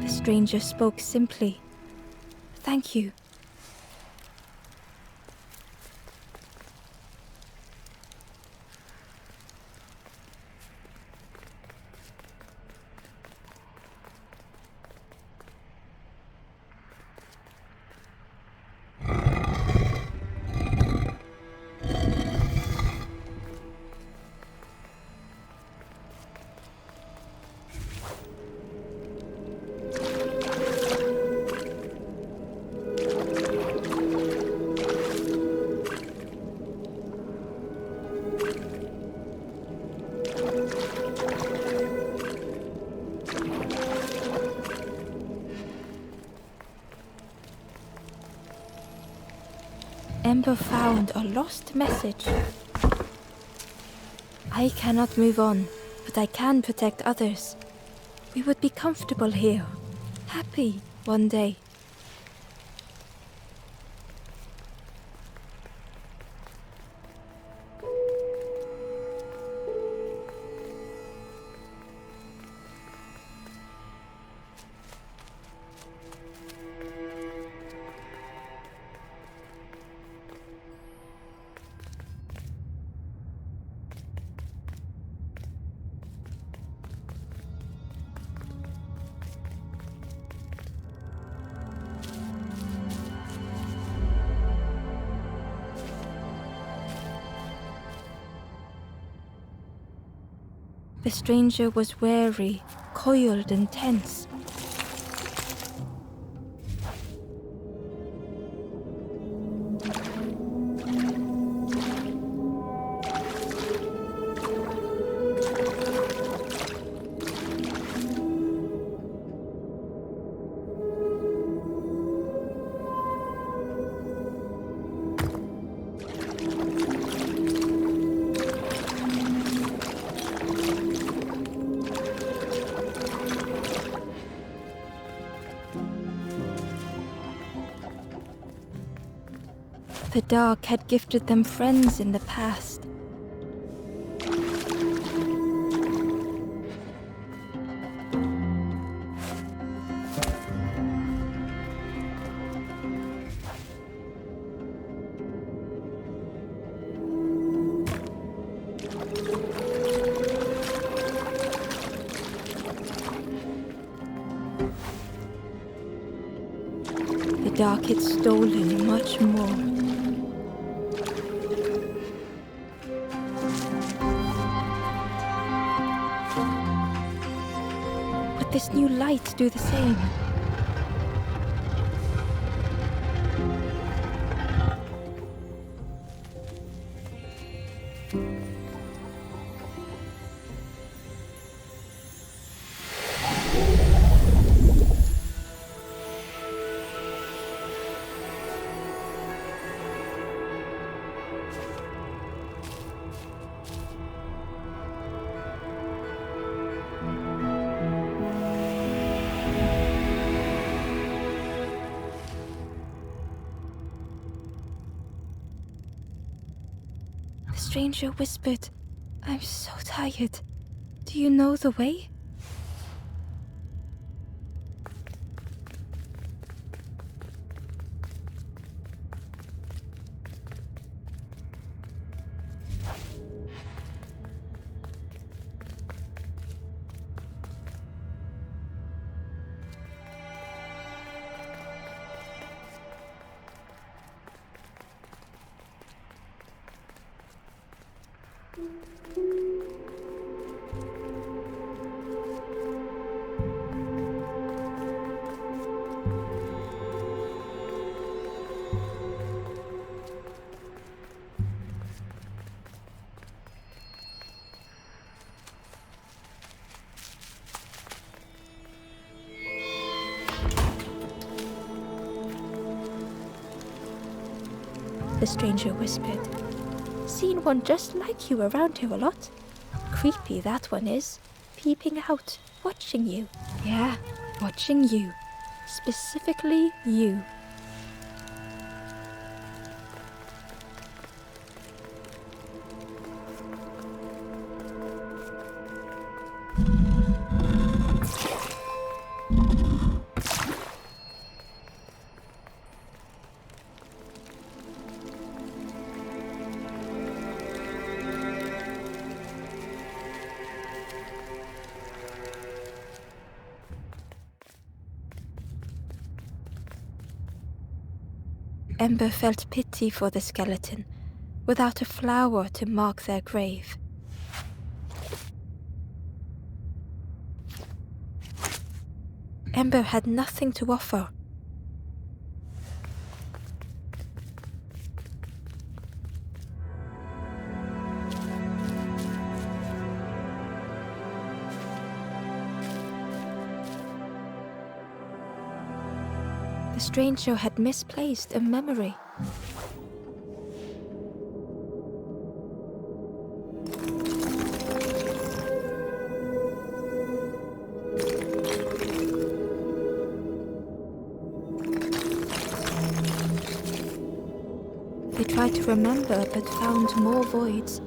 S1: The stranger spoke simply. Thank you. Ember found a lost message. I cannot move on, but I can protect others. We would be comfortable here, happy one day. The stranger was wary, coiled and tense. The dark had gifted them friends in the past. The dark had stolen much more. Would this new light do the same? The stranger whispered, "I'm so tired. Do you know the way?" The stranger whispered. "Seen one just like you around here a lot. Creepy that one is. Peeping out, watching you. Yeah, watching you. Specifically you." Ember felt pity for the skeleton, without a flower to mark their grave. Ember had nothing to offer. The stranger had misplaced a memory. They tried to remember but found more voids.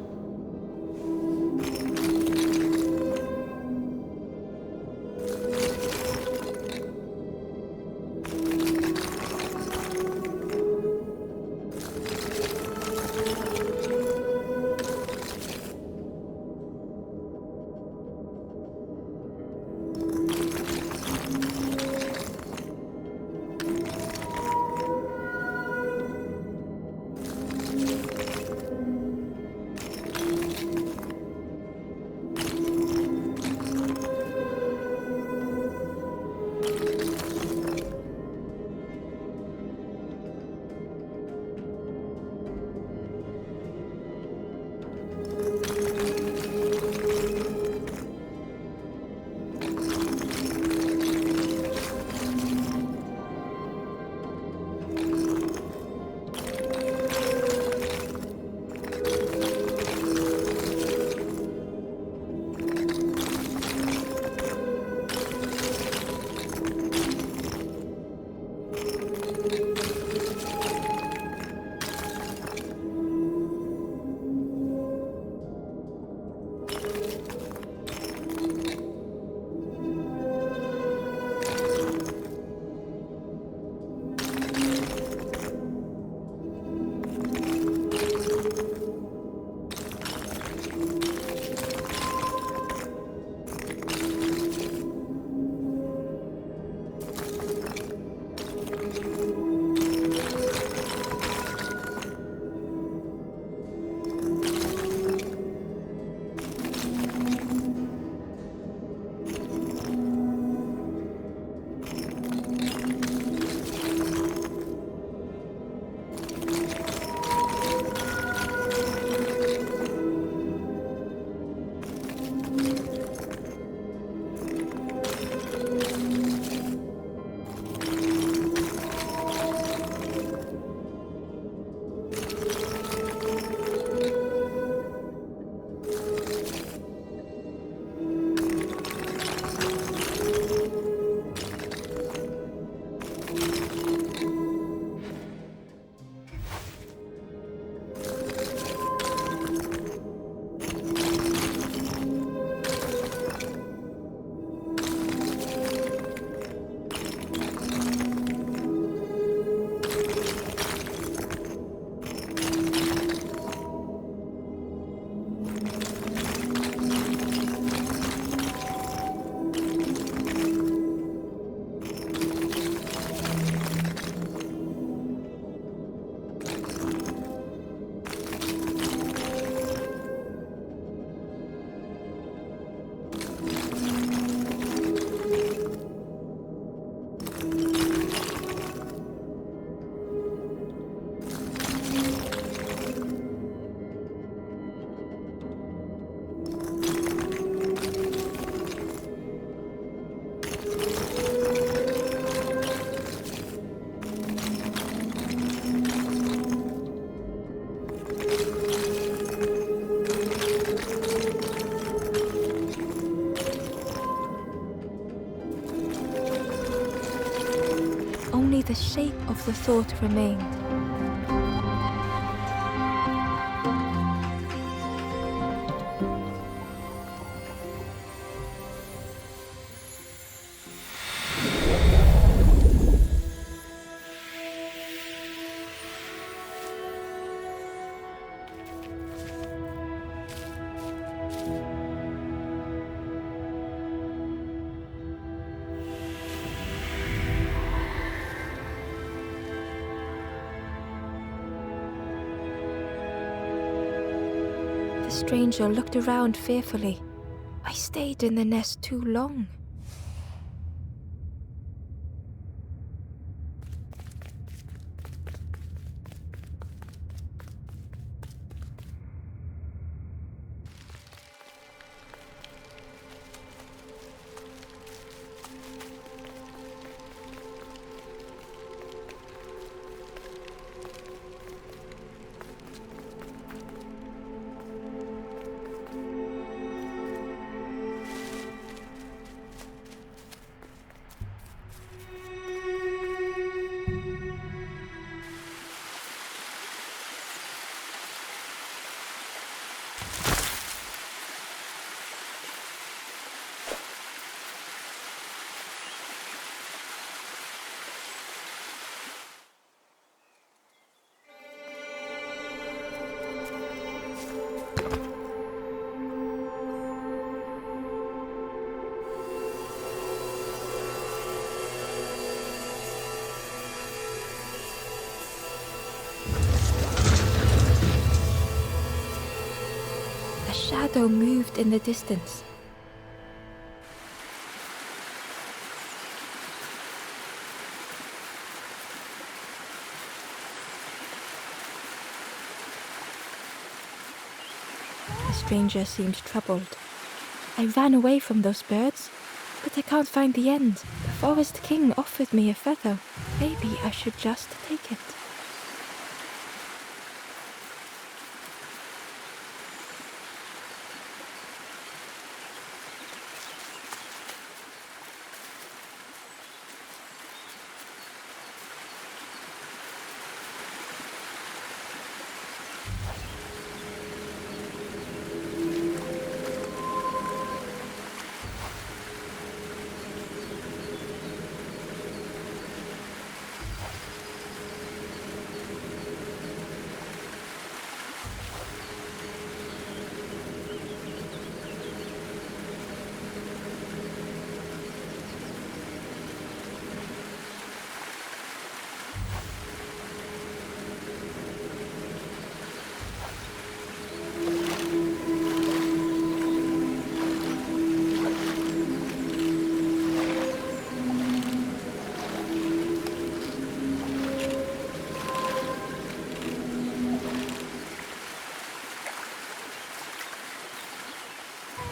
S1: only the shape of the thought remained. The stranger looked around fearfully. I stayed in the nest too long. A shadow moved in the distance. The stranger seemed troubled. I ran away from those birds, but I can't find the end. The Forest King offered me a feather. Maybe I should just take it.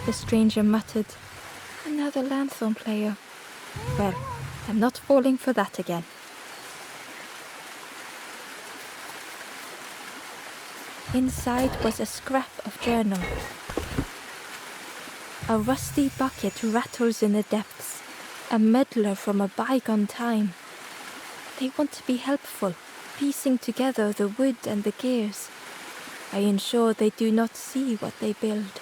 S1: The stranger muttered, "Another lanthorn player. Well, I'm not falling for that again." Inside was a scrap of journal. A rusty bucket rattles in the depths, a meddler from a bygone time. They want to be helpful, piecing together the wood and the gears. I ensure they do not see what they build.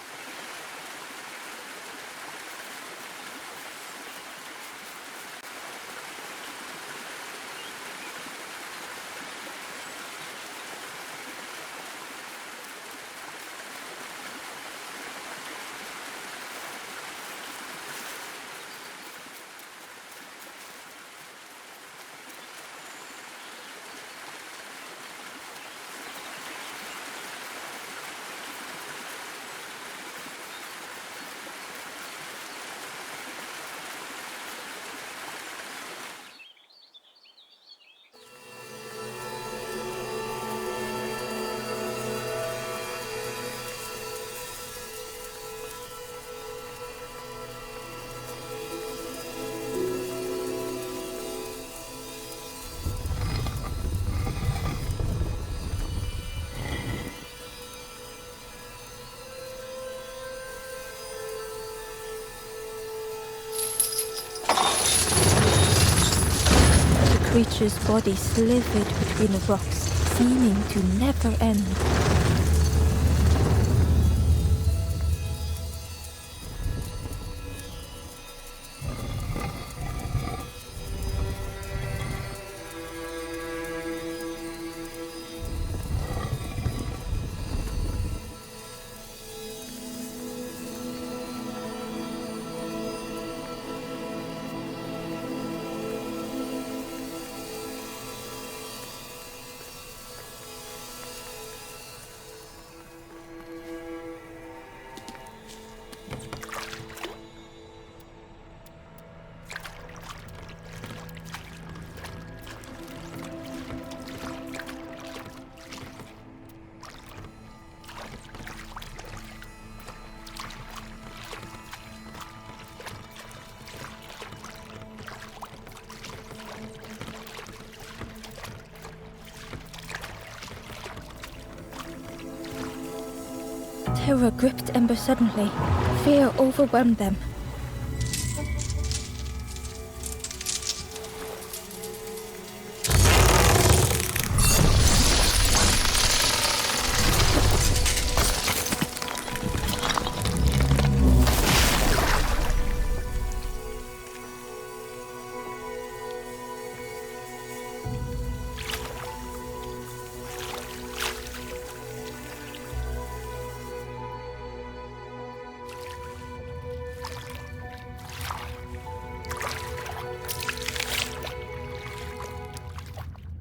S1: creature's body slithered between the rocks, seeming to never end. Terror gripped Ember suddenly. Fear overwhelmed them.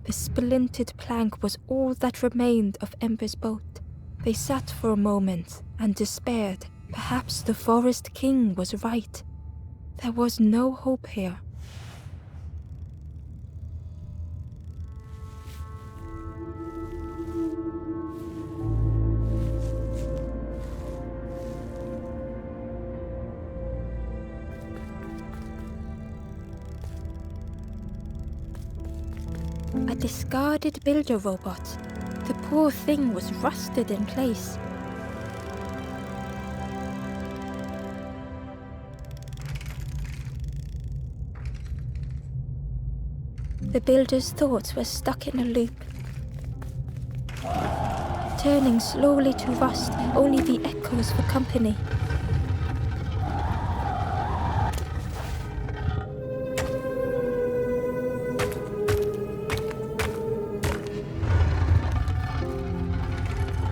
S1: The splintered plank was all that remained of Ember's boat. They sat for a moment and despaired. Perhaps the Forest King was right. There was no hope here. A discarded builder robot. The poor thing was rusted in place. The builder's thoughts were stuck in a loop, turning slowly to rust, only the echoes for company.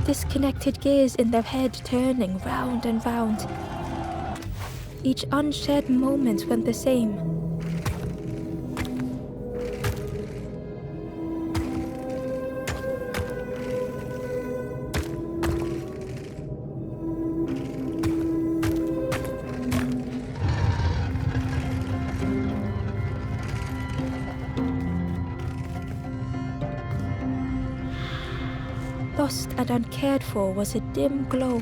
S1: Disconnected gears in their head turning round and round. Each unshared moment went the same. Lost and uncared for was a dim glow.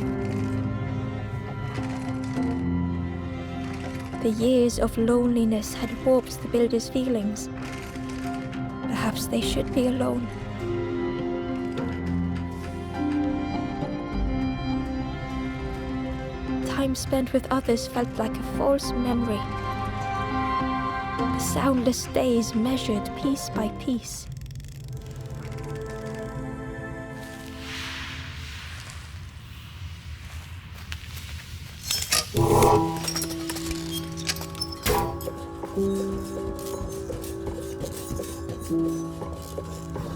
S1: The years of loneliness had warped the builder's feelings. Perhaps they should be alone. Time spent with others felt like a false memory. The soundless days measured piece by piece.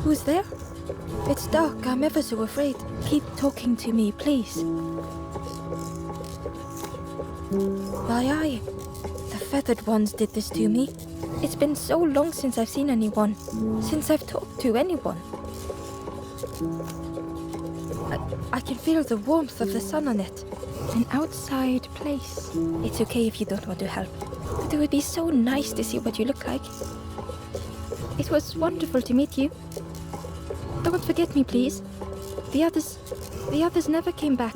S1: Who's there? It's dark, I'm ever so afraid. Keep talking to me, please. Why, the feathered ones did this to me. It's been so long since I've seen anyone, since I've talked to anyone. I can feel the warmth of the sun on it. An outside place. It's okay if you don't want to help, but it would be so nice to see what you look like. It was wonderful to meet you. Don't forget me, please. The others never came back.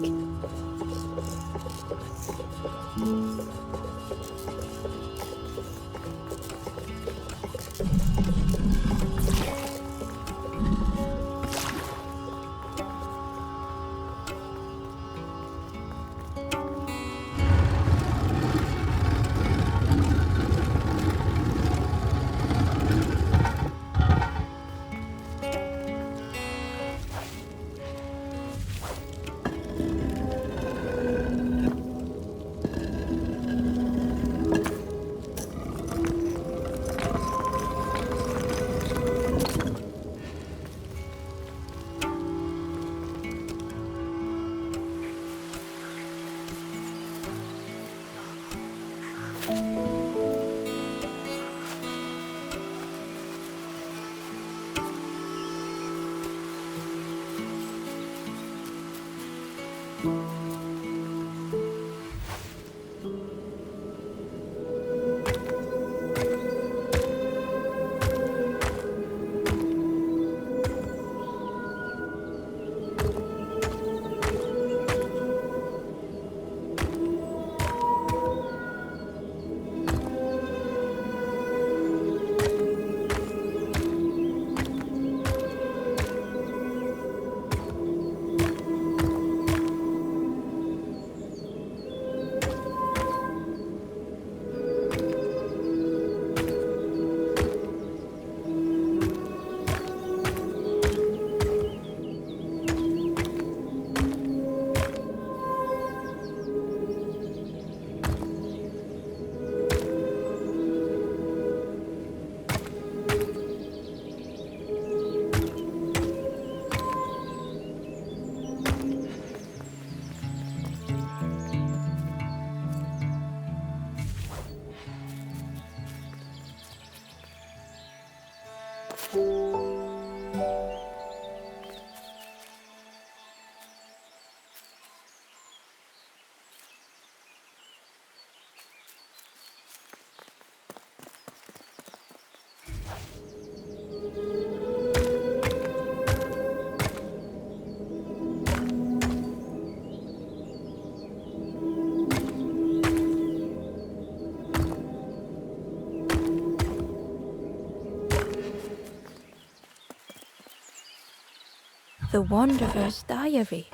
S1: The Wanderer's Diary.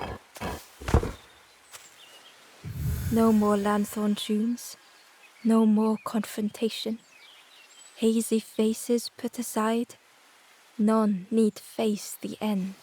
S1: No more lanthorn tunes, no more confrontation. Hazy faces put aside, none need face the end.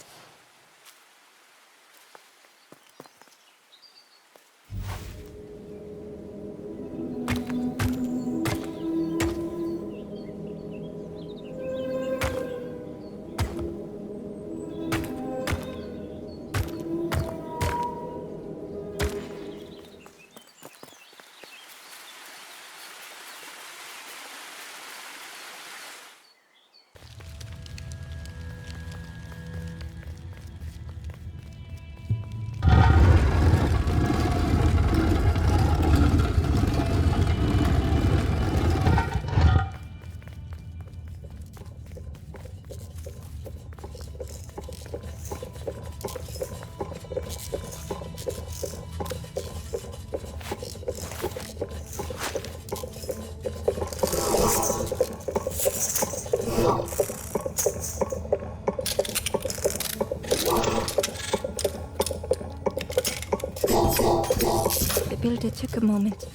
S1: The builder took a moment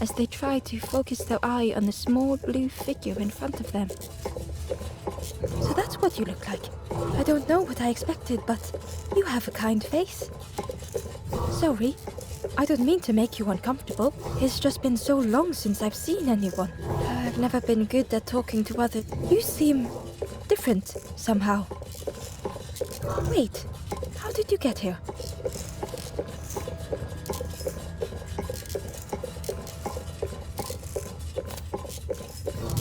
S1: as they tried to focus their eye on the small blue figure in front of them. So that's what you look like. I don't know what I expected, but you have a kind face. Sorry, I don't mean to make you uncomfortable. It's just been so long since I've seen anyone. I've never been good at talking to others. You seem different somehow. Wait, how did you get here?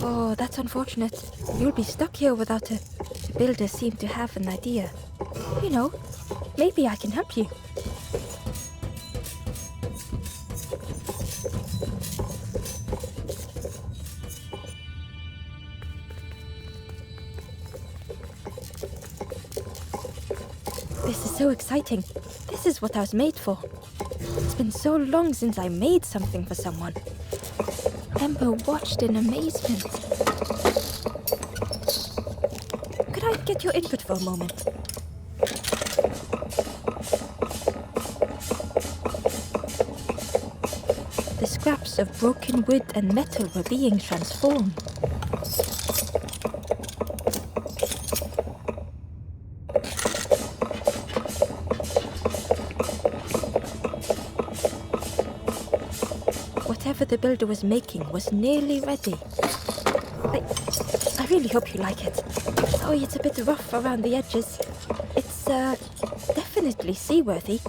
S1: Oh, that's unfortunate. You'll be stuck here without a... The builder seemed to have an idea. You know, maybe I can help you. This is so exciting. This is what I was made for. It's been so long since I made something for someone. Ember watched in amazement. Could I get your input for a moment? The scraps of broken wood and metal were being transformed. Whatever the builder was making was nearly ready. I really hope you like it. Sorry, it's a bit rough around the edges. It's, definitely seaworthy.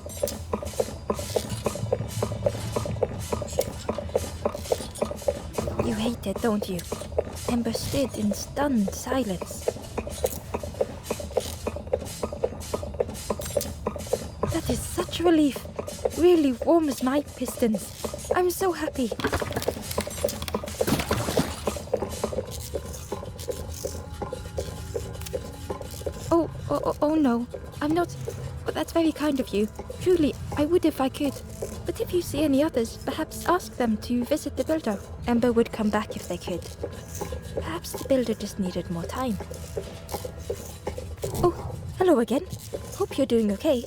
S1: You hate it, don't you? Ember stood in stunned silence. That is such relief. really warms my pistons. I'm so happy. Oh no, I'm not. But that's very kind of you. Truly, I would if I could. But if you see any others, perhaps ask them to visit the builder. Ember would come back if they could. Perhaps the builder just needed more time. Oh, hello again. Hope you're doing okay.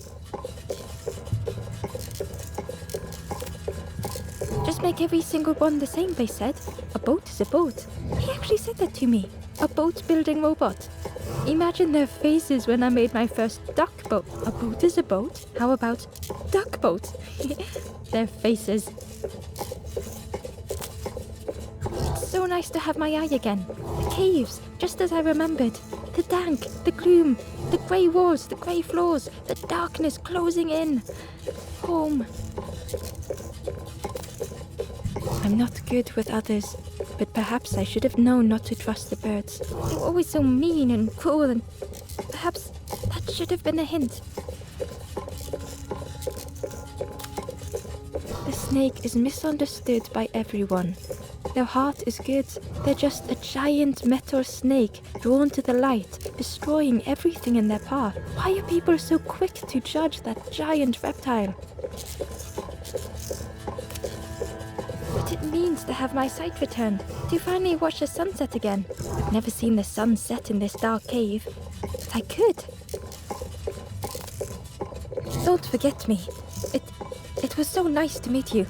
S1: Just make every single one the same, they said. A boat is a boat. He actually said that to me. A boat-building robot. Imagine their faces when I made my first duck boat. A boat is a boat. How about duck boat? Their faces. It's so nice to have my eye again. The caves, just as I remembered. The dank, the gloom, the grey walls, the grey floors, the darkness closing in. Home. I'm not good with others, but perhaps I should have known not to trust the birds. They were always so mean and cruel, and perhaps that should have been a hint. The snake is misunderstood by everyone. Their heart is good. They're just a giant metal snake drawn to the light, destroying everything in their path. Why are people so quick to judge that giant reptile? What it means to have my sight returned, to finally watch the sunset again. I've never seen the sun set in this dark cave, but I could. Don't forget me. It was so nice to meet you.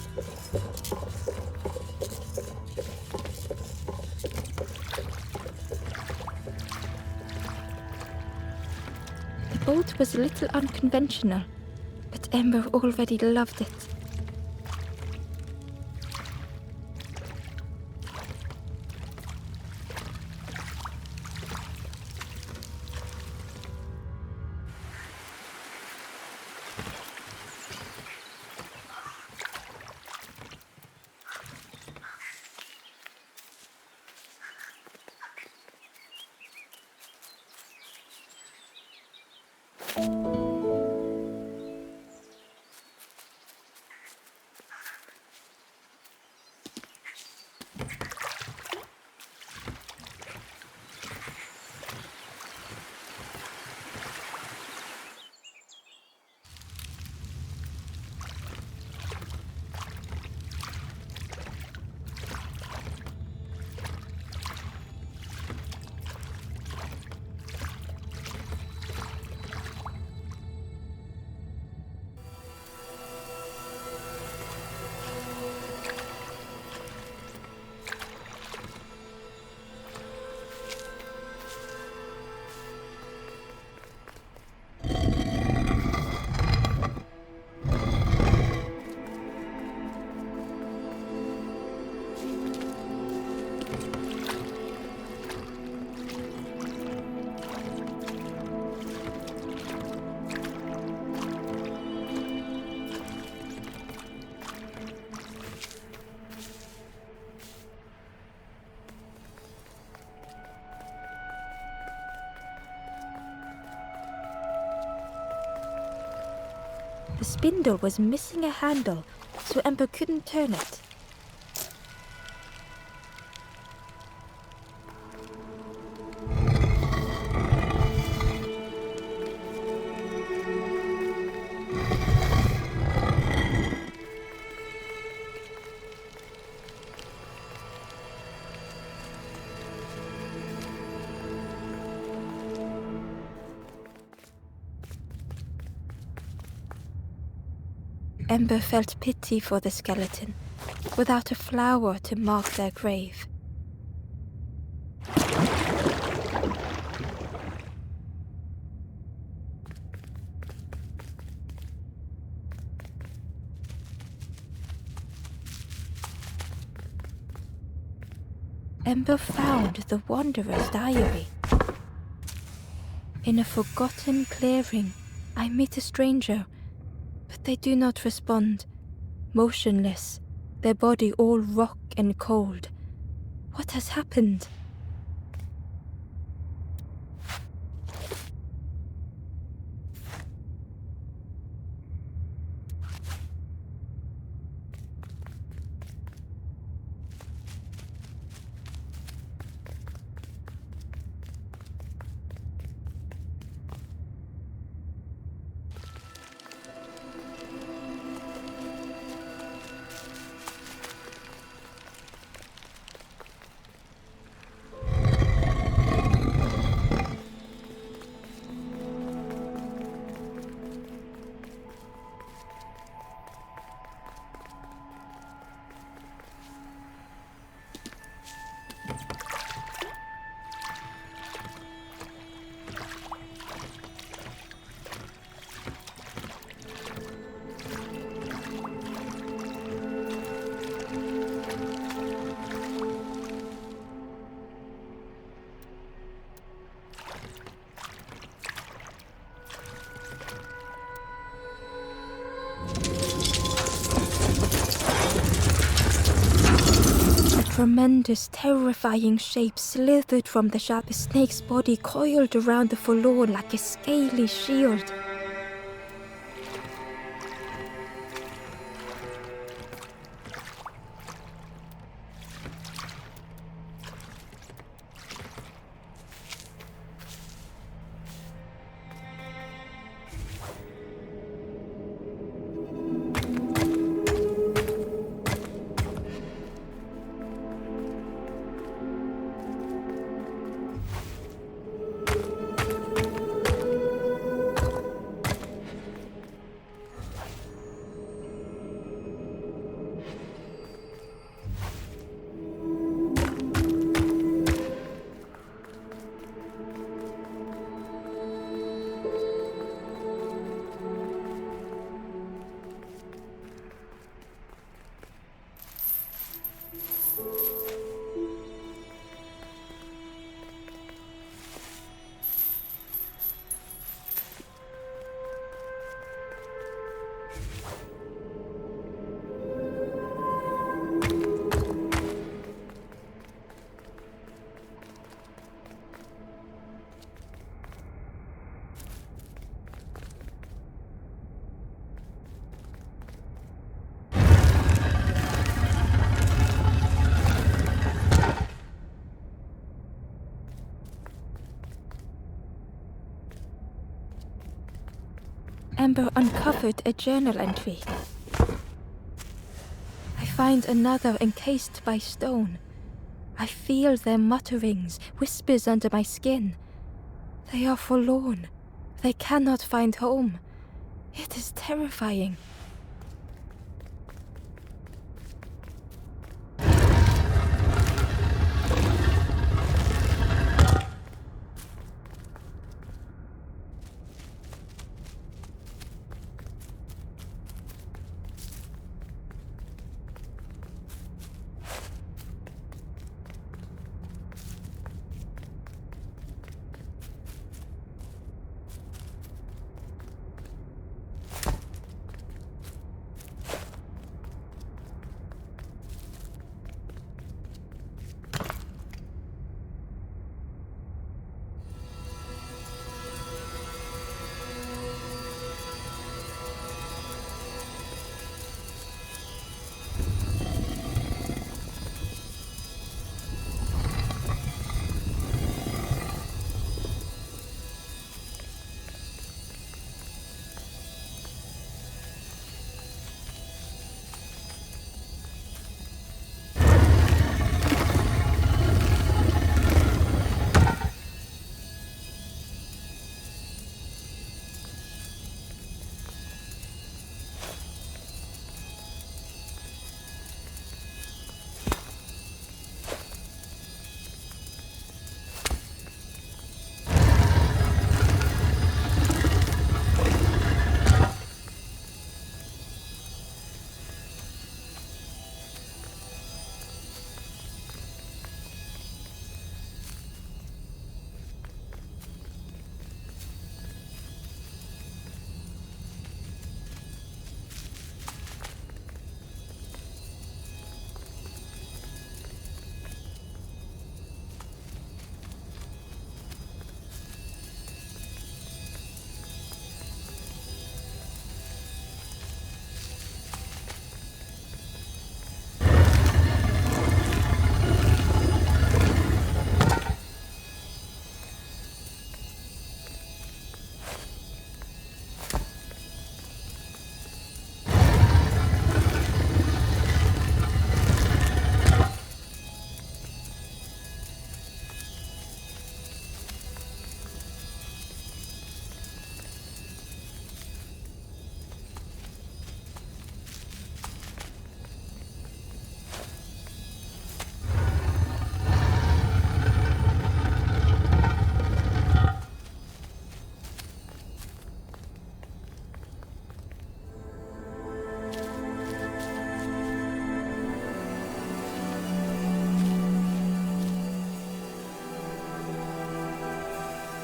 S1: The boat was a little unconventional, but Ember already loved it. The spindle was missing a handle, so Ember couldn't turn it. Ember felt pity for the skeleton, without a flower to mark their grave. Ember found the Wanderer's diary. In a forgotten clearing, I meet a stranger, but they do not respond. Motionless, their body all rock and cold. What has happened? tremendous, terrifying shape slithered from the shadow. The snake's body coiled around the forlorn like a scaly shield. Ember uncovered a journal entry. I find another encased by stone. I feel their mutterings, whispers under my skin. They are forlorn. They cannot find home. It is terrifying.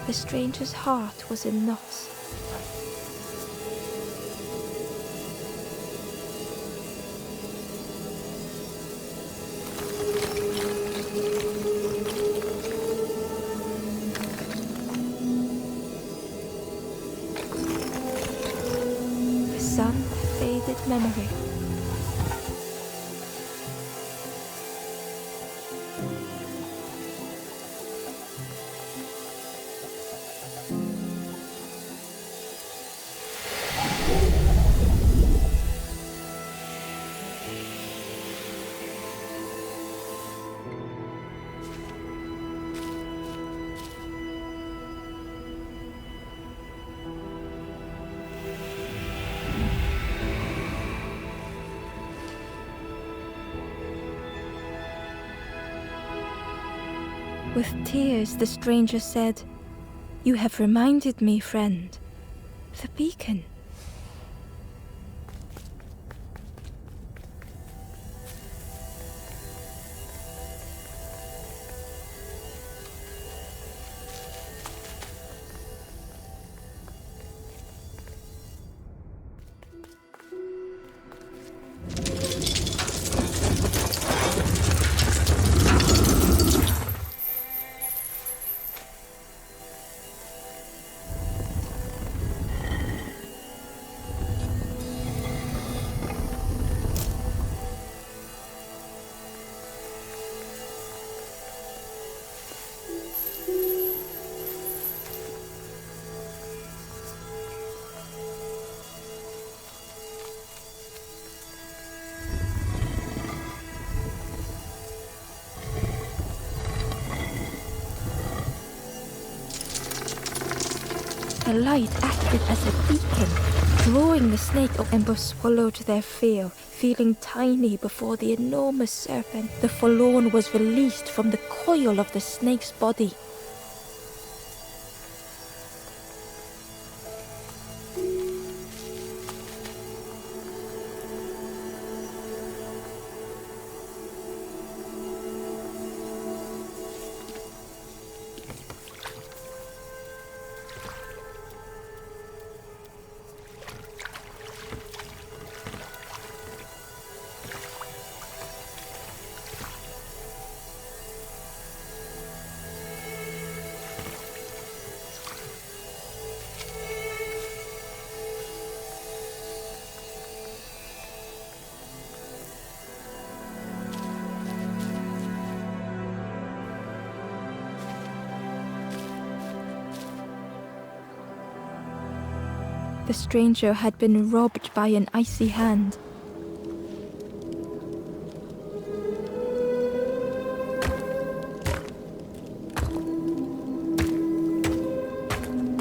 S1: The stranger's heart was in knots. sun a faded memory. With tears, the stranger said, "You have reminded me, friend. The beacon." The light acted as a beacon, drawing the snake. Ember swallowed their fear, feeling tiny before the enormous serpent. The forlorn was released from the coil of the snake's body. The stranger had been robbed by an icy hand.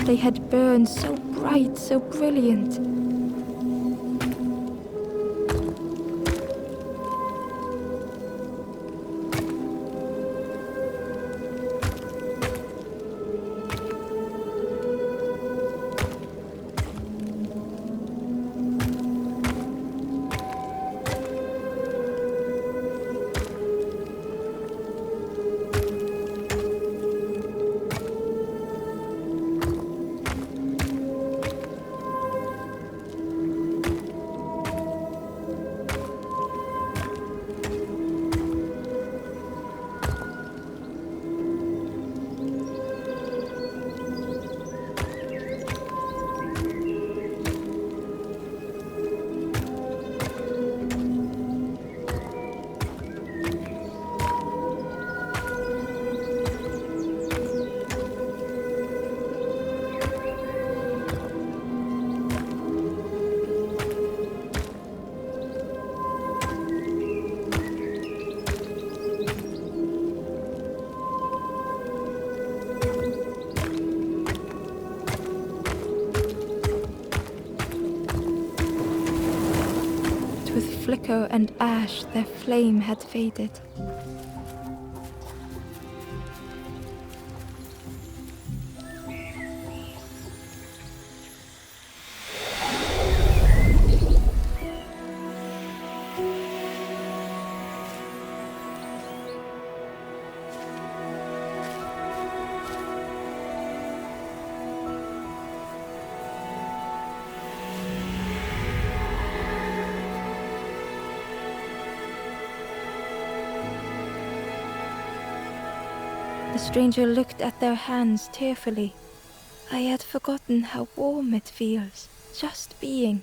S1: They had burned so bright, so brilliant. With flicker and ash, their flame had faded. The stranger looked at their hands tearfully. "I had forgotten how warm it feels, just being."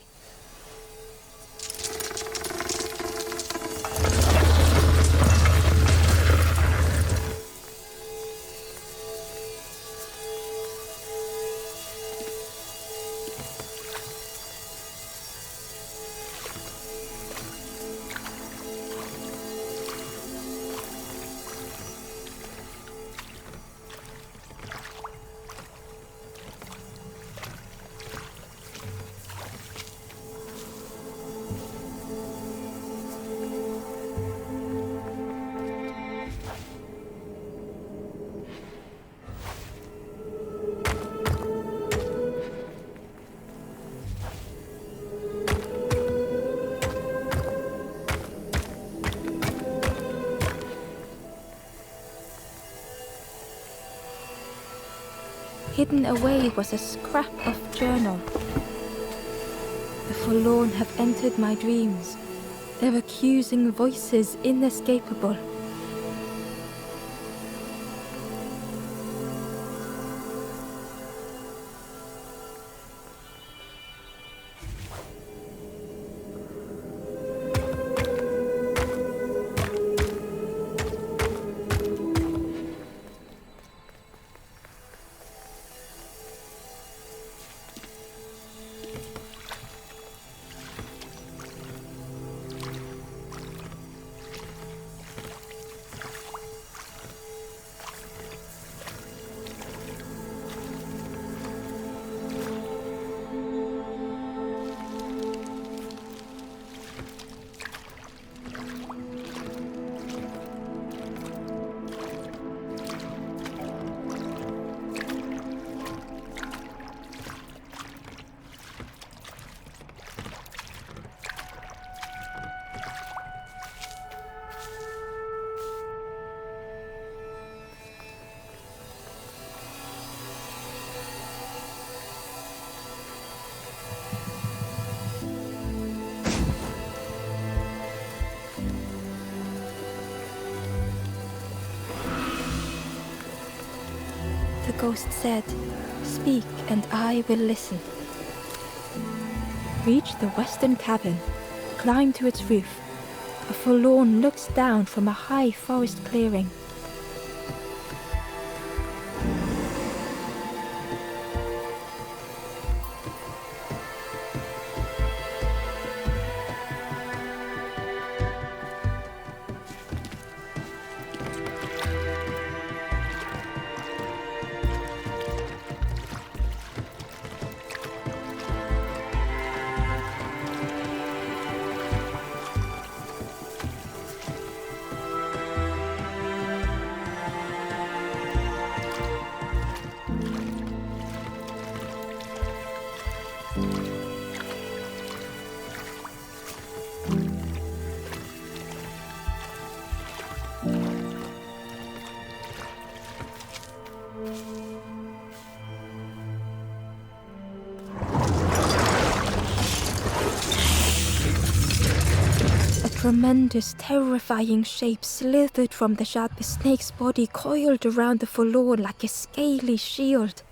S1: Hidden away was a scrap of journal. The forlorn have entered my dreams, their accusing voices inescapable. The ghost said, "Speak, and I will listen." Reach the western cabin, climb to its roof. A forlorn looks down from a high forest clearing. Tremendous, terrifying shape slithered from the shadow. The snake's body coiled around the forlorn like a scaly shield.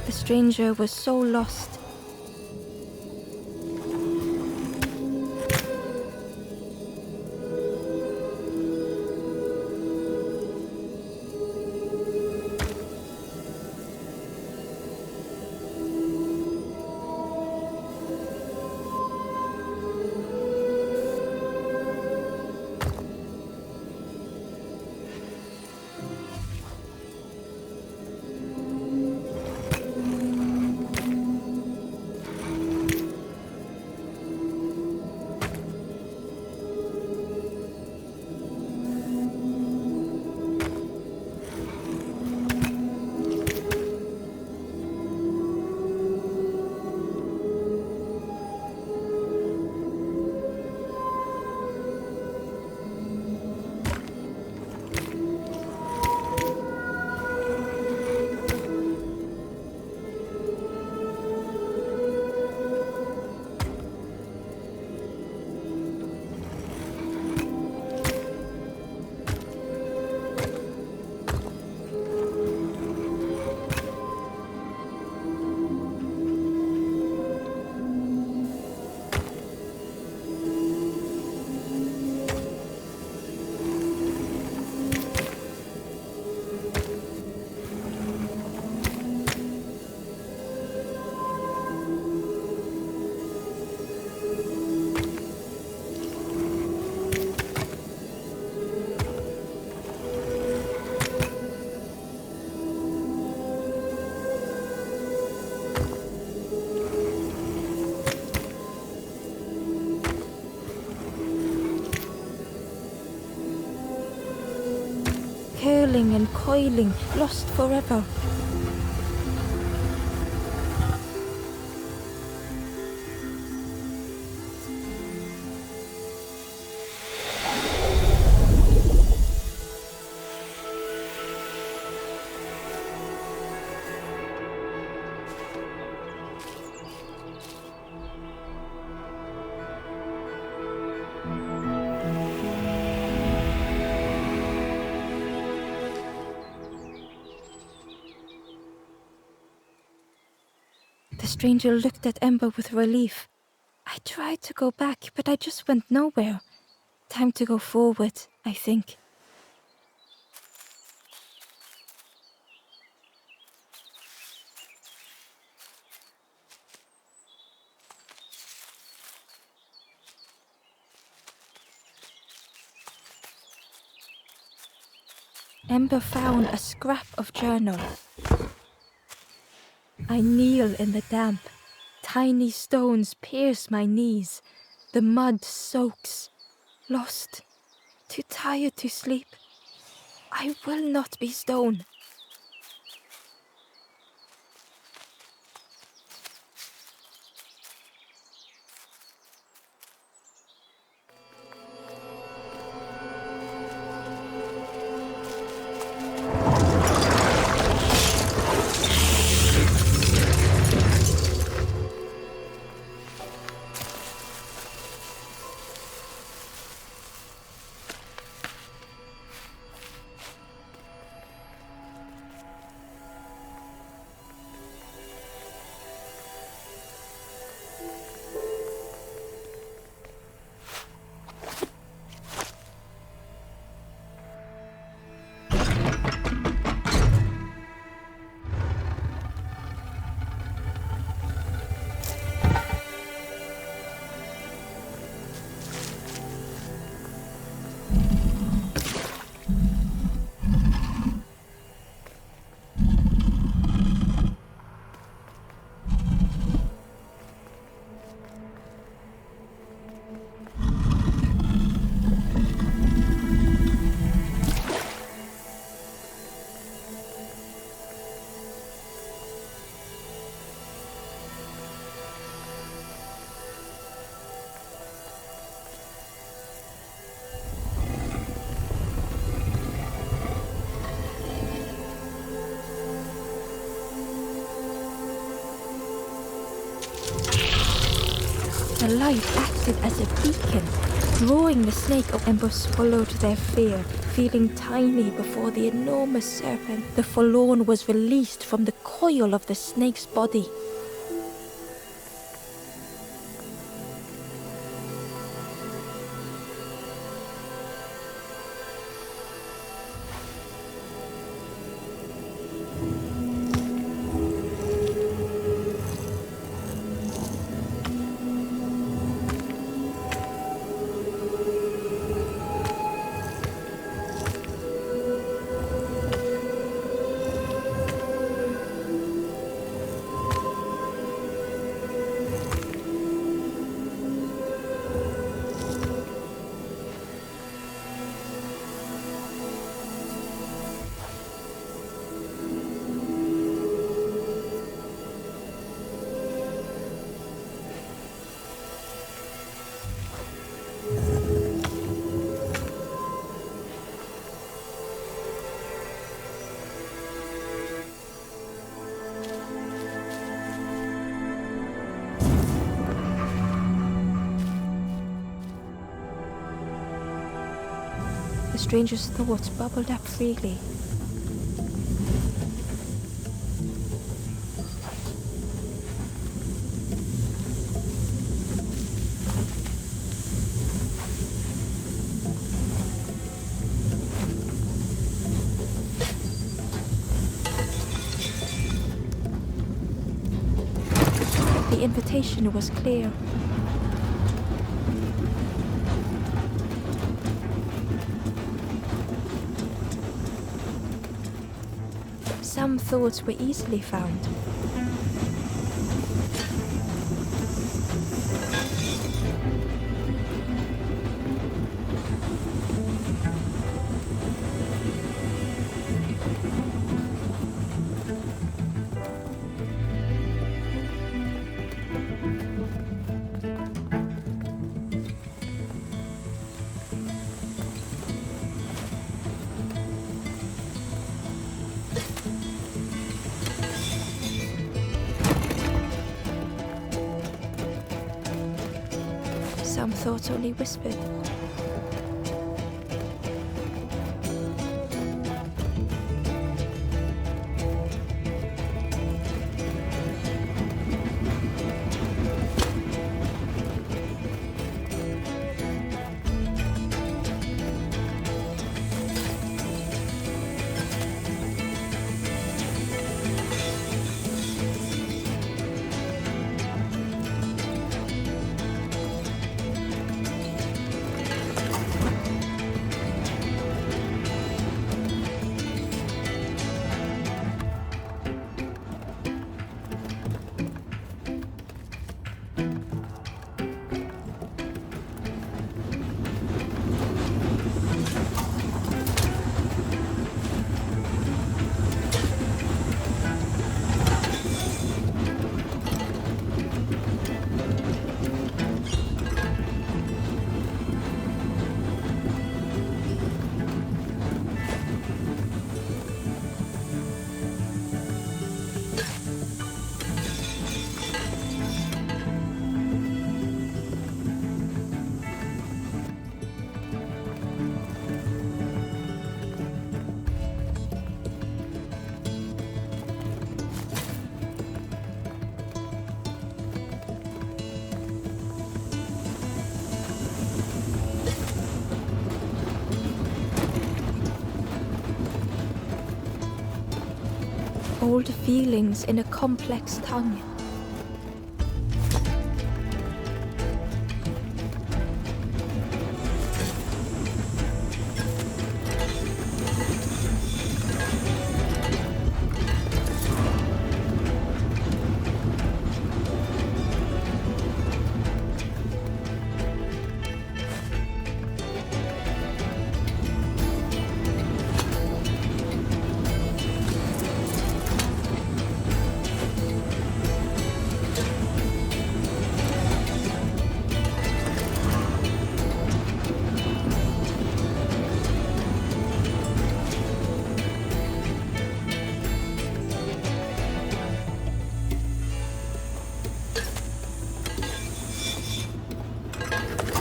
S1: The stranger was so lost. coiling and coiling, lost forever. The stranger looked at Ember with relief. I tried to go back, but I just went nowhere. Time to go forward, I think. Ember found a scrap of journal. I kneel in the damp. Tiny stones pierce my knees. The mud soaks. Lost. Too tired to sleep. I will not be stone. The light acted as a beacon, drawing the snake. Ember swallowed their fear, feeling tiny before the enormous serpent. The forlorn was released from the coil of the snake's body. The stranger's thoughts bubbled up freely. The invitation was clear. Some thoughts were easily found. become thoughts only whispered. Old feelings in a complex tongue.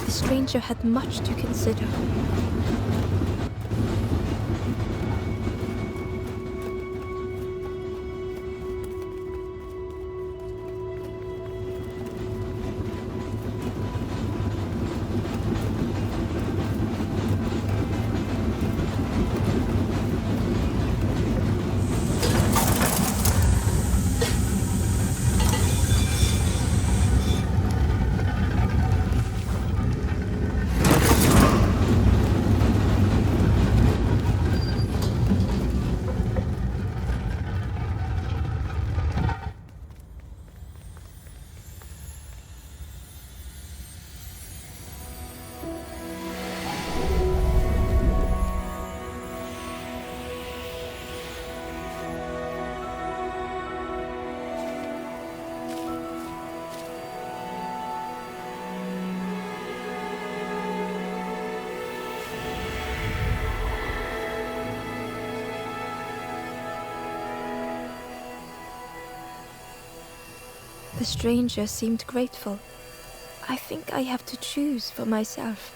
S1: The stranger had much to consider. The stranger seemed grateful. I think I have to choose for myself.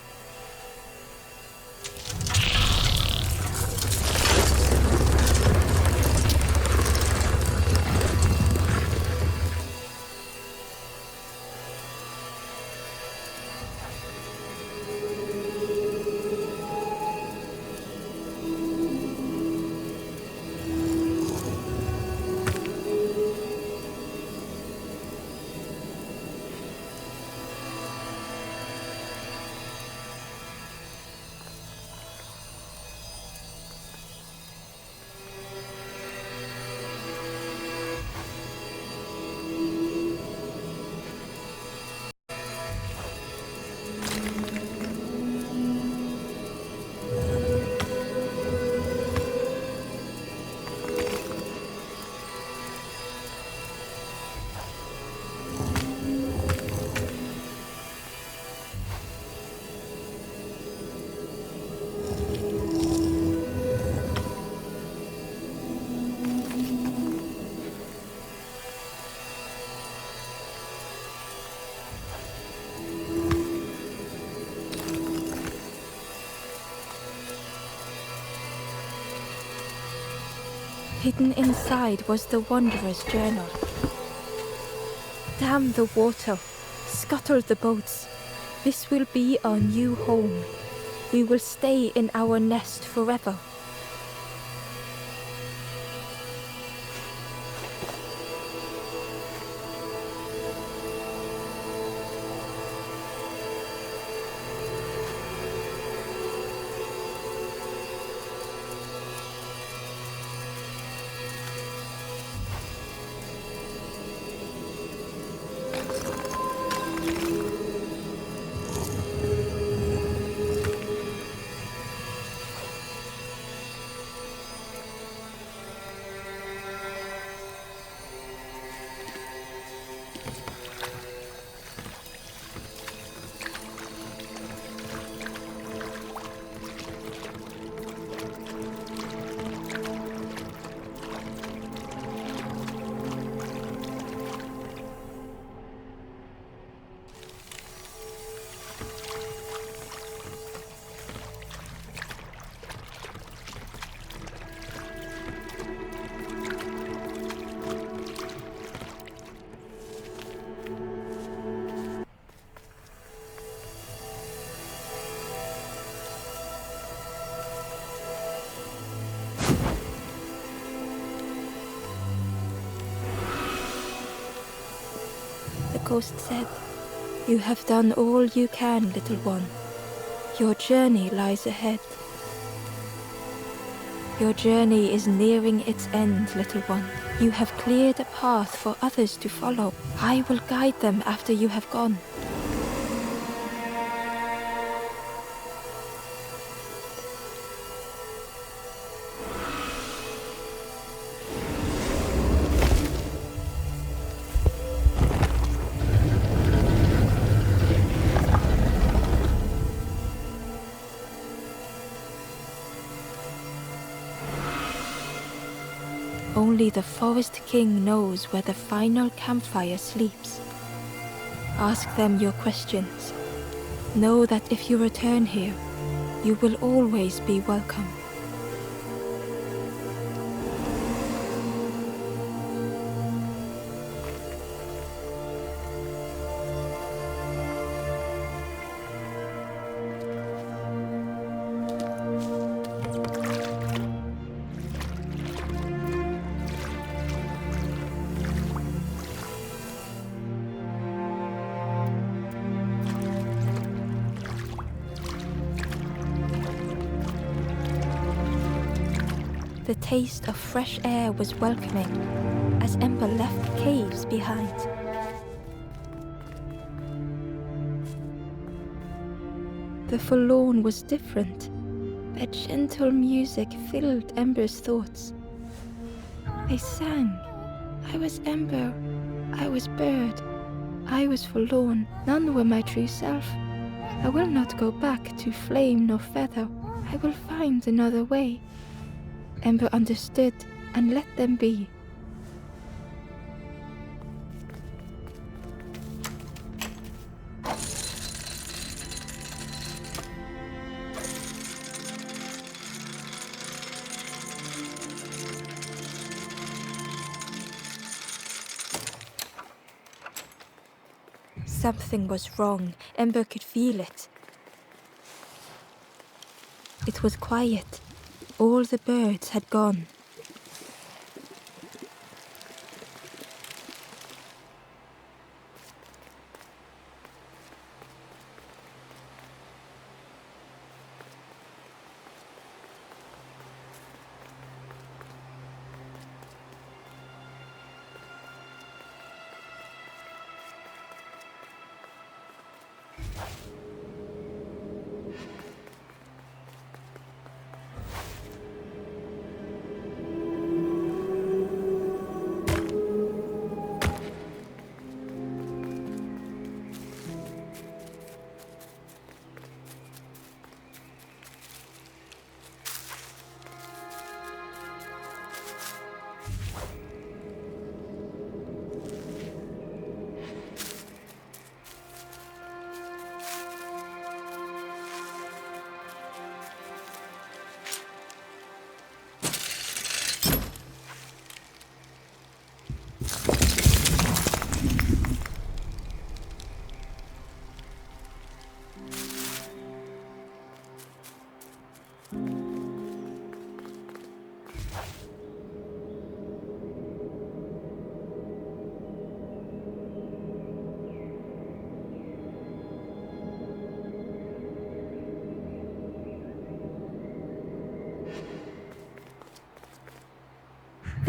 S1: Hidden inside was the wanderer's journal. Dam the water, scuttle the boats. This will be our new home. We will stay in our nest forever. The ghost said, "You have done all you can, little one. Your journey lies ahead. Your journey is nearing its end, little one. You have cleared a path for others to follow. I will guide them after you have gone." Only the Forest King knows where the final campfire sleeps. Ask them your questions. Know that if you return here, you will always be welcome. The taste of fresh air was welcoming as Ember left the caves behind. The forlorn was different. Their gentle music filled Ember's thoughts. They sang, "I was Ember, I was bird, I was forlorn, none were my true self. I will not go back to flame nor feather, I will find another way." Ember understood and let them be. Something was wrong. Ember could feel it. It was quiet. All the birds had gone.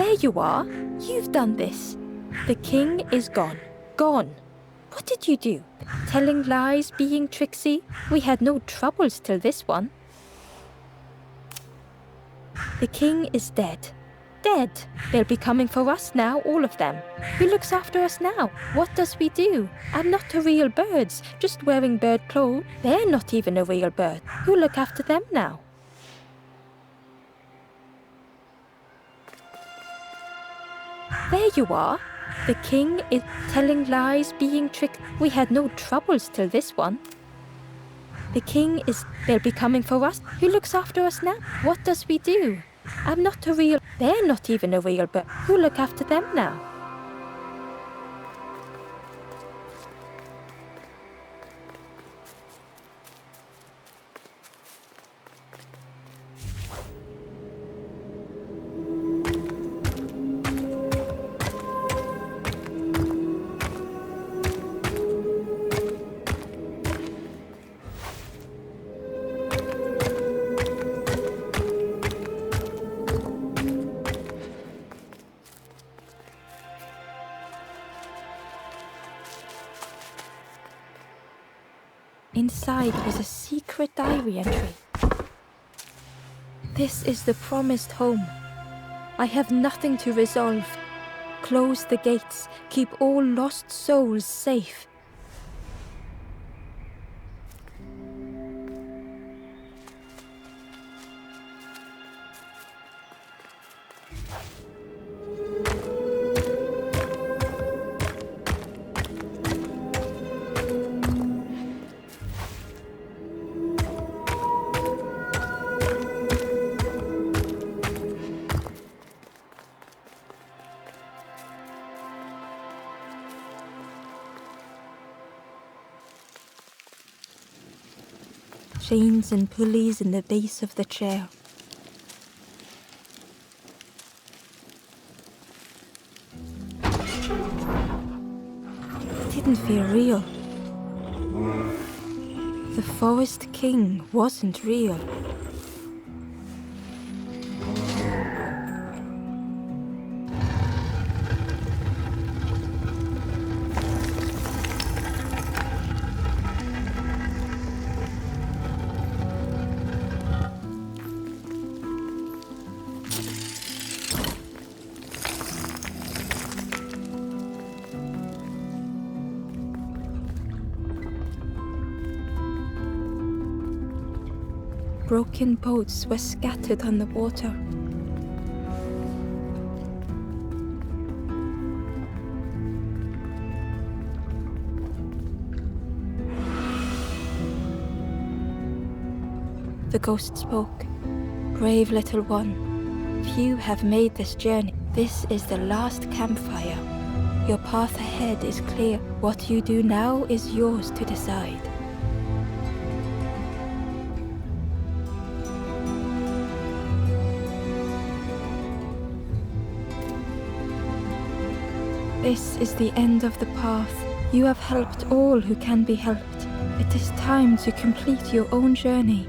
S1: There you are. You've done this. The king is gone. Gone. What did you do? Telling lies, being tricksy? We had no troubles till this one. The king is dead. Dead. They'll be coming for us now, all of them. Who looks after us now? What does we do? I'm not a real bird, just wearing bird clothes. They're not even a real bird. Who look after them now? There you are. The king is telling lies, being tricked. We had no troubles till this one. The king is... They'll be coming for us. Who looks after us now? What does we do? I'm not a real... They're not even a real bird. Who look after them now? Inside was a secret diary entry. This is the promised home. I have nothing to resolve. Close the gates, keep all lost souls safe. Chains and pulleys in the base of the chair. It didn't feel real. The Forest King wasn't real. Broken boats were scattered on the water. The ghost spoke. Brave little one, few have made this journey. This is the last campfire. Your path ahead is clear. What you do now is yours to decide. This is the end of the path. You have helped all who can be helped. It is time to complete your own journey.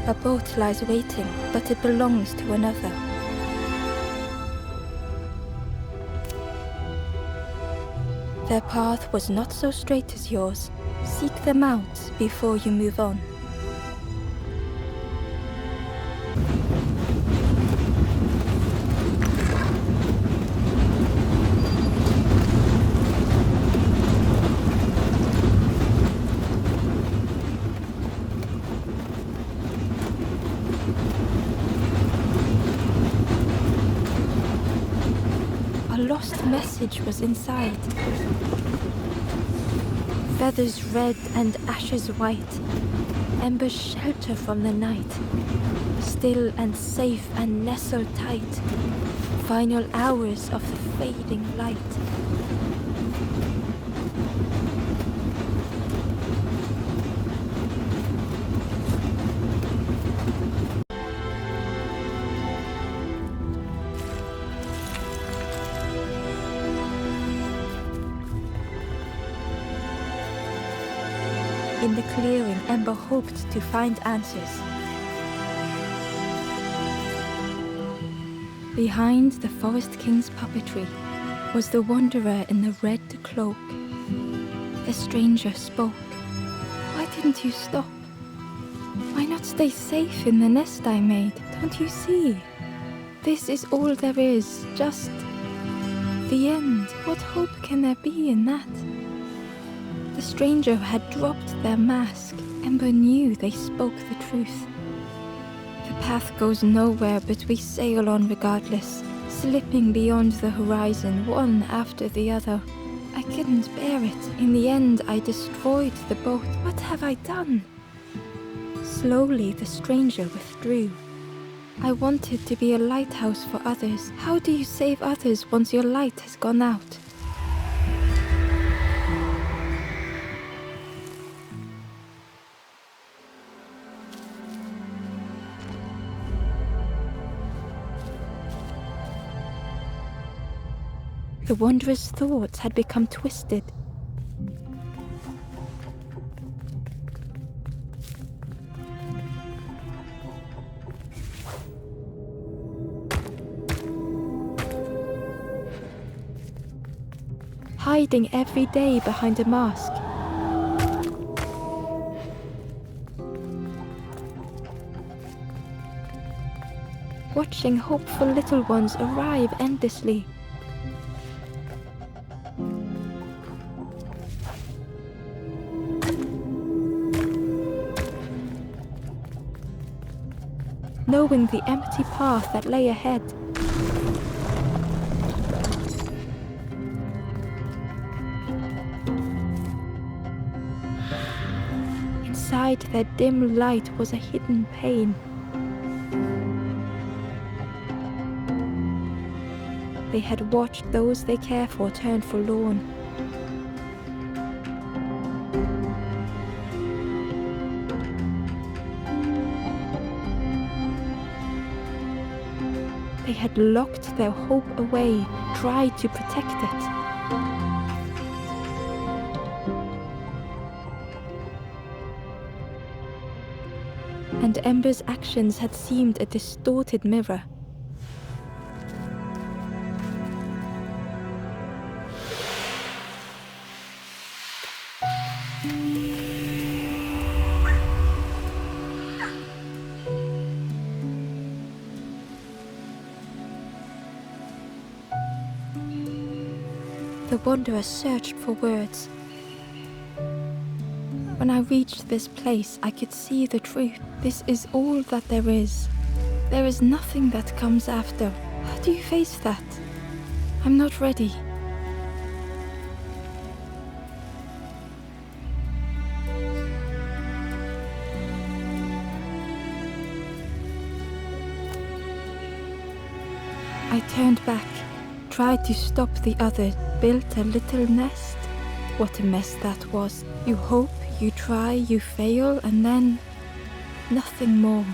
S1: A boat lies waiting, but it belongs to another. Their path was not so straight as yours. Seek them out before you move on. A lost message was inside. Feathers red and ashes white, embers shelter from the night, still and safe and nestled tight, final hours of the fading light. In the clearing, Ember hoped to find answers. Behind the Forest King's puppetry was the wanderer in the red cloak. The stranger spoke. Why didn't you stop? Why not stay safe in the nest I made? Don't you see? This is all there is, just the end. What hope can there be in that? The stranger had dropped their mask. Ember knew they spoke the truth. The path goes nowhere, but we sail on regardless, slipping beyond the horizon, one after the other. I couldn't bear it. In the end, I destroyed the boat. What have I done? Slowly, the stranger withdrew. I wanted to be a lighthouse for others. How do you save others once your light has gone out? The wanderer's thoughts had become twisted. Hiding every day behind a mask. Watching hopeful little ones arrive endlessly. Knowing the empty path that lay ahead. Inside their dim light was a hidden pain. They had watched those they care for turn forlorn. They had locked their hope away, tried to protect it. And Ember's actions had seemed a distorted mirror. The wanderer searched for words. When I reached this place, I could see the truth. This is all that there is. There is nothing that comes after. How do you face that? I'm not ready. I turned back, tried to stop the others, built a little nest. What a mess that was. You hope, you try, you fail, and then nothing more.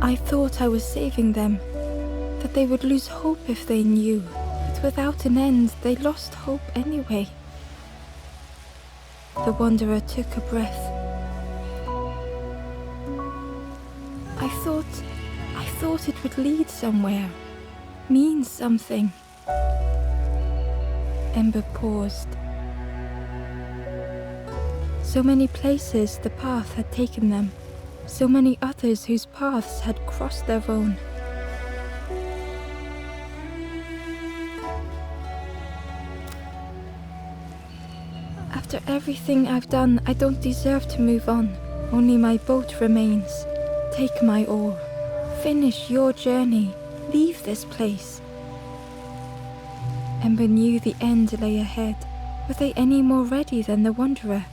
S1: I thought I was saving them, that they would lose hope if they knew, but without an end, they lost hope anyway. The wanderer took a breath. I thought it would lead somewhere, mean something. Ember paused. So many places the path had taken them, so many others whose paths had crossed their own. After everything I've done, I don't deserve to move on. Only my boat remains. Take my oar. Finish your journey. Leave this place. Ember knew the end lay ahead. Were they any more ready than the wanderer?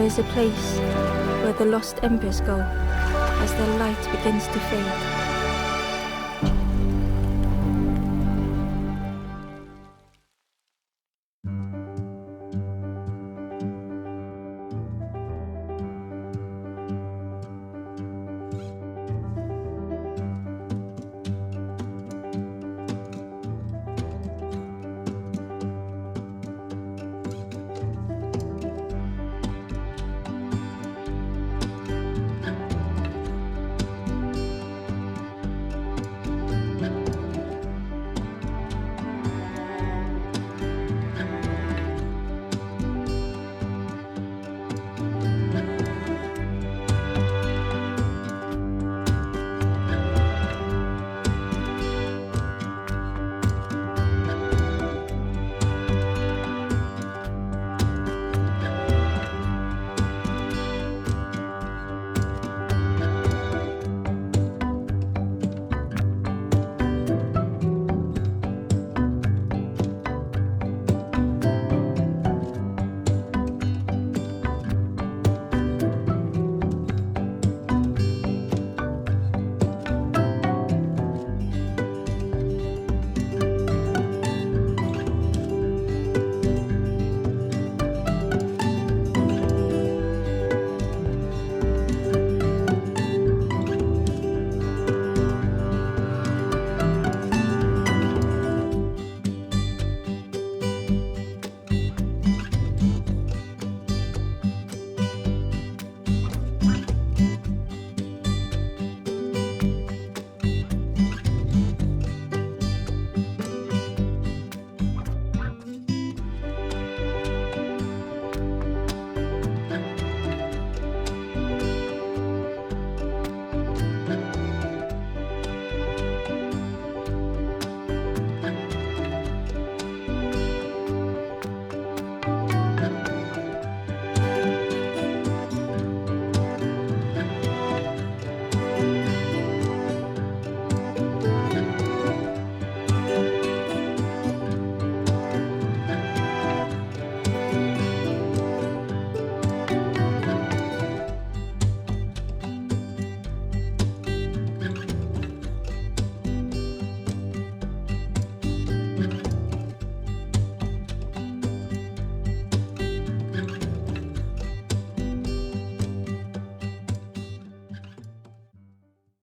S1: is a place where the lost embers go as their light begins to fade.